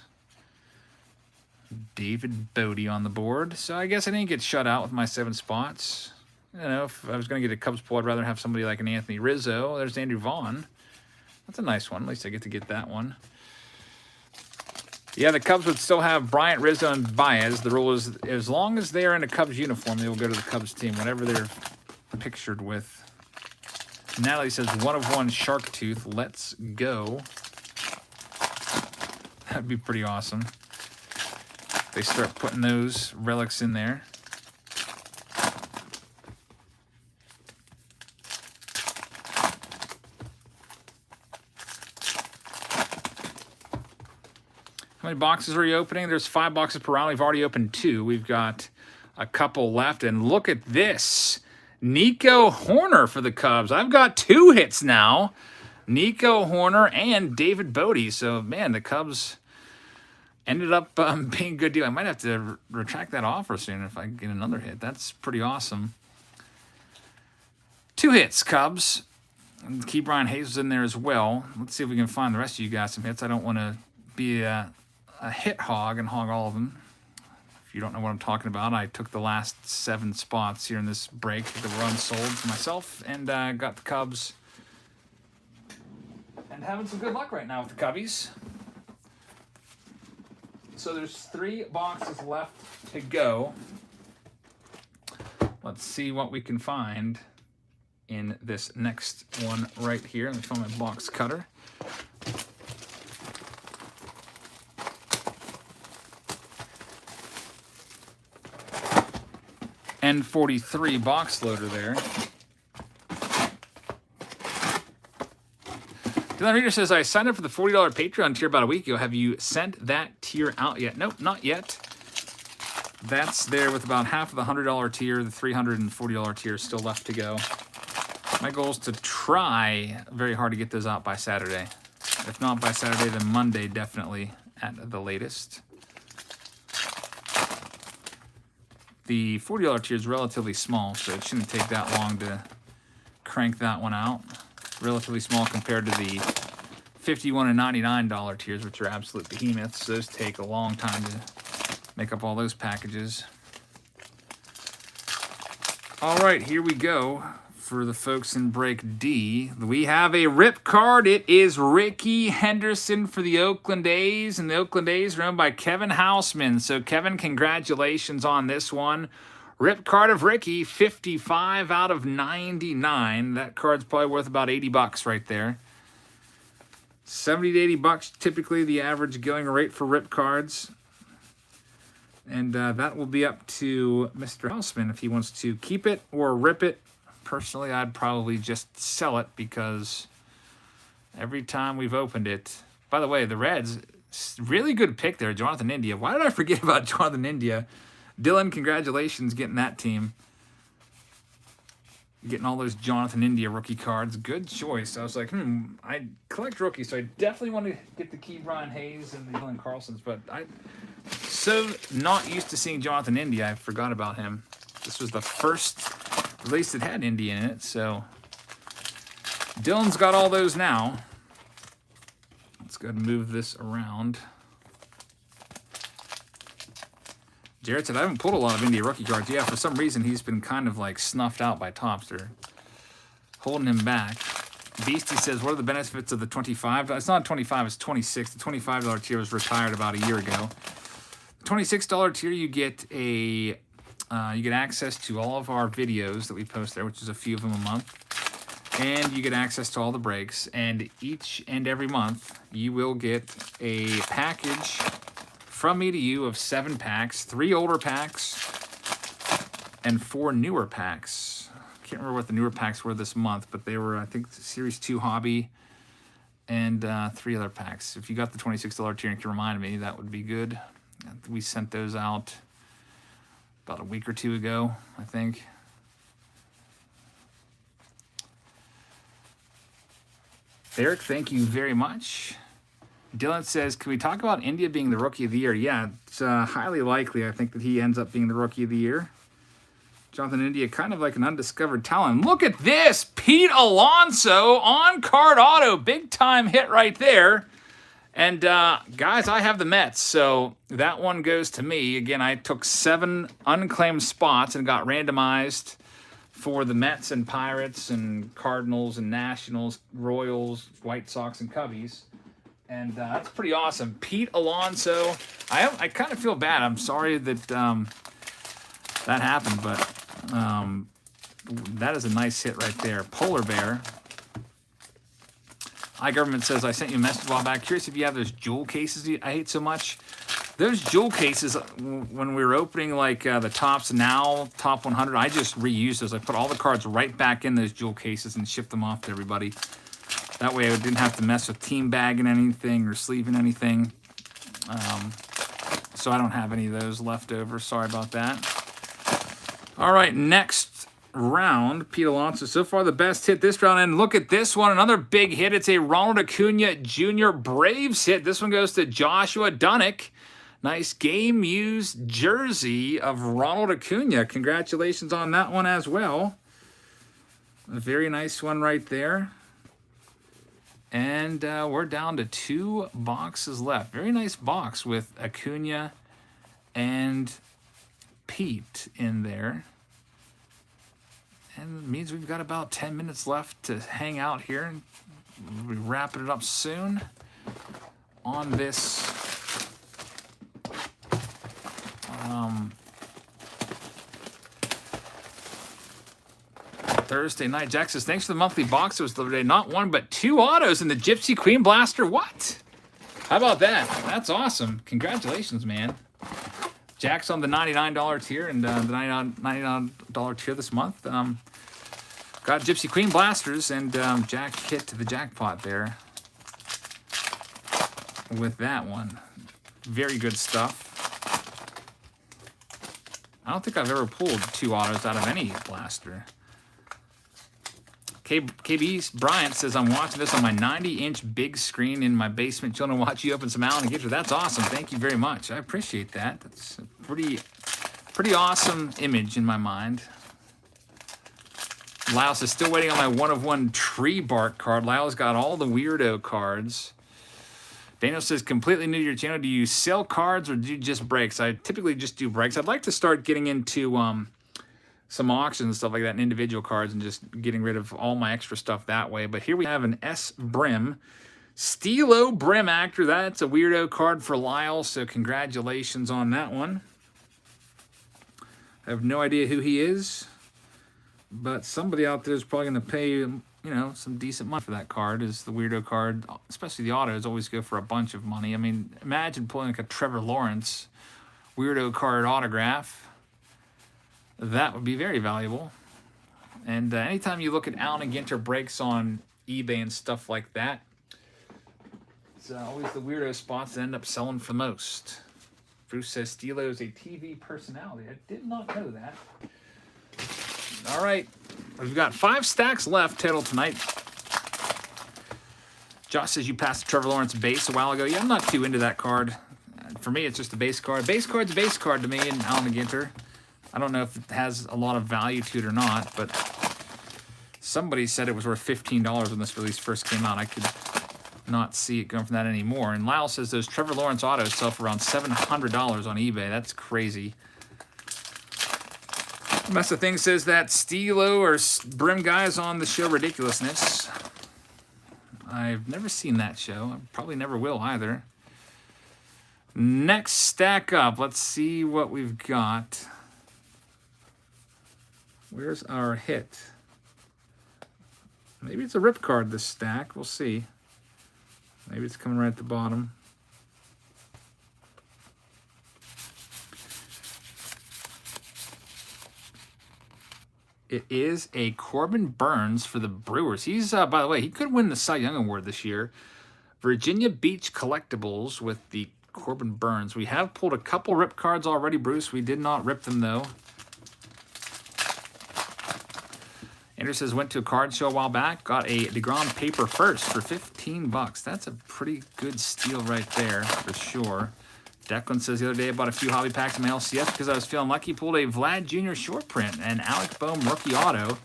David Bodie on the board. So I guess I didn't get shut out with my 7 spots. If I was going to get a Cubs pull, I'd rather have somebody like an Anthony Rizzo. There's Andrew Vaughn. That's a nice one. At least I get to get that one. Yeah, the Cubs would still have Bryant, Rizzo, and Baez. The rule is as long as they're in a Cubs uniform, they will go to the Cubs team, whatever they're pictured with. Natalie says, 1 of 1 shark tooth. Let's go. That'd be pretty awesome. They start putting those relics in there. How many boxes are you opening? There's 5 boxes per round. We've already opened 2. We've got a couple left. And look at this. Nico Horner for the Cubs. I've got 2 hits now. Nico Horner and David Bodie. So, man, the Cubs ended up being a good deal. I might have to retract that offer soon if I get another hit. That's pretty awesome. 2 hits, Cubs. And Ke'Bryan Hayes was in there as well. Let's see if we can find the rest of you guys some hits. I don't want to be a hit hog and hog all of them. If you don't know what I'm talking about, I took the last 7 spots here in this break that were unsold for myself, and got the Cubs. And having some good luck right now with the Cubbies. So there's 3 boxes left to go. Let's see what we can find in this next one right here. Let me find my box cutter. N43 box loader there. Dylan Reader says, I signed up for the $40 Patreon tier about a week ago. Have you sent that tier out yet? Nope, not yet. That's there with about half of the $100 tier. The $340 tier is still left to go. My goal is to try very hard to get those out by Saturday. If not by Saturday, then Monday definitely at the latest. The $40 tier is relatively small, so it shouldn't take that long to crank that one out. Relatively small compared to the $51 and $99 tiers, which are absolute behemoths. Those take a long time to make up all those packages. All right, here we go for the folks in break D. We have a rip card. It is Ricky Henderson for the Oakland A's, and the Oakland A's are owned by Kevin Houseman. So, Kevin, congratulations on this one. Rip card of Ricky, 55 out of 99. That card's probably worth about $80 right there. 70 to $80 typically the average going rate for rip cards. And that will be up to Mr. Houseman if he wants to keep it or rip it. Personally, I'd probably just sell it because every time we've opened it... By the way, the Reds, really good pick there, Jonathan India. Why did I forget about Jonathan India? Dylan, congratulations getting that team. Getting all those Jonathan India rookie cards. Good choice. I was like, I collect rookies, so I definitely want to get the Key Brian Hayes and the Dylan Carlsons, but I'm so not used to seeing Jonathan India, I forgot about him. This was the first release that had India in it, so Dylan's got all those now. Let's go ahead and move this around. Jared said, I haven't pulled a lot of India rookie cards. Yeah, for some reason, he's been kind of like snuffed out by Topps. They're holding him back. Beastie says, what are the benefits of the 25? It's not 25, it's 26. The $25 tier was retired about a year ago. The $26 tier, you get access to all of our videos that we post there, which is a few of them a month. And you get access to all the breaks. And each and every month, you will get a package from me to you of 7 packs, 3 older packs, and 4 newer packs. Can't remember what the newer packs were this month, but they were, I think, Series 2 Hobby and 3 other packs. If you got the $26 tier and can remind me, that would be good. We sent those out about a week or 2 ago, I think. Eric, thank you very much. Dylan says, can we talk about India being the Rookie of the Year? Yeah, it's highly likely, I think, that he ends up being the Rookie of the Year. Jonathan India, kind of like an undiscovered talent. Look at this! Pete Alonso on card auto. Big time hit right there. And, guys, I have the Mets, so that one goes to me. Again, I took 7 unclaimed spots and got randomized for the Mets and Pirates and Cardinals and Nationals, Royals, White Sox, and Cubbies. And that's pretty awesome. Pete Alonso. I kind of feel bad. I'm sorry that that happened, but that is a nice hit right there. Polar Bear. iGovernment says, I sent you a message a while back. Curious if you have those jewel cases I hate so much. Those jewel cases, when we were opening like the Topps Now Top 100, I just reused those. I put all the cards right back in those jewel cases and shipped them off to everybody. That way I didn't have to mess with team bagging anything or sleeving anything. So I don't have any of those left over. Sorry about that. All right, next round, Pete Alonso. So far the best hit this round. And look at this one, another big hit. It's a Ronald Acuna Jr. Braves hit. This one goes to Joshua Dunnick. Nice game-used jersey of Ronald Acuna. Congratulations on that one as well. A very nice one right there. And we're down to 2 boxes left. Very nice box with Acuna and Pete in there. And it means we've got about 10 minutes left to hang out here. And we'll be wrapping it up soon on this Thursday night. Jack says, thanks for the monthly box. It was the other day. Not one, but 2 autos in the Gypsy Queen Blaster. What? How about that? That's awesome. Congratulations, man. Jack's on the $99 tier and the $99 tier this month. Got Gypsy Queen Blasters, and Jack hit the jackpot there with that one. Very good stuff. I don't think I've ever pulled 2 autos out of any blaster. KB Bryant says, I'm watching this on my 90-inch big screen in my basement. Children, watch you open some Allen and Ginter. That's awesome. Thank you very much. I appreciate that. That's a pretty awesome image in my mind. Lyle says, still waiting on my 1-of-1 tree bark card. Lyle's got all the weirdo cards. Daniel says, completely new to your channel. Do you sell cards or do you just breaks? I typically just do breaks. I'd like to start getting into some auctions and stuff like that and individual cards and just getting rid of all my extra stuff that way. But here we have an S Brim. Stilo Brim Actor. That's a weirdo card for Lyle, so congratulations on that one. I have no idea who he is, but somebody out there is probably going to pay, you know, some decent money for that card. Is the weirdo card, especially the autos, always go for a bunch of money. I mean, imagine pulling like a Trevor Lawrence weirdo card autograph. That would be very valuable. And anytime you look at Allen and Ginter breaks on eBay and stuff like that, it's always the weirdo spots that end up selling for the most. Bruce says Stilo is a TV personality. I did not know that. All right. We've got 5 stacks left total tonight. Josh says you passed the Trevor Lawrence base a while ago. Yeah, I'm not too into that card. For me, it's just a base card. Base card's a base card to me in Allen and Ginter. I don't know if it has a lot of value to it or not, but somebody said it was worth $15 when this release first came out. I could not see it going from that anymore. And Lyle says those Trevor Lawrence autos sell for around $700 on eBay. That's crazy. Mess of Things says that Stilo or Brim guys on the show Ridiculousness. I've never seen that show. I probably never will either. Next stack up. Let's see what we've got. Where's our hit? Maybe it's a rip card, this stack. We'll see. Maybe it's coming right at the bottom. It is a Corbin Burns for the Brewers. He's, by the way, he could win the Cy Young Award this year. Virginia Beach Collectibles with the Corbin Burns. We have pulled a couple rip cards already, Bruce. We did not rip them, though. Andrew says, went to a card show a while back, got a DeGrom paper first for $15. That's a pretty good steal right there, for sure. Declan says, the other day I bought a few hobby packs in my LCS because I was feeling lucky. Pulled a Vlad Jr. short print and Alec Boehm rookie auto.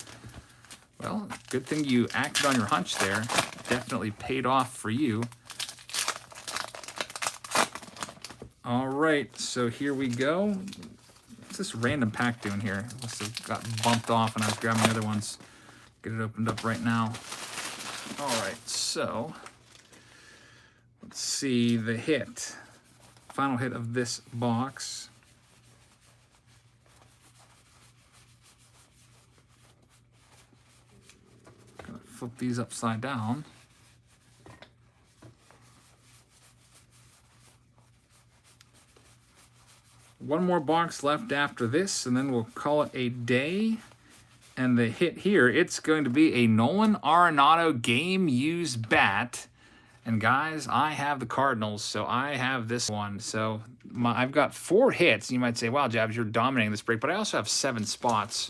Well, good thing you acted on your hunch there. Definitely paid off for you. All right, so here we go. What's this random pack doing here? It must have got bumped off when I was grabbing the other ones. Get it opened up right now. All right, so let's see the hit. Final hit of this box. Gonna flip these upside down. One more box left after this, and then we'll call it a day. And the hit here, it's going to be a Nolan Arenado game-used bat. And guys, I have the Cardinals, so I have this one. So I've got 4 hits. You might say, wow, Jabs, you're dominating this break. But I also have 7 spots.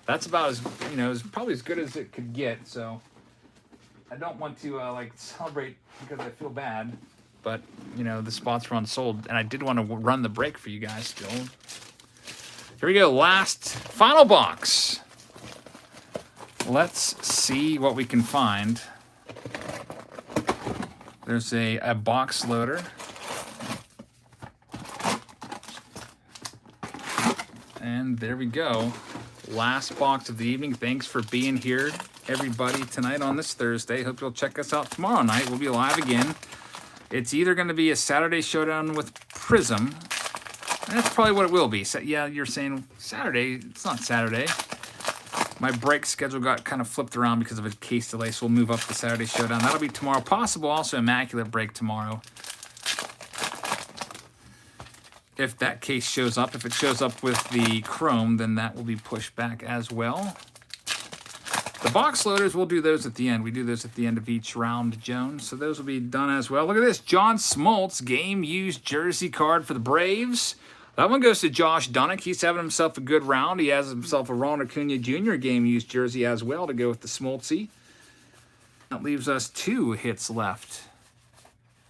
That's about as, you know, probably as good as it could get. So I don't want to, like, celebrate because I feel bad. But, you know, the spots were unsold. And I did want to run the break for you guys still. Here we go. Final box. Let's see what we can find. There's a box loader. And there we go. Last box of the evening. Thanks for being here, everybody, tonight on this Thursday. Hope you'll check us out tomorrow night. We'll be live again. It's either going to be a Saturday showdown with Prism. That's probably what it will be. So, yeah, you're saying Saturday. It's not Saturday. My break schedule got kind of flipped around because of a case delay, so we'll move up the Saturday showdown. That'll be tomorrow. Possible also Immaculate break tomorrow. If that case shows up. If it shows up with the Chrome, then that will be pushed back as well. The box loaders, we'll do those at the end. We do those at the end of each round, Jones. So those will be done as well. Look at this. John Smoltz, game-used jersey card for the Braves. That one goes to Josh Dunnick. He's having himself a good round. He has himself a Ronald Acuna Jr. game-used jersey as well to go with the Smoltzy. That leaves us 2 hits left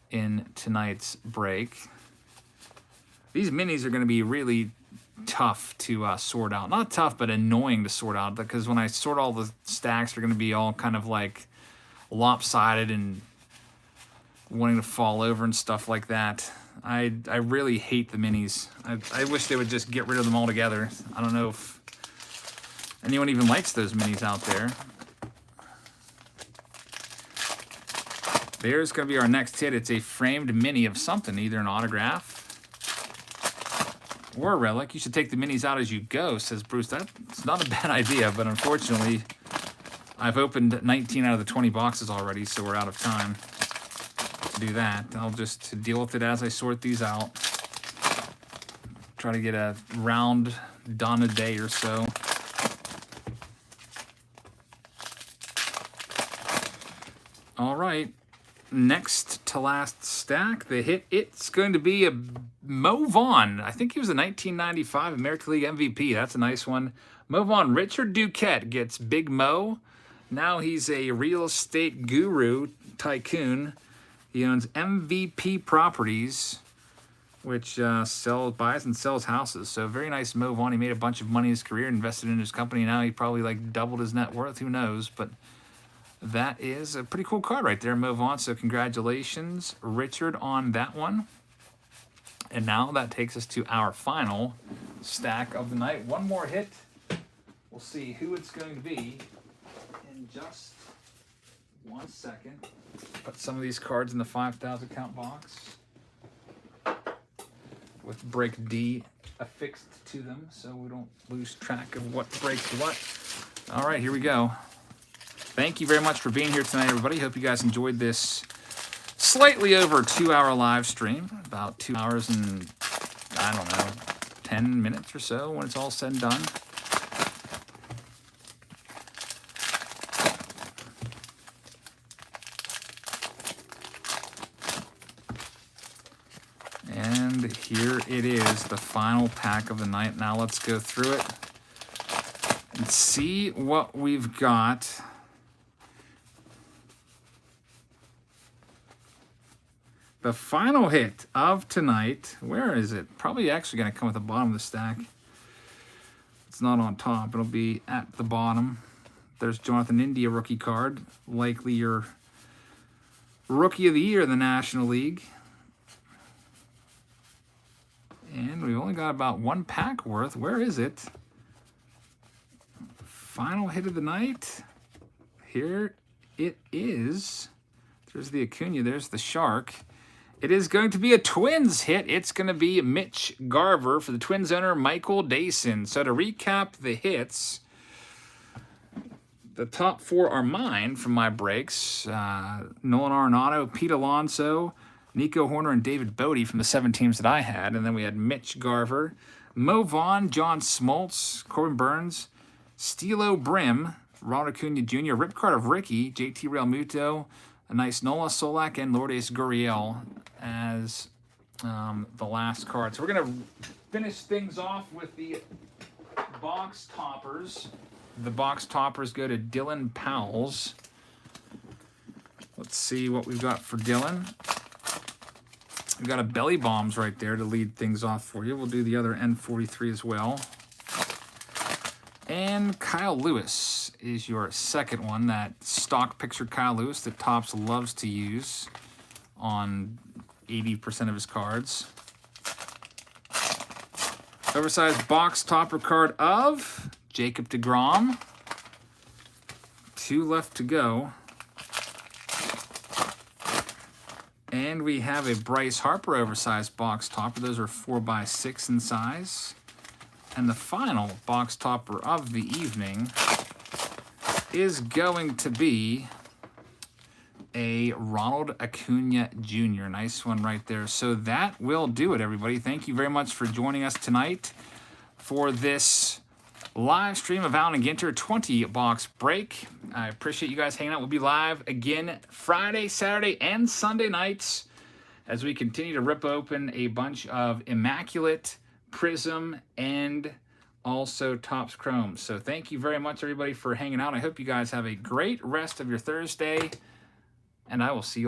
in tonight's break. These minis are going to be really tough to sort out. Not tough, but annoying to sort out, because when I sort all the stacks, they're going to be all kind of like lopsided and wanting to fall over and stuff like that. I really hate the minis. I wish they would just get rid of them altogether. I don't know if anyone even likes those minis out there. There's going to be our next hit. It's a framed mini of something, either an autograph or a relic. You should take the minis out as you go, says Bruce. That's not a bad idea, but unfortunately, I've opened 19 out of the 20 boxes already, so we're out of time to do that. I'll just deal with it as I sort these out. Try to get a round done a day or so. All right. Next to last stack, the hit, it's going to be a Mo Vaughn. I think he was a 1995 American League MVP. That's a nice one. Mo Vaughn. Richard Duquette gets Big Mo. Now he's a real estate guru, tycoon. He owns MVP Properties, which buys and sells houses. So very nice Mo Vaughn. He made a bunch of money in his career, invested in his company. Now he probably like doubled his net worth. Who knows? But that is a pretty cool card right there, Mo Vaughn. So congratulations, Richard, on that one. And now that takes us to our final stack of the night. One more hit. We'll see who it's going to be in just 1 second. Put some of these cards in the 5,000 count box with break D affixed to them so we don't lose track of what breaks what. All right, here we go. Thank you very much for being here tonight, everybody. Hope you guys enjoyed this slightly over 2-hour live stream. About 2 hours and, I don't know, 10 minutes or so when it's all said and done. And here it is, the final pack of the night. Now let's go through it and see what we've got. The final hit of tonight, where is it? Probably actually going to come at the bottom of the stack. It's not on top. It'll be at the bottom. There's Jonathan India rookie card. Likely your rookie of the year in the National League. And we've only got about 1 pack worth. Where is it? Final hit of the night. Here it is. There's the Acuna. There's the Shark. It is going to be a Twins hit. It's going to be Mitch Garver for the Twins owner, Michael Dason. So to recap the hits, the top 4 are mine from my breaks. Nolan Arenado, Pete Alonso, Nico Horner, and David Bodie from the 7 teams that I had. And then we had Mitch Garver, Mo Vaughn, John Smoltz, Corbin Burns, Stilo Brim, Ronald Acuna Jr., Rip Card of Ricky, JT Realmuto, a nice Nola Solak, and Lourdes Gurriel as the last card. So we're going to finish things off with the box toppers. The box toppers go to Dylan Powell's. Let's see what we've got for Dylan. We've got a Belly Bombs right there to lead things off for you. We'll do the other N43 as well. And Kyle Lewis is your second one, that stock picture Kyle Lewis that Topps loves to use on 80% of his cards. Oversized box topper card of Jacob deGrom. 2 left to go. And we have a Bryce Harper oversized box topper. Those are 4x6 in size. And the final box topper of the evening is going to be a Ronald Acuna Jr. Nice one right there. So that will do it, everybody. Thank you very much for joining us tonight for this live stream of Allen & Ginter 20-box break. I appreciate you guys hanging out. We'll be live again Friday, Saturday, and Sunday nights as we continue to rip open a bunch of Immaculate, Prism, and also Topps Chrome. So thank you very much, everybody, for hanging out. I hope you guys have a great rest of your Thursday, and I will see you all.